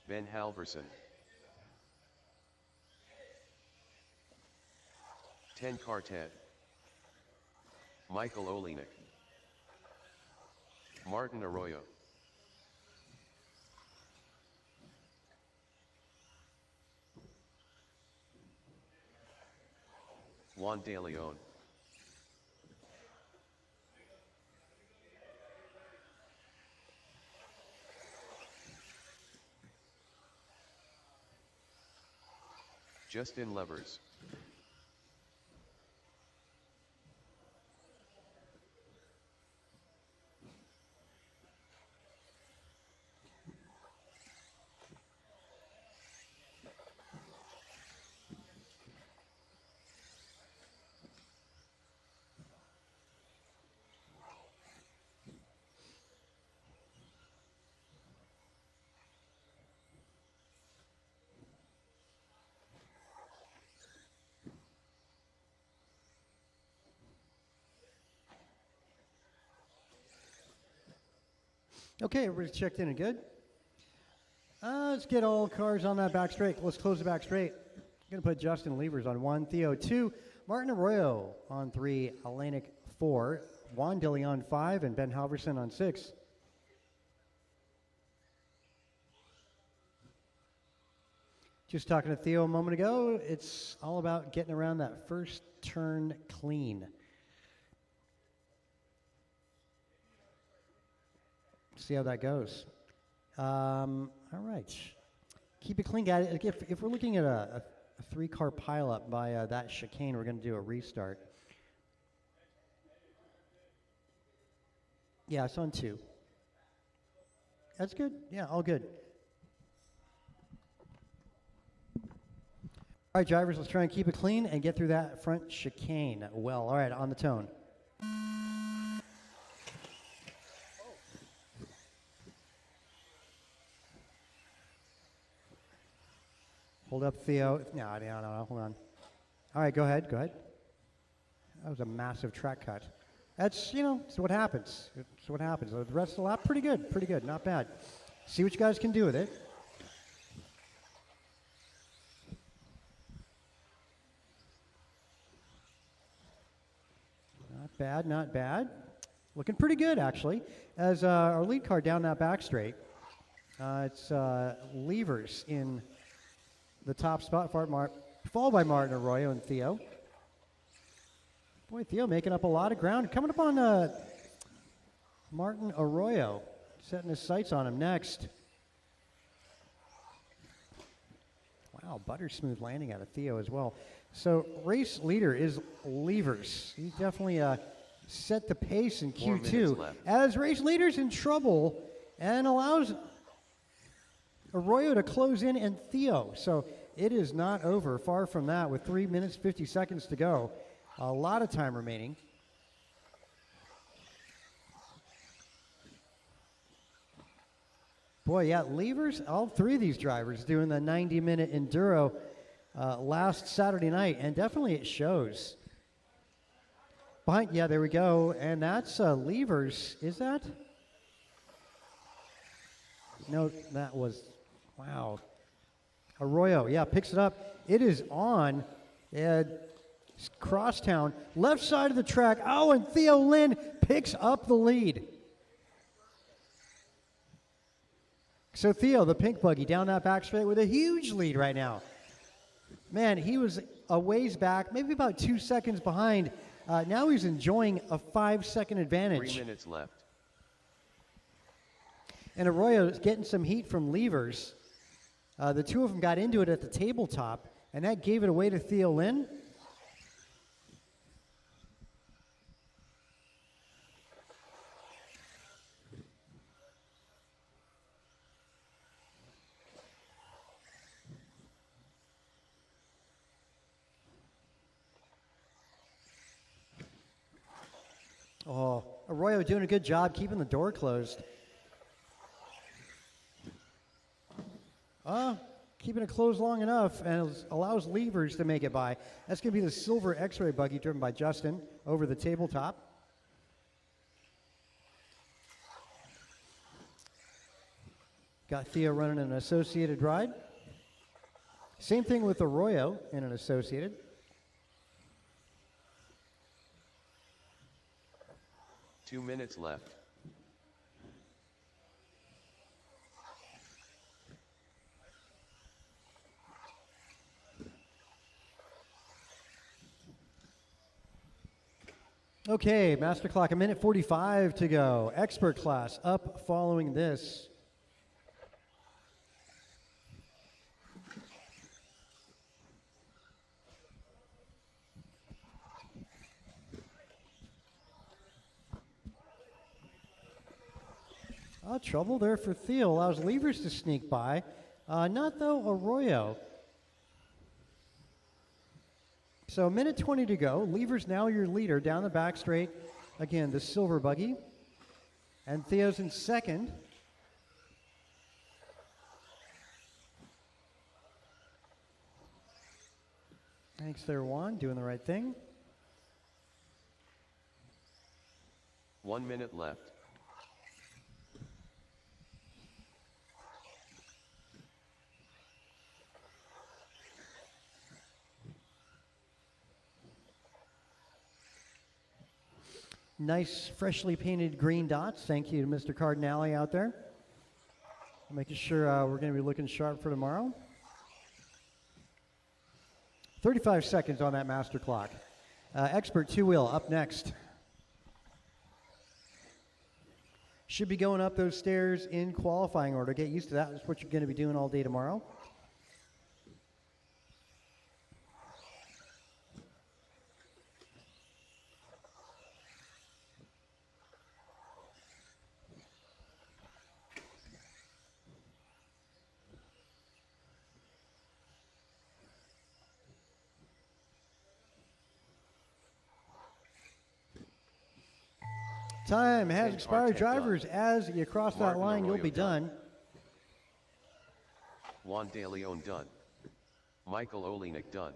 Ben Halverson. 10 Cartet. Michael Olenek. Martin Arroyo. Juan De Leon. Justin Levers. Okay, everybody's checked in and good. Let's get all cars on that back straight. Let's close the back straight. I'm going to put Justin Levers on 1, Theo 2, Martin Arroyo on 3, Olenek 4, Juan De Leon 5, and Ben Halverson on 6. Just talking to Theo a moment ago, it's all about getting around that first turn clean. See how that goes. All right. Keep it clean, guys. If we're looking at a 3-car pileup by that chicane, we're going to do a restart. Yeah, it's on 2. That's good. Yeah, all good. All right, drivers, let's try and keep it clean and get through that front chicane well. All right, on the tone. Hold up, Theo. No, hold on. All right, go ahead. That was a massive track cut. That's, it's what happens. It's what happens. The rest of the lap, pretty good, not bad. See what you guys can do with it. Not bad. Looking pretty good, actually. As our lead car down that back straight, it's Levers in the top spot, followed by Martin Arroyo and Theo. Boy, Theo making up a lot of ground. Coming up on Martin Arroyo setting his sights on him next. Wow, butter smooth landing out of Theo as well. So race leader is Levers. He definitely set the pace in 4 minutes Q2 left. as race leader's in trouble and allows Arroyo to close in and Theo. So it is not over, far from that, with 3 minutes, 50 seconds to go. A lot of time remaining. Boy, yeah, Levers, all three of these drivers doing the 90-minute enduro last Saturday night, and definitely it shows. Behind, yeah, there we go, and that's Levers. Is that? No, that was, wow. Arroyo, yeah, picks it up. It is on. Crosstown, left side of the track. Oh, and Theo Lynn picks up the lead. So Theo, the pink buggy, down that back straight with a huge lead right now. Man, he was a ways back, maybe about 2 seconds behind. Now he's enjoying a 5-second advantage. 3 minutes left. And Arroyo is getting some heat from Levers. The two of them got into it at the tabletop, and that gave it away to Theo Lynn. Oh, Arroyo doing a good job keeping the door closed. Keeping it closed long enough and allows Levers to make it by. That's going to be the silver X-ray buggy driven by Justin over the tabletop. Got Theo running an associated ride. Same thing with Arroyo in an associated. Two minutes left. Okay, master clock, 1:45 to go. Expert class up following this. Trouble there for Theo. Allows Levers to sneak by. Not though Arroyo. So 1:20 to go. Levers now your leader down the back straight. Again, the silver buggy. And Theo's in second. Thanks there, Juan. Doing the right thing. 1 minute left. Nice, freshly painted green dots. Thank you to Mr. Cardinale out there. Making sure we're going to be looking sharp for tomorrow. 35 seconds on that master clock. Expert two-wheel up next. Should be going up those stairs in qualifying order. Get used to that. That's what you're going to be doing all day tomorrow. Time has expired. Drivers, as you cross that Martin line, you'll Arroyo be done. Juan De Leon done. Michael Olenek done.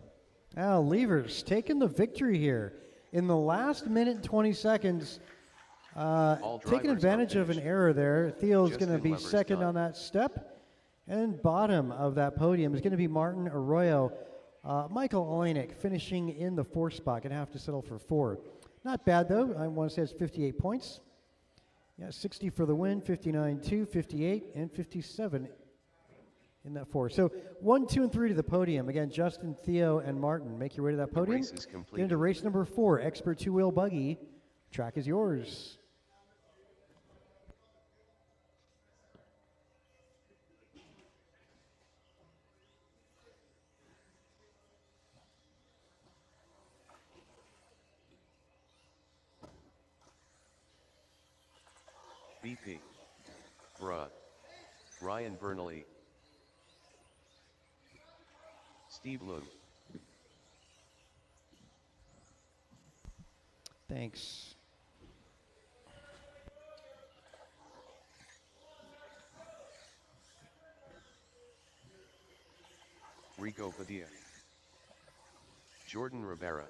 Now, Levers taking the victory here. In the last minute and 20 seconds, taking advantage of an error there. Theo's going to be second done. on that step. And bottom of that podium is going to be Martin Arroyo. Michael Olenek finishing in the fourth spot. Going to have to settle for 4. Not bad, though. I want to say it's 58 points. Yeah, 60 for the win, 59, 2, 58, and 57 in that 4. So 1, 2, and 3 to the podium. Again, Justin, Theo, and Martin. Make your way to that podium. race is complete. Get into race number 4, Expert Two-Wheel Buggy. Track is yours. P. Bruh. Ryan Bernally. Steve Loom. Thanks. Rico Padilla. Jordan Rivera.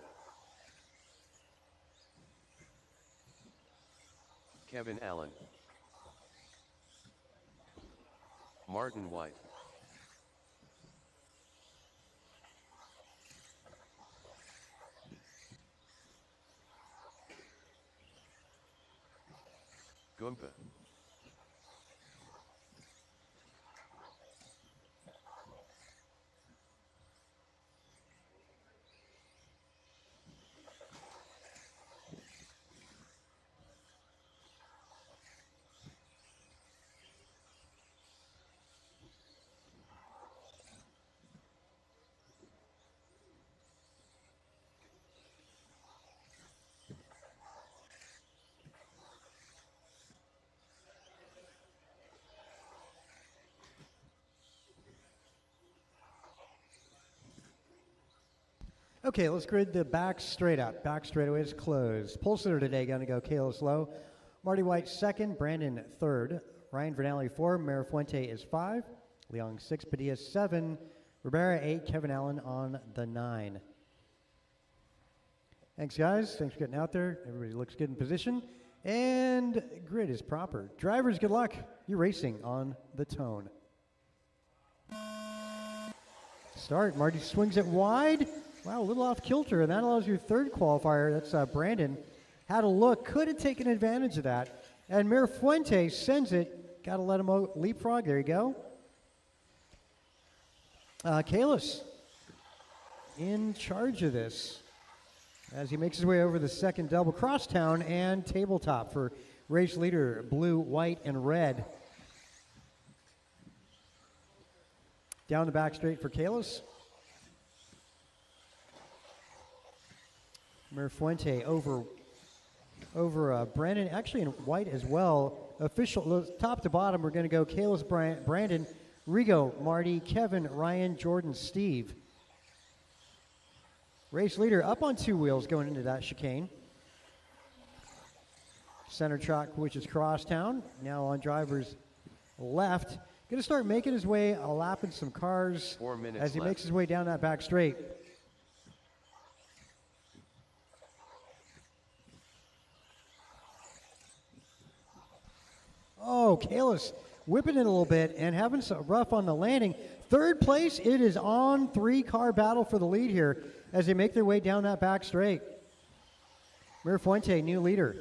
Kevin Allen. Martin White. Gumpa. Okay, let's grid the back straight up. Back straightaway is closed. Pole sitter today going to go Kalis Lowe. Marty White second, Brandon third, Ryan Vernally 4, Mara Fuente is 5, Leong 6, Padilla 7, Rivera 8, Kevin Allen on the 9. Thanks, guys. Thanks for getting out there. Everybody looks good in position. And grid is proper. Drivers, good luck. You're racing on the Tone. Start. Marty swings it wide. Wow, a little off kilter, and that allows your third qualifier. That's Brandon. Had a look, could have taken advantage of that. And Mir Fuente sends it. Got to let him leapfrog. There you go. Kalis in charge of this as he makes his way over the second double crosstown and tabletop for race leader blue, white, and red. Down the back straight for Kalis. Mir Fuente over Brandon, actually in white as well. Official, top to bottom, we're going to go Kalis, Brandon, Rigo, Marty, Kevin, Ryan, Jordan, Steve. Race leader up on two wheels going into that chicane. Center track, which is crosstown, now on driver's left. Going to start making his way, lapping some cars 4 minutes as he left. makes his way down that back straight. Oh, Kalis whipping it a little bit and having some rough on the landing. Third place, it is on three-car battle for the lead here as they make their way down that back straight. Mir Fuente, new leader.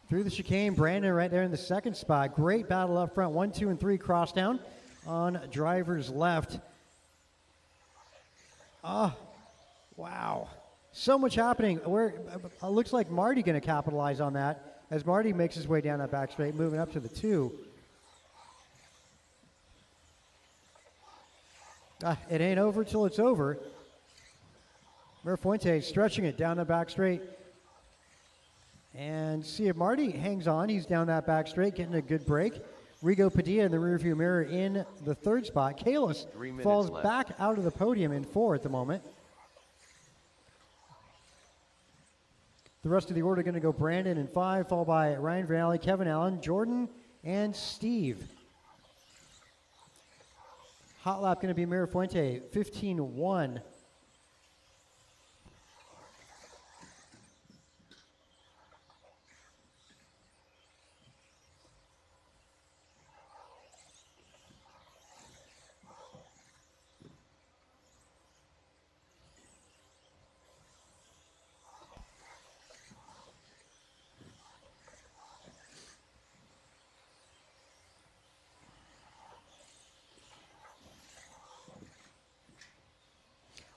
Through the chicane, Brandon right there in the second spot. Great battle up front, 1, 2, and 3 cross down on driver's left. Wow. So much happening. Looks like Marty going to capitalize on that as Marty makes his way down that back straight, moving up to the 2. It ain't over till it's over. Mir Fuente stretching it down the back straight. And see if Marty hangs on. He's down that back straight, getting a good break. Rigo Padilla in the rearview mirror in the third spot. Kalis falls back out of the podium in 4 at the moment. The rest of the order going to go Brandon in 5, followed by Ryan Vernally, Kevin Allen, Jordan, and Steve. Hot lap going to be Mir Fuente, 15-1.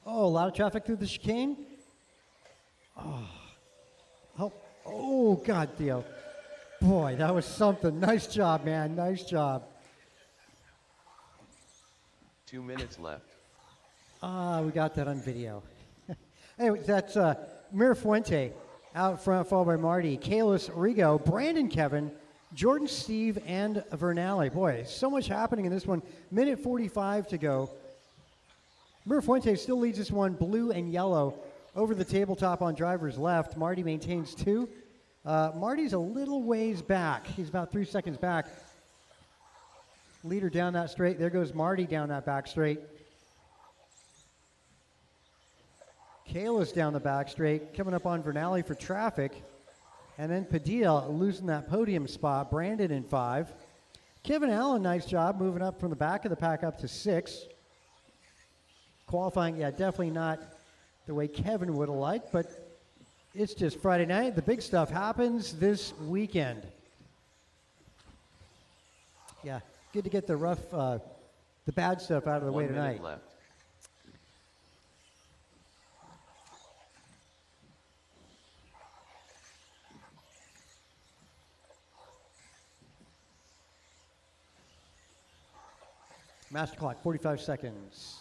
Oh, a lot of traffic through the chicane. Oh, God, Theo. Boy, that was something. Nice job, man. Nice job. 2 minutes left. We got that on video. Anyway, that's Mir Fuente out front, followed by Marty, Kalis, Rigo, Brandon, Kevin, Jordan, Steve, and Vernale. Boy, so much happening in this one. Minute 45 to go. Mirafuente still leads this one, blue and yellow, over the tabletop on driver's left. Marty maintains 2. Marty's a little ways back. He's about 3 seconds back. Leader down that straight. There goes Marty down that back straight. Kayla's down the back straight, coming up on Vernale for traffic. And then Padilla losing that podium spot. Brandon in 5. Kevin Allen, nice job, moving up from the back of the pack up to 6. Qualifying, yeah, definitely not the way Kevin would have liked, but it's just Friday night. The big stuff happens this weekend. Yeah, good to get the rough, the bad stuff out of the way tonight. 1 minute left. Master clock, 45 seconds.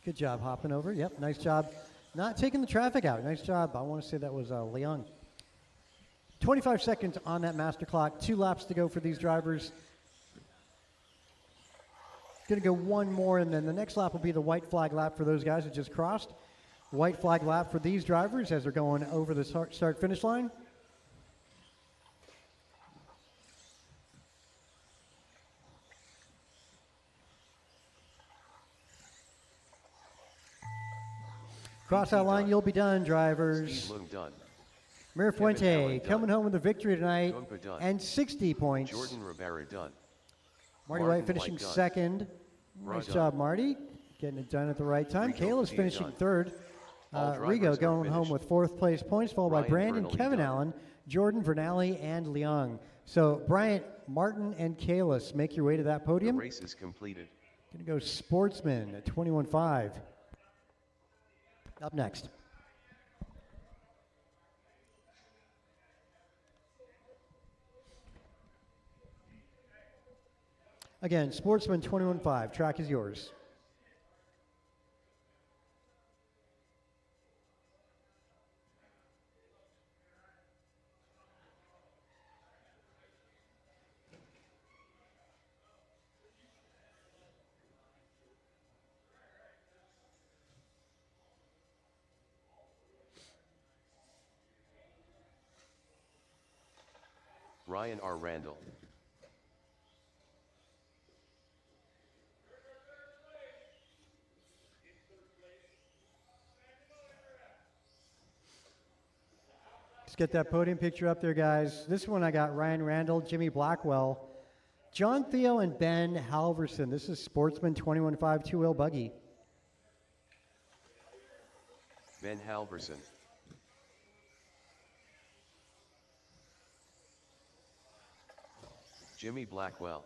Good job hopping over. Yep, nice job. Not taking the traffic out. Nice job. I want to say that was Leon. 25 seconds on that master clock. 2 laps to go for these drivers. Going to go one more, and then the next lap will be the white flag lap for those guys that just crossed. White flag lap for these drivers as they're going over the start-finish line. Cross that line, you'll be done, drivers. Steve Lung done. Mirafuente coming home with a victory tonight Gumpa done. and 60 points. Jordan Rivera done. Marty Martin White finishing White done. second. Raw Nice done. job, Marty. Getting it done at the right time. Rigo Kayla's Padilla finishing done. third. All drivers Rigo are going home finished. with 4th place points, followed by Ryan Brandon, Vernally Kevin done. Allen, Jordan, Vernale, and Leong. So Bryant, Martin, and Kalis make your way to that The podium. race is completed. Going to go Sportsman at 21.5. Up next. Again, Sportsman 21.5. Track is yours. Ryan R. Randall. Let's get that podium picture up there, guys. This one I got Ryan Randall, Jimmy Blackwell, John Theo, and Ben Halverson. This is Sportsman 21.5 two-wheel buggy. Ben Halverson. Jimmy Blackwell.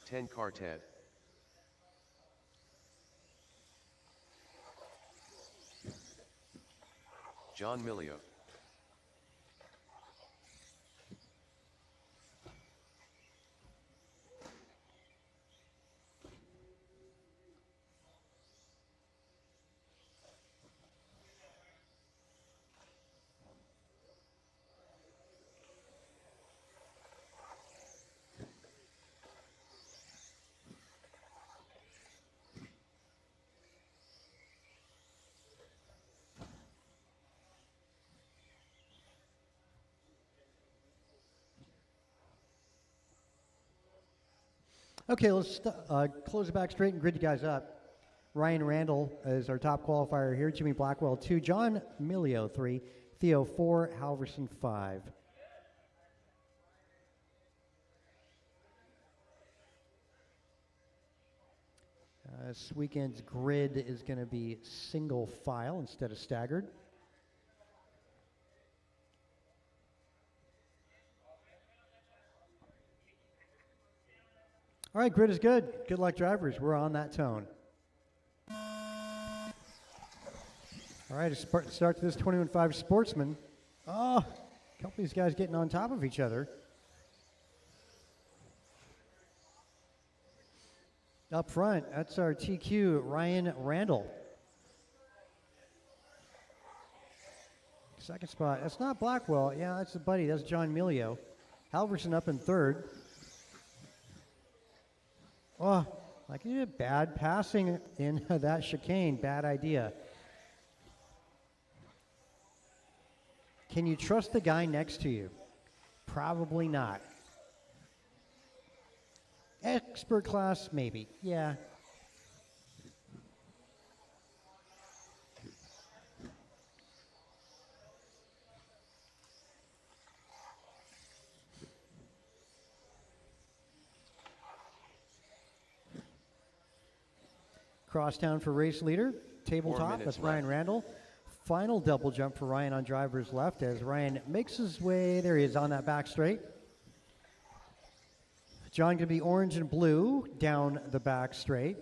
Ten Cartet. John Milio. Okay, let's close it back straight and grid you guys up. Ryan Randall is our top qualifier here. Jimmy Blackwell, 2. John Milio, 3. Theo, 4. Halverson, 5. This weekend's grid is going to be single file instead of staggered. All right, grid is good. Good luck, drivers. We're on that tone. All right, start to this 21.5 Sportsman. Oh, a couple of these guys getting on top of each other. Up front, that's our TQ, Ryan Randall. Second spot, that's not Blackwell. Yeah, that's a buddy. That's John Milio. Halverson up in third. Oh, like you did bad passing in that chicane. Bad idea. Can you trust the guy next to you? Probably not. Expert class, maybe. Yeah. Crosstown for race leader. Tabletop, that's Ryan Randall. Final double jump for Ryan on driver's left as Ryan makes his way. There he is on that back straight. John going to be orange and blue down the back straight.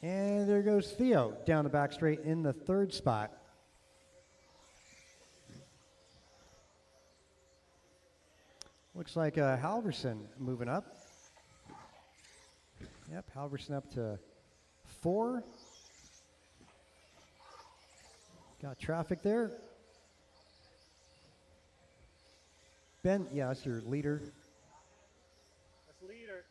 And there goes Theo down the back straight in the third spot. Looks like Halverson moving up. Yep, Halverson up to 4. Got traffic there. Ben, yeah, that's your leader. That's leader.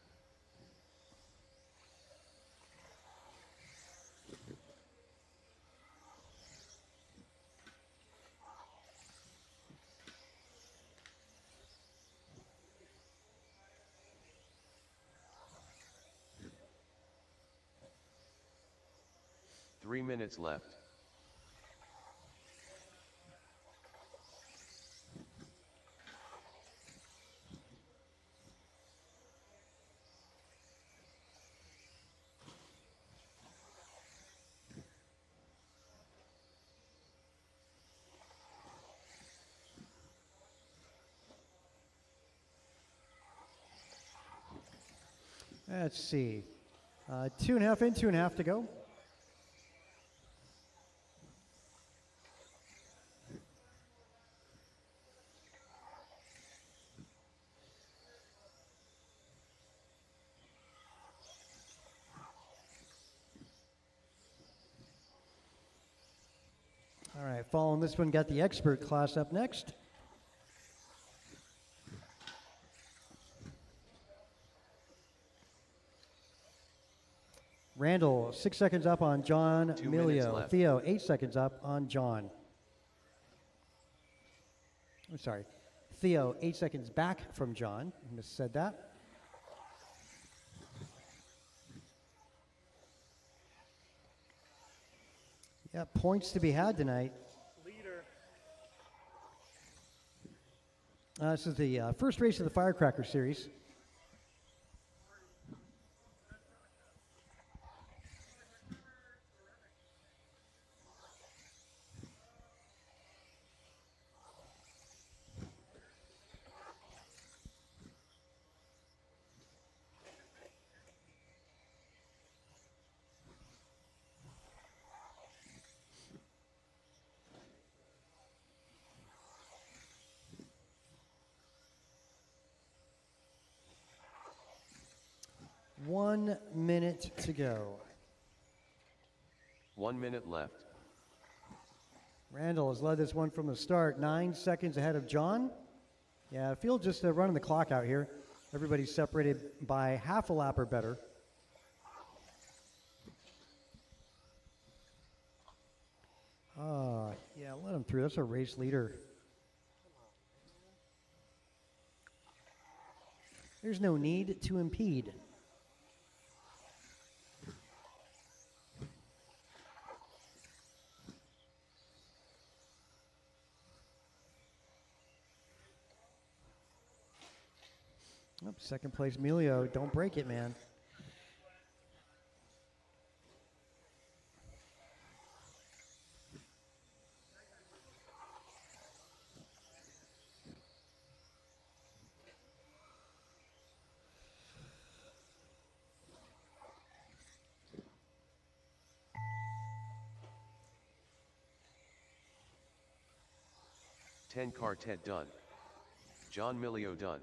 Three minutes left. Let's see. 2.5 in, 2.5 to go. All right, following this one, got the expert class up next. Randall, 6 seconds up on John Milio. Theo, 8 seconds up on John. I'm sorry. Theo, 8 seconds back from John. I missaid that. Yeah, points to be had tonight. Leader. This is the first race of the Firecracker series. One minute to go. 1 minute left. Randall has led this one from the start, 9 seconds ahead of John. Yeah, field just running the clock out here. Everybody's separated by half a lap or better. Yeah, let him through. That's a race leader. There's no need to impede. Oh, second place, Milio. Don't break it, man. 10 Quartet done. John Milio done.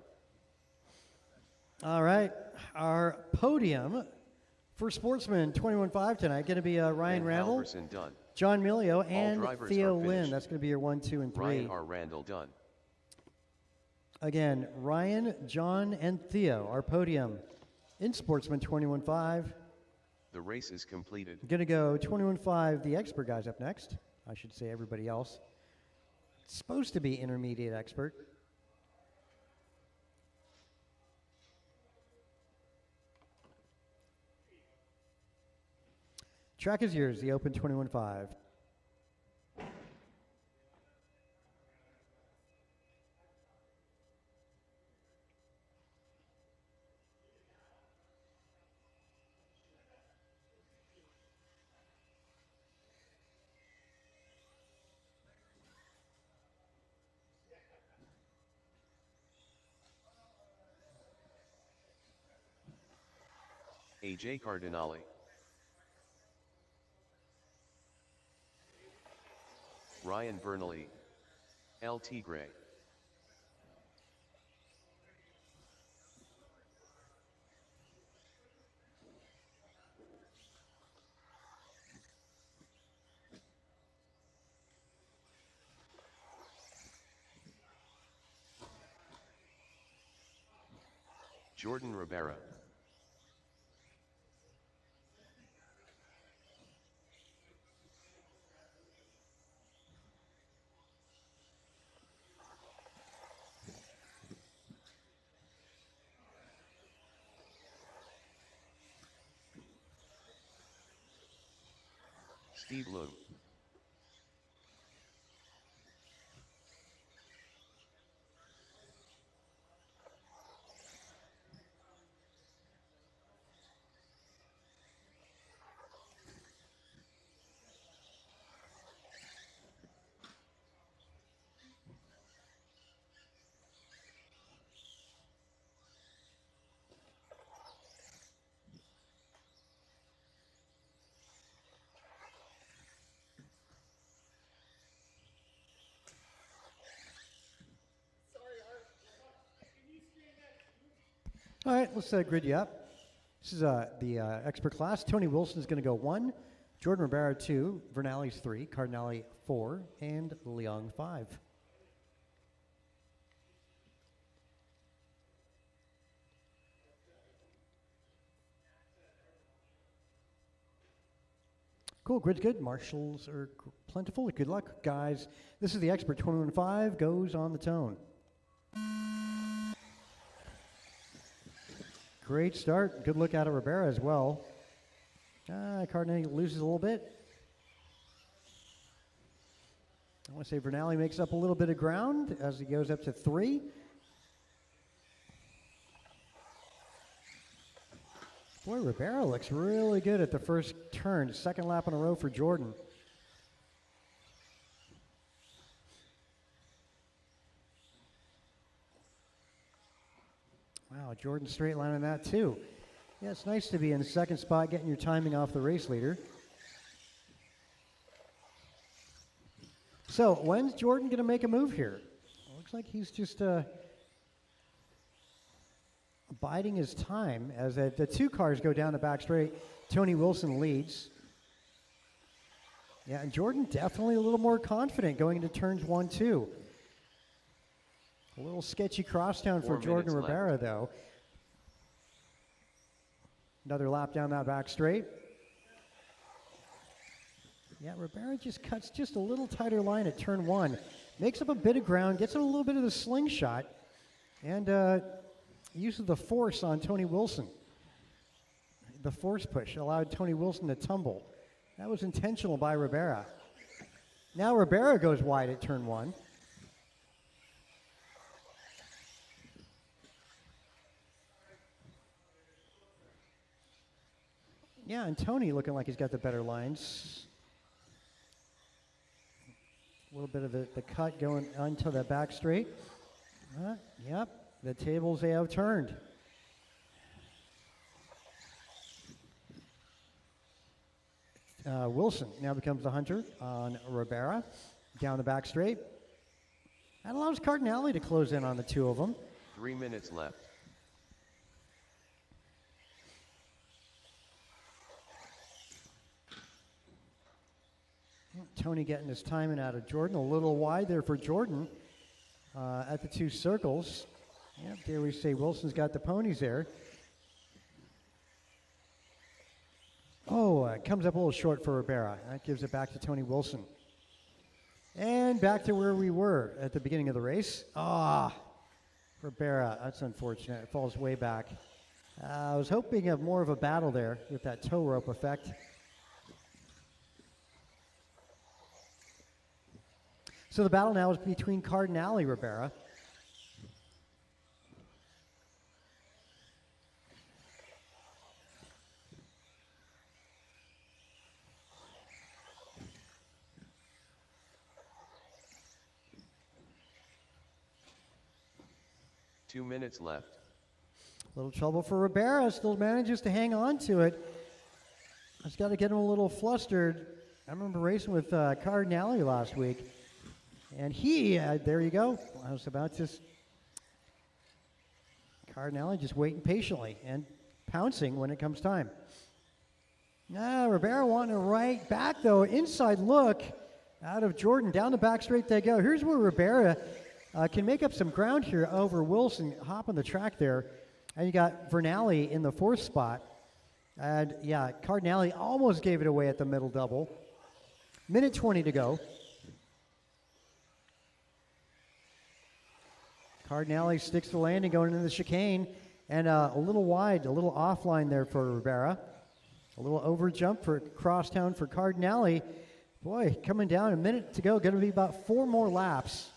All right, our podium for Sportsman 21-5 tonight going to be Ryan Ben Randall, Halverson done. John Milio, and drivers Theo are Lynn. finished. That's going to be your 1, 2, and 3. Ryan R. Randall done. Again, Ryan, John, and Theo, our podium in Sportsman 21-5. The race is completed. Going to go 21-5, the expert guys up next. I should say everybody else. It's supposed to be intermediate expert. Track is yours, the Open 21-5. AJ Cardinale. Ryan Bernally. L. Tigre. Jordan Rivera. Steve Loom. All right, let's grid you up. This is the expert class. Tony Wilson is going to go 1, Jordan Rivera 2, Vernales 3, Cardinale 4, and Leong 5. Cool, grid's good. Marshals are plentiful. Good luck, guys. This is the expert 21-5, goes on the tone. Great start. Good look out of Rivera as well. Cardinale loses a little bit. I want to say Vernale makes up a little bit of ground as he goes up to 3. Boy, Rivera looks really good at the first turn. Second lap in a row for Jordan. Wow, Jordan straight line on that too. Yeah, it's nice to be in the second spot, getting your timing off the race leader. So, when's Jordan going to make a move here? Looks like he's just biding his time as the 2 cars go down the back straight. Tony Wilson leads. Yeah, and Jordan definitely a little more confident going into turns 1, 2. A little sketchy crosstown for Jordan Rivera, left. though. Another lap down that back straight. Yeah, Rivera just cuts just a little tighter line at turn 1. Makes up a bit of ground, gets a little bit of the slingshot, and uses the force on Tony Wilson. The force push allowed Tony Wilson to tumble. That was intentional by Rivera. Now Rivera goes wide at turn 1. Yeah, and Tony looking like he's got the better lines. A little bit of the cut going onto the back straight. Yep, the tables have turned. Wilson now becomes the hunter on Rivera. Down the back straight. That allows Cardinale to close in on the two of them. 3 minutes left. Tony getting his timing out of Jordan. A little wide there for Jordan at the two circles. Yep, there we say Wilson's got the ponies there. Oh, it comes up a little short for Ribera. That gives it back to Tony Wilson. And back to where we were at the beginning of the race. Ribera, that's unfortunate. It falls way back. I was hoping of more of a battle there with that tow rope effect. So the battle now is between Cardinale and Ribera. Two minutes left. A little trouble for Ribera, still manages to hang on to it. Just got to get him a little flustered. I remember racing with Cardinale last week. And he, there you go. I was about to. Cardinale just waiting patiently and pouncing when it comes time. Ribera wanting to right back though. Inside look out of Jordan. Down the back straight they go. Here's where Ribera can make up some ground here over Wilson. Hop on the track there. And you got Vernali in the fourth spot. And yeah, Cardinale almost gave it away at the middle double. Minute 20 to go. Cardinale sticks the landing going into the chicane, and a little wide, a little offline there for Ribera. A little over jump for crosstown for Cardinale. Boy, coming down, a minute to go, going to be about 4 more laps.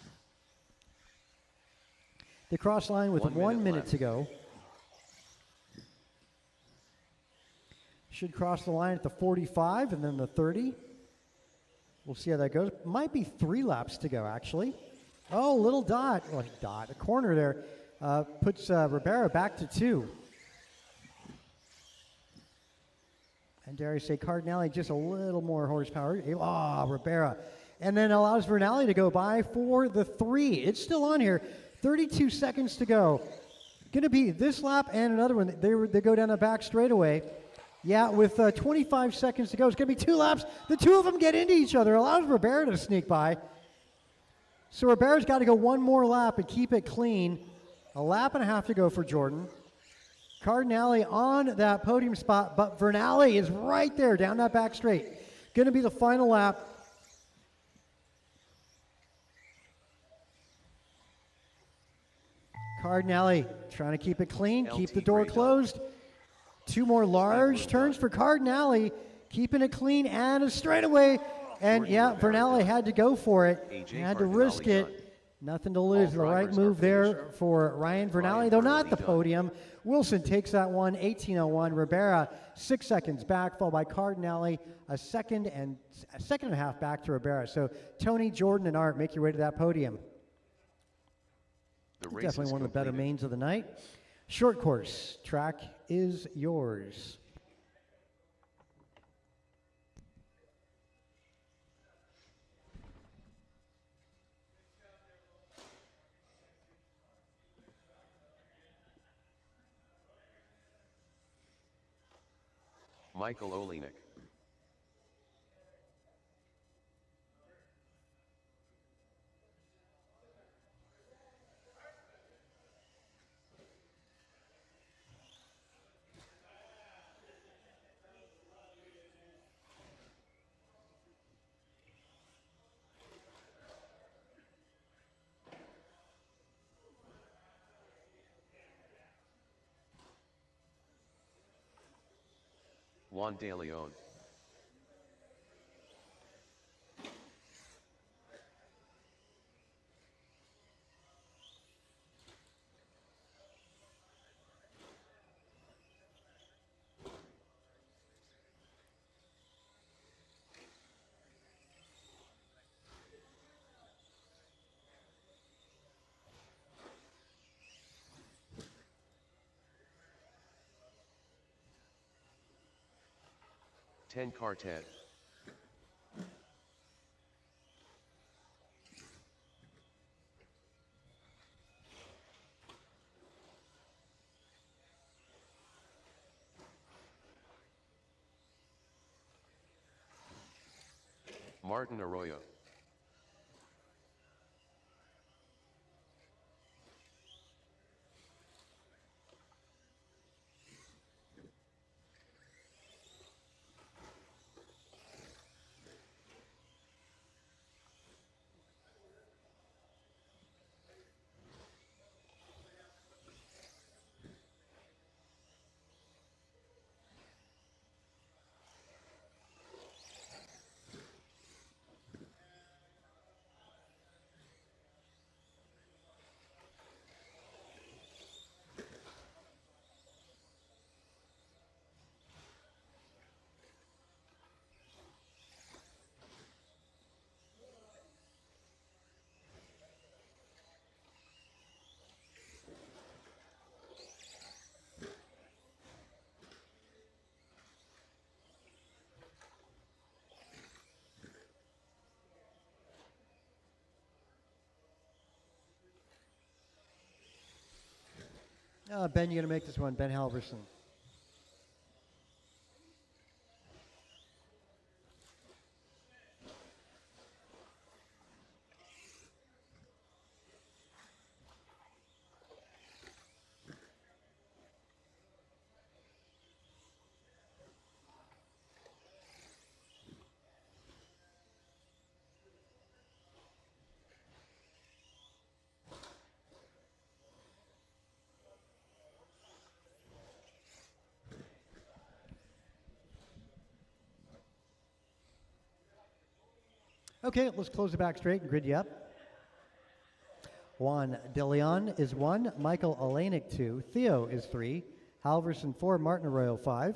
The cross line with 1 minute to go. Should cross the line at the 45 and then the 30. We'll see how that goes. Might be 3 laps to go, actually. Oh, little dot. Well, a corner there. Puts Ribera back to 2. And dare I say, Cardinale just a little more horsepower. Ribera. And then allows Vernali to go by for the 3. It's still on here. 32 seconds to go. Going to be this lap and another one. They go down the back straightaway. Yeah, with 25 seconds to go. It's going to be 2 laps. The two of them get into each other. Allows Ribera to sneak by. So Ribera's got to go 1 more lap and keep it clean. A lap and a half to go for Jordan. Cardinale on that podium spot, but Vernali is right there down that back straight. Going to be the final lap. Cardinale trying to keep it clean, keep the door closed. 2 more large turns for Cardinale, keeping it clean and a straightaway. And yeah, Vernali had to go for it. He had to risk it. Nothing to lose. The right move there for Ryan Vernali, though not the podium. Wilson takes that one, 18:01. Ribera 6 seconds back, followed by Cardinale, a second and a half back to Ribera. So Tony, Jordan, and Art, make your way to that podium. Definitely one of the better mains of the night. Short course track is yours. Michael Olenek. Juan De Leon. Ten Quartet. Martin Arroyo. Ben, you're going to make this one. Ben Halverson. Okay, let's close the back straight and grid you up. Juan DeLeon is 1, Michael Alanik 2, Theo is 3, Halverson 4, Martin Arroyo 5.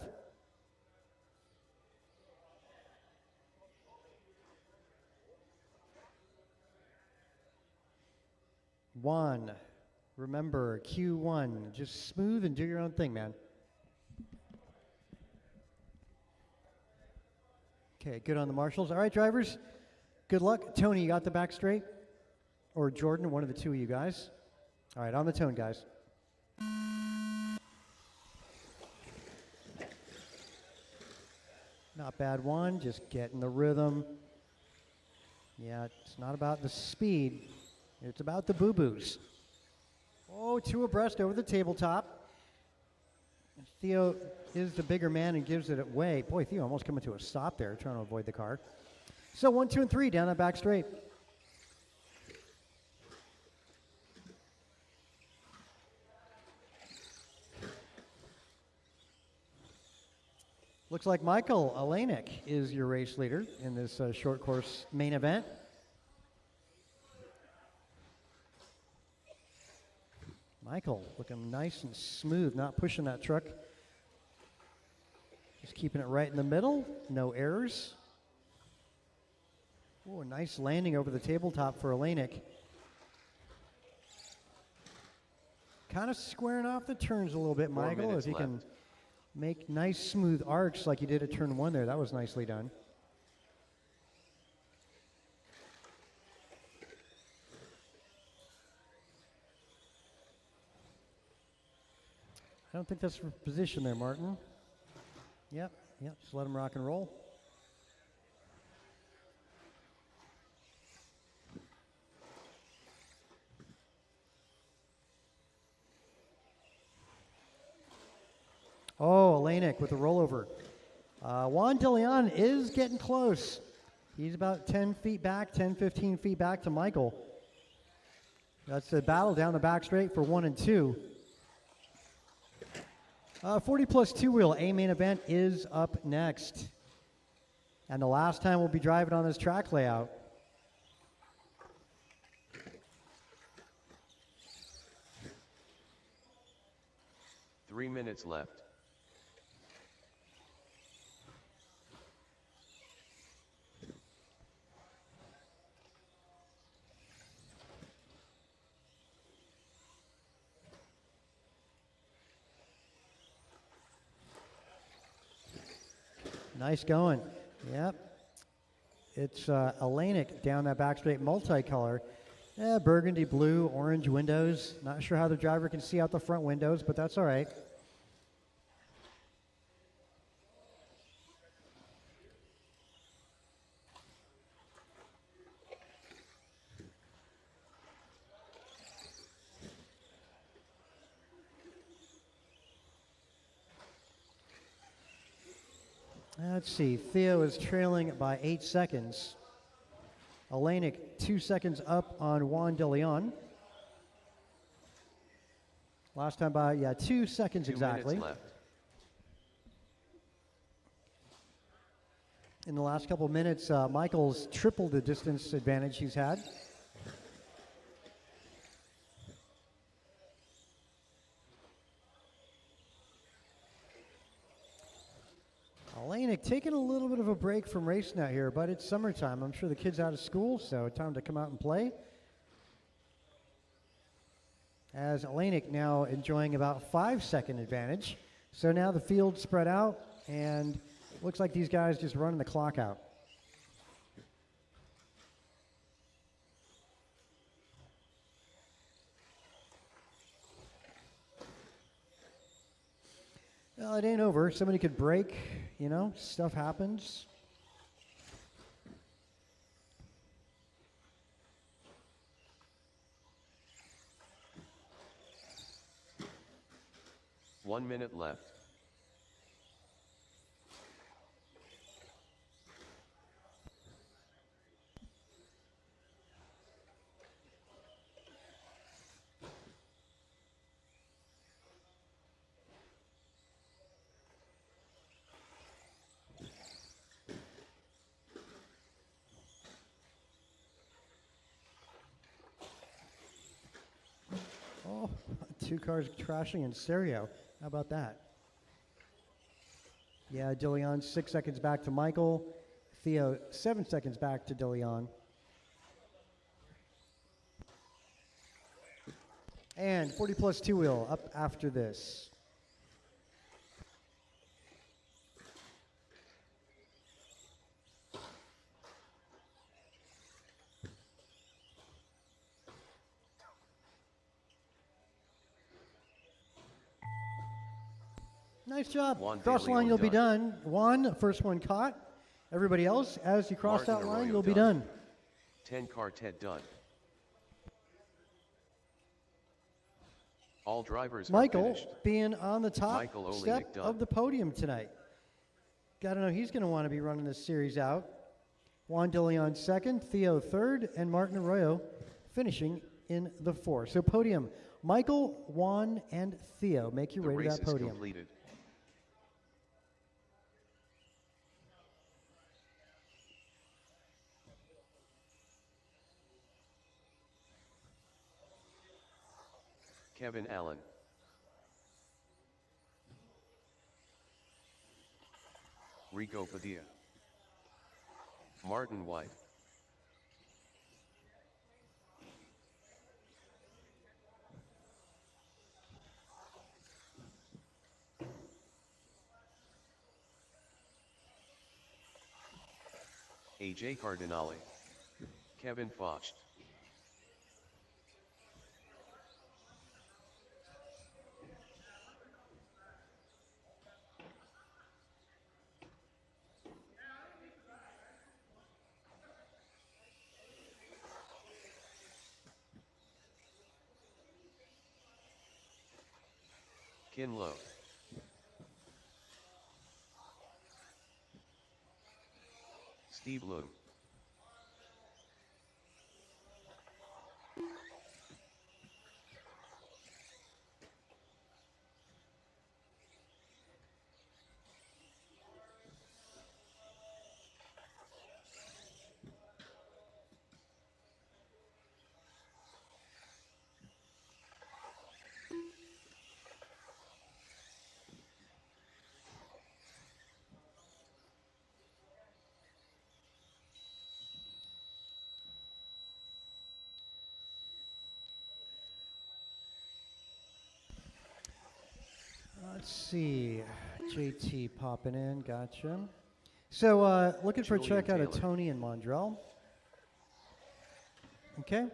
Juan, remember Q1, just smooth and do your own thing, man. Okay, good on the marshals. All right, drivers, good luck. Tony, you got the back straight? Or Jordan, one of the two of you guys. All right, on the tone, guys. Not bad one, just getting the rhythm. Yeah, it's not about the speed. It's about the boo-boos. Oh, 2 abreast over the tabletop. Theo is the bigger man and gives it away. Boy, Theo almost coming to a stop there, trying to avoid the car. So 1, 2, and 3 down that back straight. Looks like Michael Alanik is your race leader in this short course main event. Michael looking nice and smooth, not pushing that truck. Just keeping it right in the middle, no errors. Oh, a nice landing over the tabletop for Alanik. Kind of squaring off the turns a little bit, Michael, as he can make nice smooth arcs like you did at turn 1 there. That was nicely done. I don't think that's for position there, Martin. Yep, just let him rock and roll. Oh, Alanik with the rollover. Juan DeLeon is getting close. He's about 10 feet back, 10, 15 feet back to Michael. That's the battle down the back straight for 1 and 2. 40 plus 2-wheel A main event is up next. And the last time we'll be driving on this track layout. Three minutes left. Nice going. Yep. It's Alanik down that back straight, multicolor. Burgundy, blue, orange windows. Not sure how the driver can see out the front windows, but that's all right. Let's see. Theo is trailing by 8 seconds. Olenek 2 seconds up on Juan De Leon. Last time by, 2 seconds 2 exactly. minutes left. In the last couple of minutes, Michael's tripled the distance advantage he's had. Olenek taking a little bit of a break from racing out here, but it's summertime. I'm sure the kid's out of school, so time to come out and play. As Olenek now enjoying about 5-second advantage. So now the field spread out, and looks like these guys just running the clock out. Well, it ain't over. Somebody could break, stuff happens. One minute left. Oh, 2 cars crashing in stereo. How about that? Yeah, De Leon 6 seconds back to Michael. Theo 7 seconds back to De Leon. And 40 plus 2 wheel up after this. Nice job. Juan De Cross line, Leon you'll be done. done. Juan, first one caught. Everybody else, as you cross Martin that line, Arroyo you'll be done. done. 10 quartet done. All drivers are Michael finished. being on the top Michael Olenek step done. of the podium tonight. Got to know he's going to want to be running this series out. Juan De Leon second, Theo third, and Martin Arroyo finishing in the fourth. So podium, Michael, Juan, and Theo. Make your The way to race that is podium. completed. Kevin Allen. Rico Padilla. Martin White. AJ Cardinale. Kevin Focht. Kin Lo. Steve Loom. Let's see. JT popping in. Gotcha. So looking for a Julian check out of Taylor. Tony and Mondrell. Okay.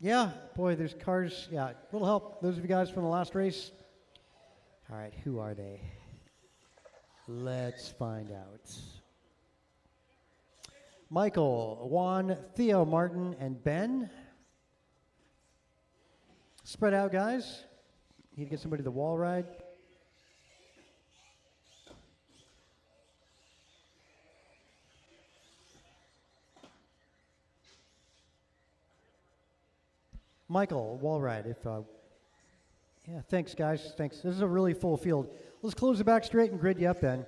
Yeah, boy, there's cars. Yeah, little help. Those of you guys from the last race. All right, who are they? Let's find out. Michael, Juan, Theo, Martin, and Ben. Spread out, guys. Need to get somebody the wall ride. Michael Walride, if yeah, thanks guys, thanks. This is a really full field. Let's close the back straight and grid you up then.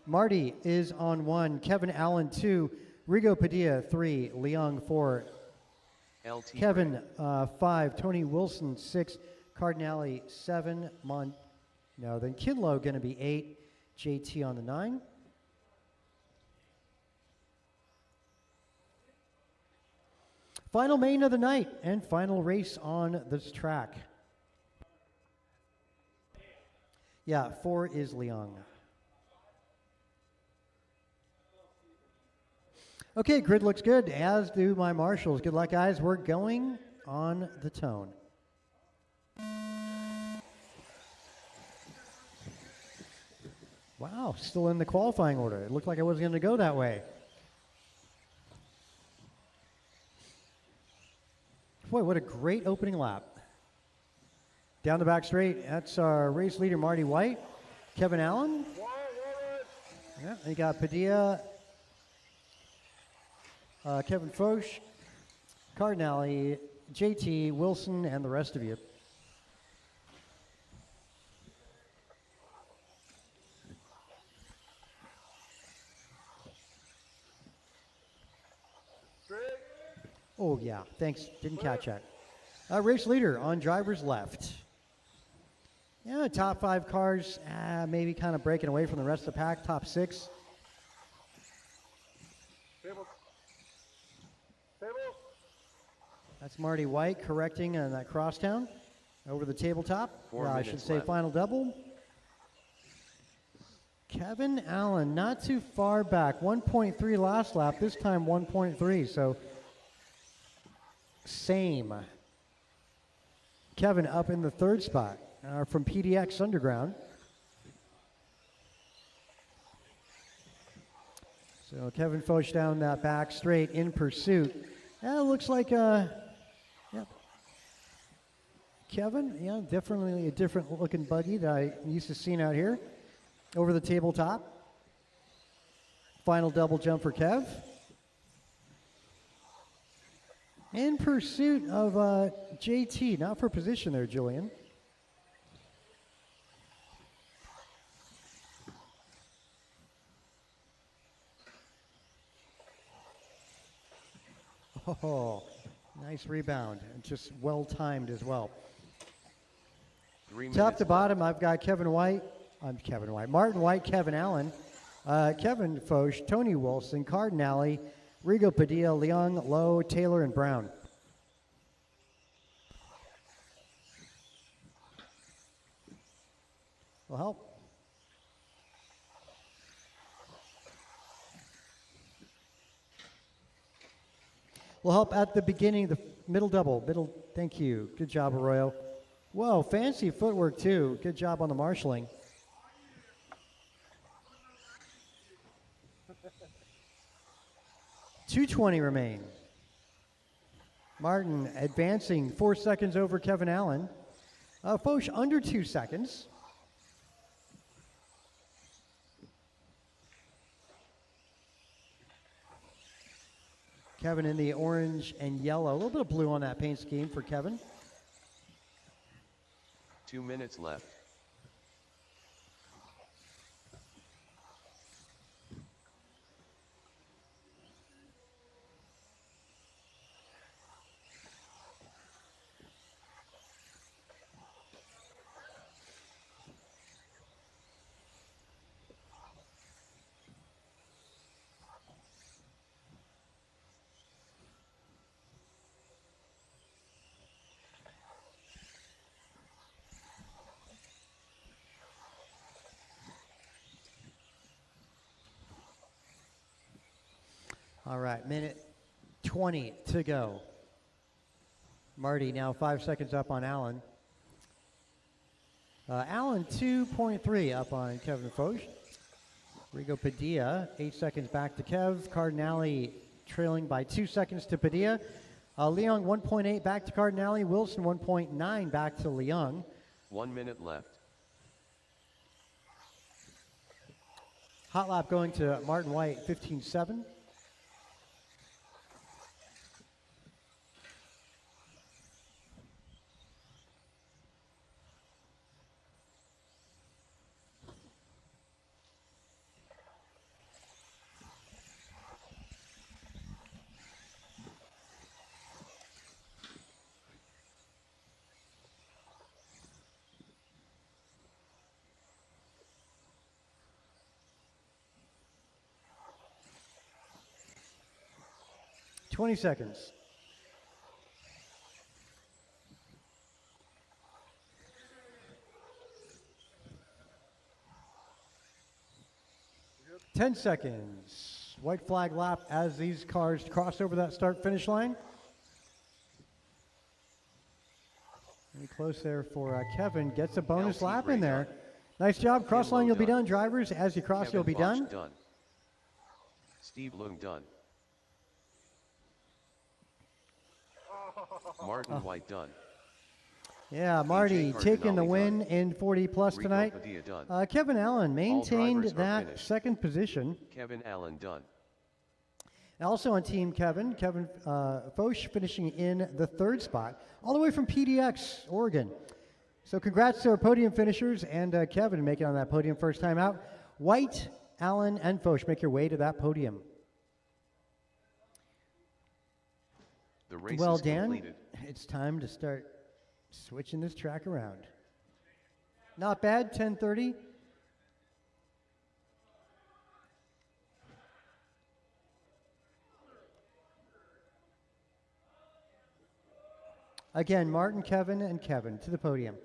Marty is on 1, Kevin Allen 2, Rigo Padilla 3, Leung 4, LT Kevin 5, Tony Wilson 6, Cardinale 7, then Kinlow going to be 8, JT on the 9. Final main of the night and final race on this track. Yeah, 4 is Leung. Okay, grid looks good, as do my marshals. Good luck, guys. We're going on the tone. Wow, still in the qualifying order. It looked like I was going to go that way. Boy, what a great opening lap. Down the back straight, that's our race leader, Marty White. Kevin Allen. Yeah, you got Padilla, Kevin Foch, Cardinale, JT, Wilson, and the rest of you. Oh, yeah, thanks. Didn't catch that. Race leader on driver's left. Yeah, top 5 cars, maybe kind of breaking away from the rest of the pack. Top 6. That's Marty White correcting on that crosstown over the tabletop. I should say left. Final double. Kevin Allen, not too far back. 1.3 last lap, this time 1.3, so same. Kevin up in the 3rd spot from PDX Underground. So Kevin Foch down that back straight in pursuit. Yeah, it looks like, yeah. Kevin, yeah, definitely a different looking buggy that I used to seeing out here. Over the tabletop. Final double jump for Kev. In pursuit of JT, not for position there, Julian. Oh, nice rebound, and just well timed as well. Top to bottom, I've got Martin White, Kevin Allen, Kevin Foch, Tony Wilson, Cardinale, Rigo Padilla, Leung, Lowe, Taylor, and Brown. Will help. Will help at the beginning, the middle double. Thank you. Good job, Arroyo. Whoa, fancy footwork too. Good job on the marshalling. $2:20 remain. Martin advancing 4 seconds over Kevin Allen. Foch under 2 seconds. Kevin in the orange and yellow. A little bit of blue on that paint scheme for Kevin. 2 minutes left. All right, minute 20 to go. Marty now 5 seconds up on Allen. Allen 2.3 up on Kevin Foch. Rigo Padilla 8 seconds back to Kev. Cardinale trailing by 2 seconds to Padilla. Leung 1.8 back to Cardinale. Wilson 1.9 back to Leung. 1 minute left. Hot lap going to Martin White 15.7. 20 seconds. Good. 10 seconds. White flag lap as these cars cross over that start-finish line. Pretty close there for Kevin. Gets a bonus LT lap Gray in there. done. Nice job. Cross line, Low you'll be done. done. Drivers, as you cross, Kevin you'll be Foch done. Steve Lung done. Martin White done. Yeah, Marty AJ taking the Cardinale win done. in 40 plus Rico tonight. Padilla done. Kevin Allen maintained drivers are that finished. second position. Kevin Allen done. Also on team Kevin Foch finishing in the third spot, all the way from PDX, Oregon. So congrats to our podium finishers and Kevin making it on that podium first time out. White, Allen, and Foch make your way to that podium. The race Well, is Dan, completed. it's time to start switching this track around. Not bad, 10:30. Again, Martin, Kevin, and Kevin to the podium.